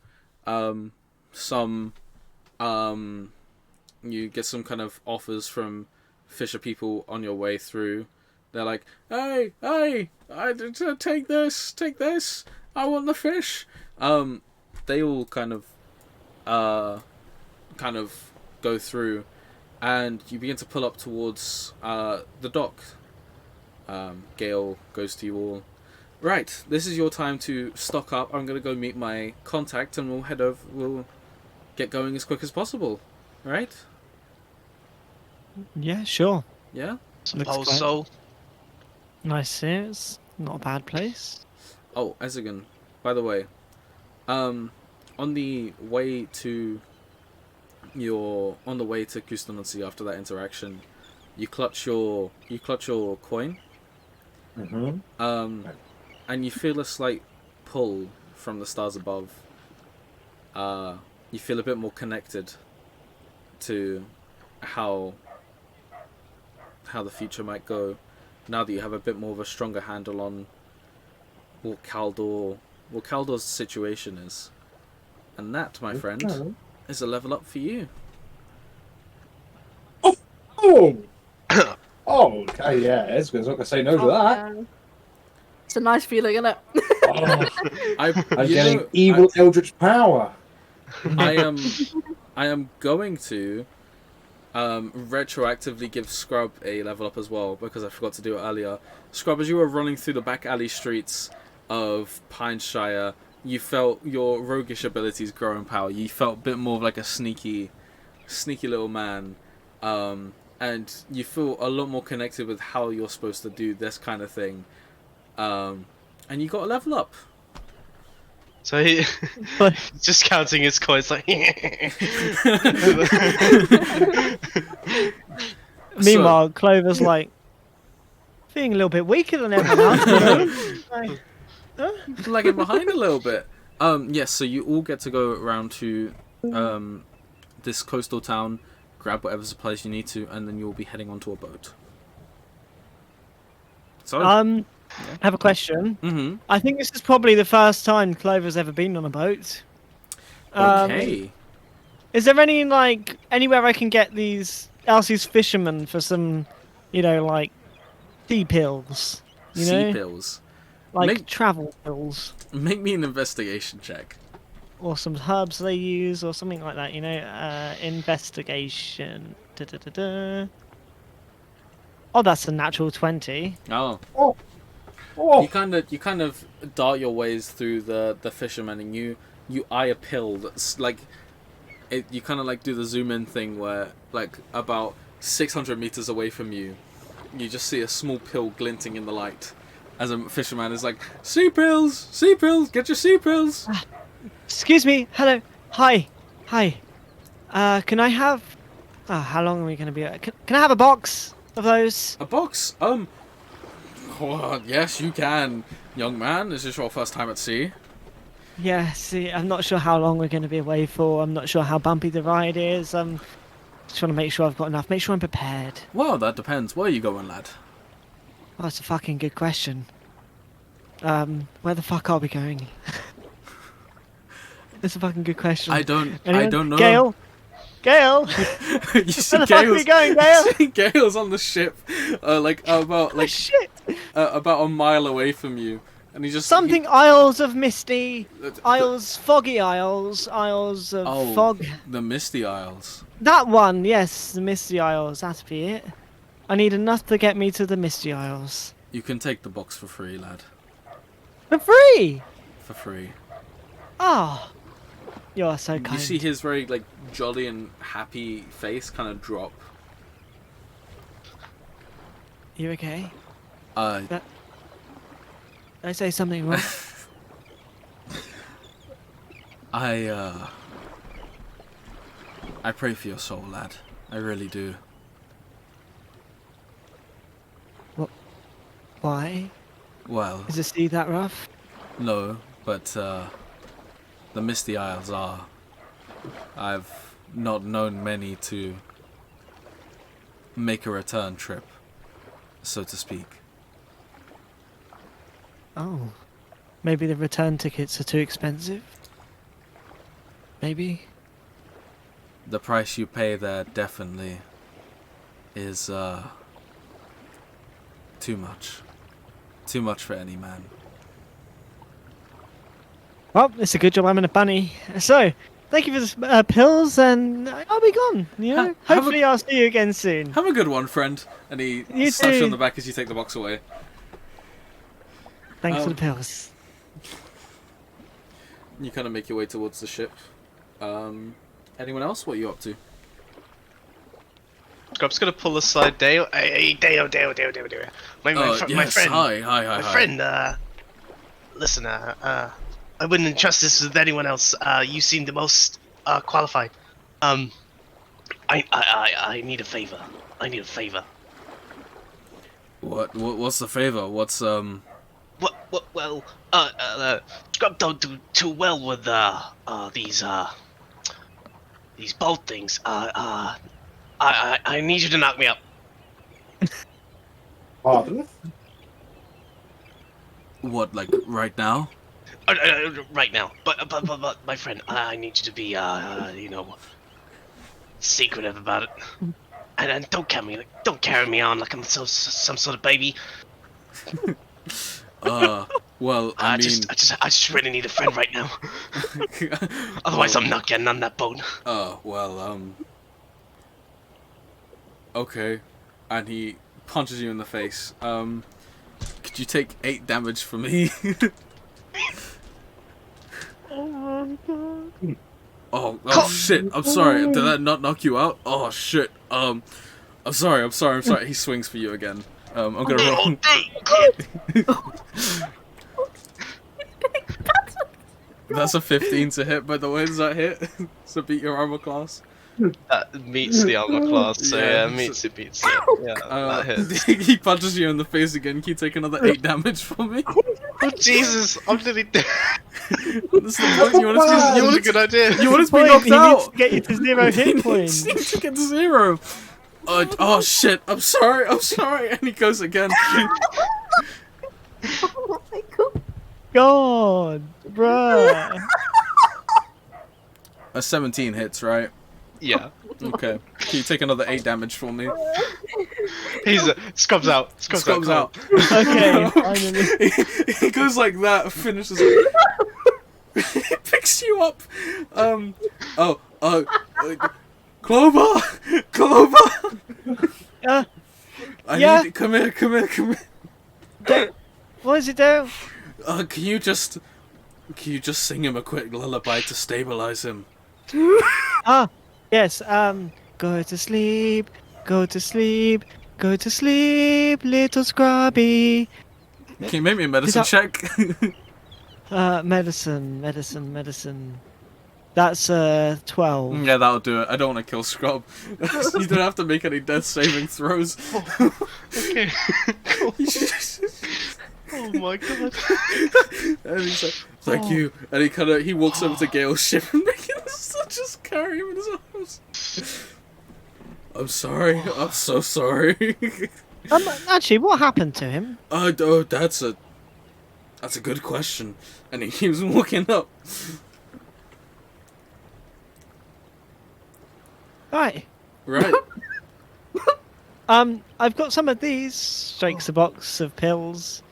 You get some kind of offers from fisher people on your way through. They're like, hey, take this. I want the fish. They all kind of go through, and you begin to pull up towards the dock. Gale goes to you all. Right, this is your time to stock up. I'm gonna go meet my contact, and we'll head over. We'll get going as quick as possible. Right? Yeah, sure. Yeah. Suppose great. so. Nice. It's not a bad place. Oh, Ezigan, by the way, on the way to Kustanotsi after that interaction, you clutch your coin, Mm-hmm. and you feel a slight pull from the stars above. You feel a bit more connected to how the future might go, now that you have a bit more of a stronger handle on what Kaldor's situation is. And that, my friend, is a level up for you. Oh! Oh, okay, yeah. It's not going to say no to that. Yeah. It's a nice feeling, isn't it? Oh, I'm You getting know, evil eldritch power. I am going to retroactively give Scrub a level up as well, because I forgot to do it earlier. Scrub, as you were running through the back alley streets of Pineshire, you felt your roguish abilities grow in power. You felt a bit more of like a sneaky little man, and you feel a lot more connected with how you're supposed to do this kind of thing, and you got a level up. So he's just counting his coins like. Meanwhile, Clover's like feeling a little bit weaker than everyone else. Like, Lagging behind a little bit. Yes, so you all get to go around to this coastal town, grab whatever supplies you need to, and then you'll be heading onto a boat. So, I have a question. mm-hmm. I think this is probably the first time Clover's ever been on a boat. Okay. Is there any anywhere I can get these Elsie's fishermen for some, like sea pills? Sea pills. Like travel pills. Make me an investigation check. Or some herbs they use, or something like that, investigation. Da-da-da-da. Oh, that's a natural 20. Oh. Oh. You kind of dart your ways through the fishermen, and you eye a pill that's like you kind of like do the zoom in thing where like about 600 meters away from you, you just see a small pill glinting in the light as a fisherman is like, sea pills, get your sea pills. Excuse me, hello, hi. Can I have? Oh, how long are we gonna be? Can I have a box of those? A box? Well, yes, you can, young man. Is this your first time at sea? Yeah, see, I'm not sure how long we're going to be away for. I'm not sure how bumpy the ride is. Just want to make sure I've got enough. Make sure I'm prepared. Well, that depends. Where are you going, lad? Oh, that's a fucking good question. Where the fuck are we going? That's a fucking good question. I don't know. Gale! You see Where the fuck are we going, Gale? Gale's on the ship, Oh, shit! about a mile away from you, and he just Isles of Misty, Isles, Foggy Isles, Isles of Fog. The Misty Isles. That one, yes, the Misty Isles. That'd be it. I need enough to get me to the Misty Isles. You can take the box for free, lad. For free? For free. Oh, you're so kind. You see his very jolly and happy face kind of drop. You okay? Did I say something wrong? I pray for your soul, lad. I really do. What? Why? Well, Is the sea that rough? no, but the Misty Isles are. I've not known many to make a return trip, so to speak. Oh. Maybe the return tickets are too expensive? Maybe? The price you pay there definitely is too too much. Too much for any man. Well, it's a good job I'm in a bunny. So, thank you for the pills, and I'll be gone. You know, Have a- hopefully I'll see you again soon. Have a good one, friend. And he You slaps you on too. the back as you take the box away. Thanks for Um, the pills. You kind of make your way towards the ship. Anyone else? What are you up to? Scrub's gonna pull aside Dale. Hey, Dale. My Yes, friend. hi. My friend, listen, I wouldn't entrust this with anyone else. You seem the most qualified. I need a favor. What's the favor? What's Well, Scrub don't do too well with these bolt things. I need you to knock me up. Pardon? what, like right now? Right now, but my friend, I need you to be secretive about it, and don't carry me on like I'm some sort of baby. Well, I I just really need a friend right now. Otherwise, I'm not getting on that boat. Okay. And he punches you in the face. Could you take 8 damage from me? Oh my god. Oh shit, I'm sorry. Did that not knock you out? Oh shit. I'm sorry. He swings for you again. I'm gonna roll. That's a 15 to hit, by the way. Does that hit? So beat your armor class. That meets the armor class, so Yeah, yeah, beats it. Yeah, that hits. He punches you in the face again. Can you take another 8 damage from me? Oh Jesus, I'm nearly dead. That's the point. You want That's a to good idea. be knocked He needs out. to get you to 0 hit points. He needs to get to 0. Oh shit! I'm sorry. And he goes again. Oh my god. God, bruh. A 17 hits, right? Yeah, Okay. Can you take another 8 damage from me? he's Scrub's out. Scrub's out. Okay, finally. He goes like that, finishes it. He picks you up. Clover! Uh, I Yeah? need. Come here. what does it do? Can you just sing him a quick lullaby to stabilize him? Ah, yes. Go to sleep, little scrubby. Can you make me a medicine that- check? Medicine. That's 12. Yeah, that'll do it. I don't want to kill Scrub. You don't have to make any death saving throws. Okay. Cool. Oh my god. And he's like, thank you. And he walks over to Gale's ship and begins to just carry him in his arms. I'm sorry. I'm so sorry. Actually, what happened to him? That's a good question. And he keeps walking up. Right. Right. I've got some of these. Shakes a box of pills.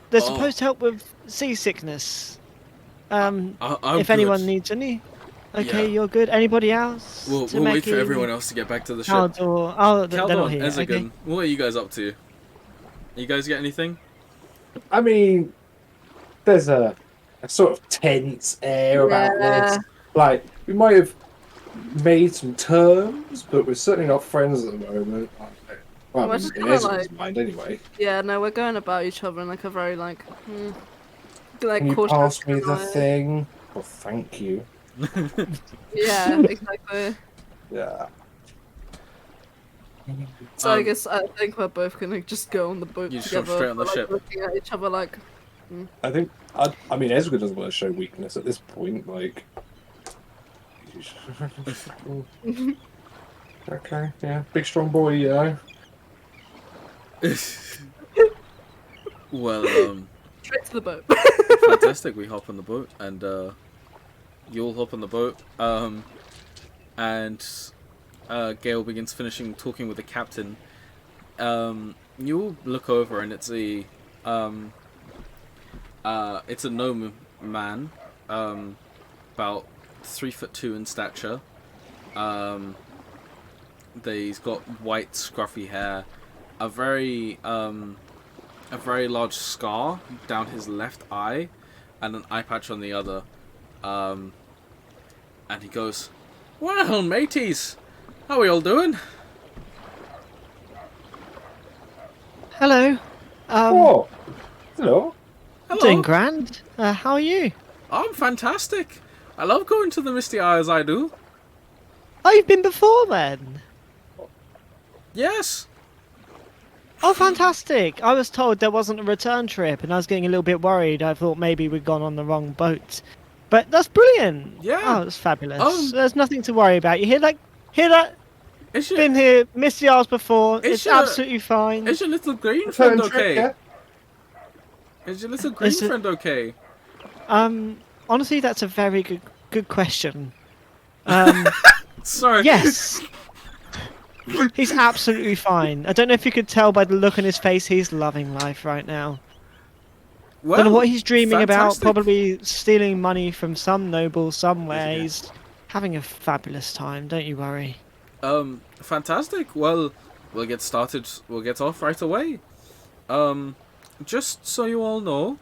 They're Oh. supposed to help with seasickness. I'm If anyone good. needs any. Okay, Yeah. you're good. Anybody else? We'll wait for everyone else to get back to the ship. Caldor. Oh, they're not Caldon, here. Ezegan, Okay. what are you guys up to? You guys get anything? I mean, there's a sort of tense air about this. Like, we might have made some terms, but we're certainly not friends at the moment. Well, We're in just kinda Ezra's like- mind, anyway. Yeah, no, we're going about each other in like a very like Can you cautious pass me the kind of way. thing? Oh, thank you. Yeah, exactly. Yeah. So I think we're both gonna just go on the boat You just together. jump straight on the but, like, ship. looking at each other like, I think, I mean, Ezra doesn't want to show weakness at this point, like... Okay, yeah, big strong boy, you know. Well, straight to the boat. fantastic. We hop on the boat, and you all hop on the boat, and Gale begins talking with the captain. you look over and it's a gnome man, about 3'2" in stature. He's got white scruffy hair, a very large scar down his left eye, and an eye patch on the other. And he goes, "Well, mateys, how are we all doing?" Hello. Oh, hello. Hello. Doing grand. How are you? I'm fantastic. I love going to the Misty Isles. I do. Oh, you've been before then? Yes. Oh, fantastic. I was told there wasn't a return trip, and I was getting a little bit worried. I thought maybe we'd gone on the wrong boat. But that's brilliant. Yeah. Oh, that's fabulous. Oh. There's nothing to worry about. You hear that? Hear that? Is your, Been here, missed the Isles before. Is It's your- absolutely fine. is your little green friend Return trip, okay? yeah? Is your little green Is it- friend okay? Honestly, that's a very good question. Sorry. Yes. He's absolutely fine. I don't know if you could tell by the look on his face, he's loving life right now. Well, Don't know what he's dreaming fantastic. about. Probably stealing money from some noble somewhere. He's having a fabulous time. Don't you worry. Fantastic. Well, we'll get started. We'll get off right away. Just so you all know,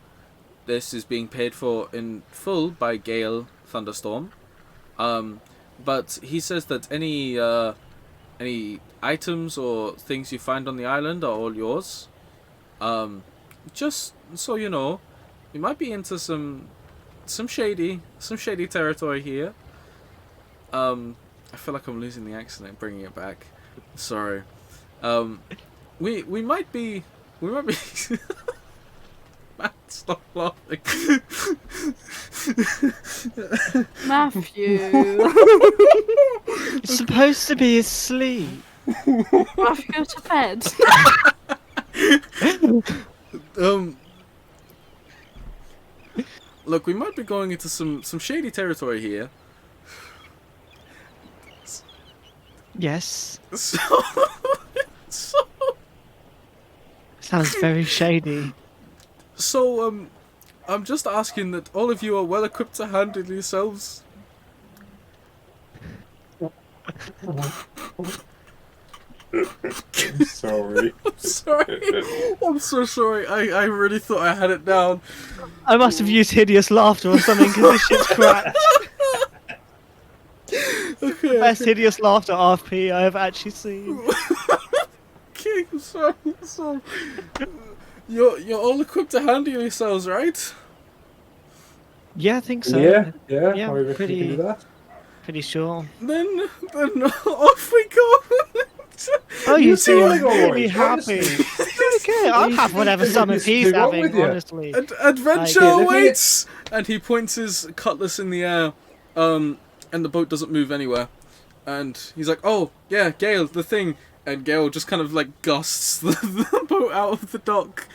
this is being paid for in full by Gale Thunderstorm. But he says that any items or things you find on the island are all yours. Just so you know, we might be into some shady territory here. I feel like I'm losing the accent and bringing it back. Sorry. We might be. Matt, stop laughing. Matthew. It's supposed to be asleep. Matthew, go to bed. Look, we might be going into some shady territory here. Yes. So, Sounds very shady. so, I'm just asking that all of you are well equipped to handle yourselves. I'm sorry. I'm sorry. I'm so sorry. I really thought I had it down. I must have used hideous laughter or something because this shit's crap. Okay. Best hideous laughter RP I have actually seen. Okay, so you're all equipped to handle yourselves, right? Yeah, I think so. Yeah, Yeah, I reckon we pretty- can do that. Pretty sure. Then off we go. Oh, you You seem seem like a really boy, happy. honestly. Okay, I'll have whatever summons he's They're wrong having, with you. honestly. Adventure Here, let me- awaits! And he points his cutlass in the air, and the boat doesn't move anywhere. And he's like, "Oh yeah, Gale, the thing." And Gale just kind of like gusts the boat out of the dock.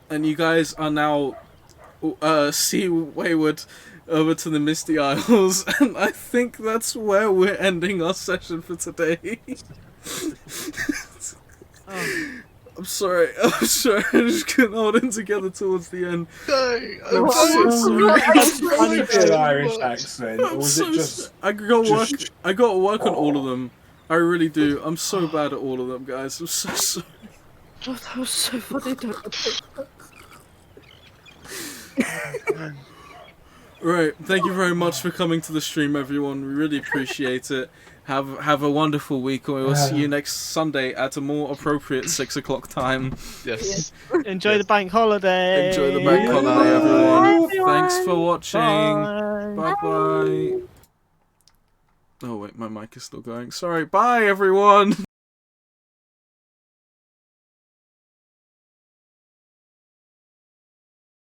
And you guys are now sea wayward over to the Misty Isles, and I think that's where we're ending our session for today. I'm sorry, I just couldn't hold it together towards the end. I'm so sorry. Was it an Irish accent, or I'm was so it just? I got work. just- I got to work on all of them. I really do. I'm so bad at all of them, guys. I'm so sorry. Oh, that was so funny. Don't Right. Thank you very much for coming to the stream, everyone. We really appreciate it. Have a wonderful week, and we will see you next Sunday at a more appropriate 6 o'clock time. Yes. Enjoy the bank holiday. Enjoy the bank Bye. holiday, everyone. Bye, Thanks for watching. Bye. Bye bye. Oh wait, my mic is still going. Sorry. Bye, everyone.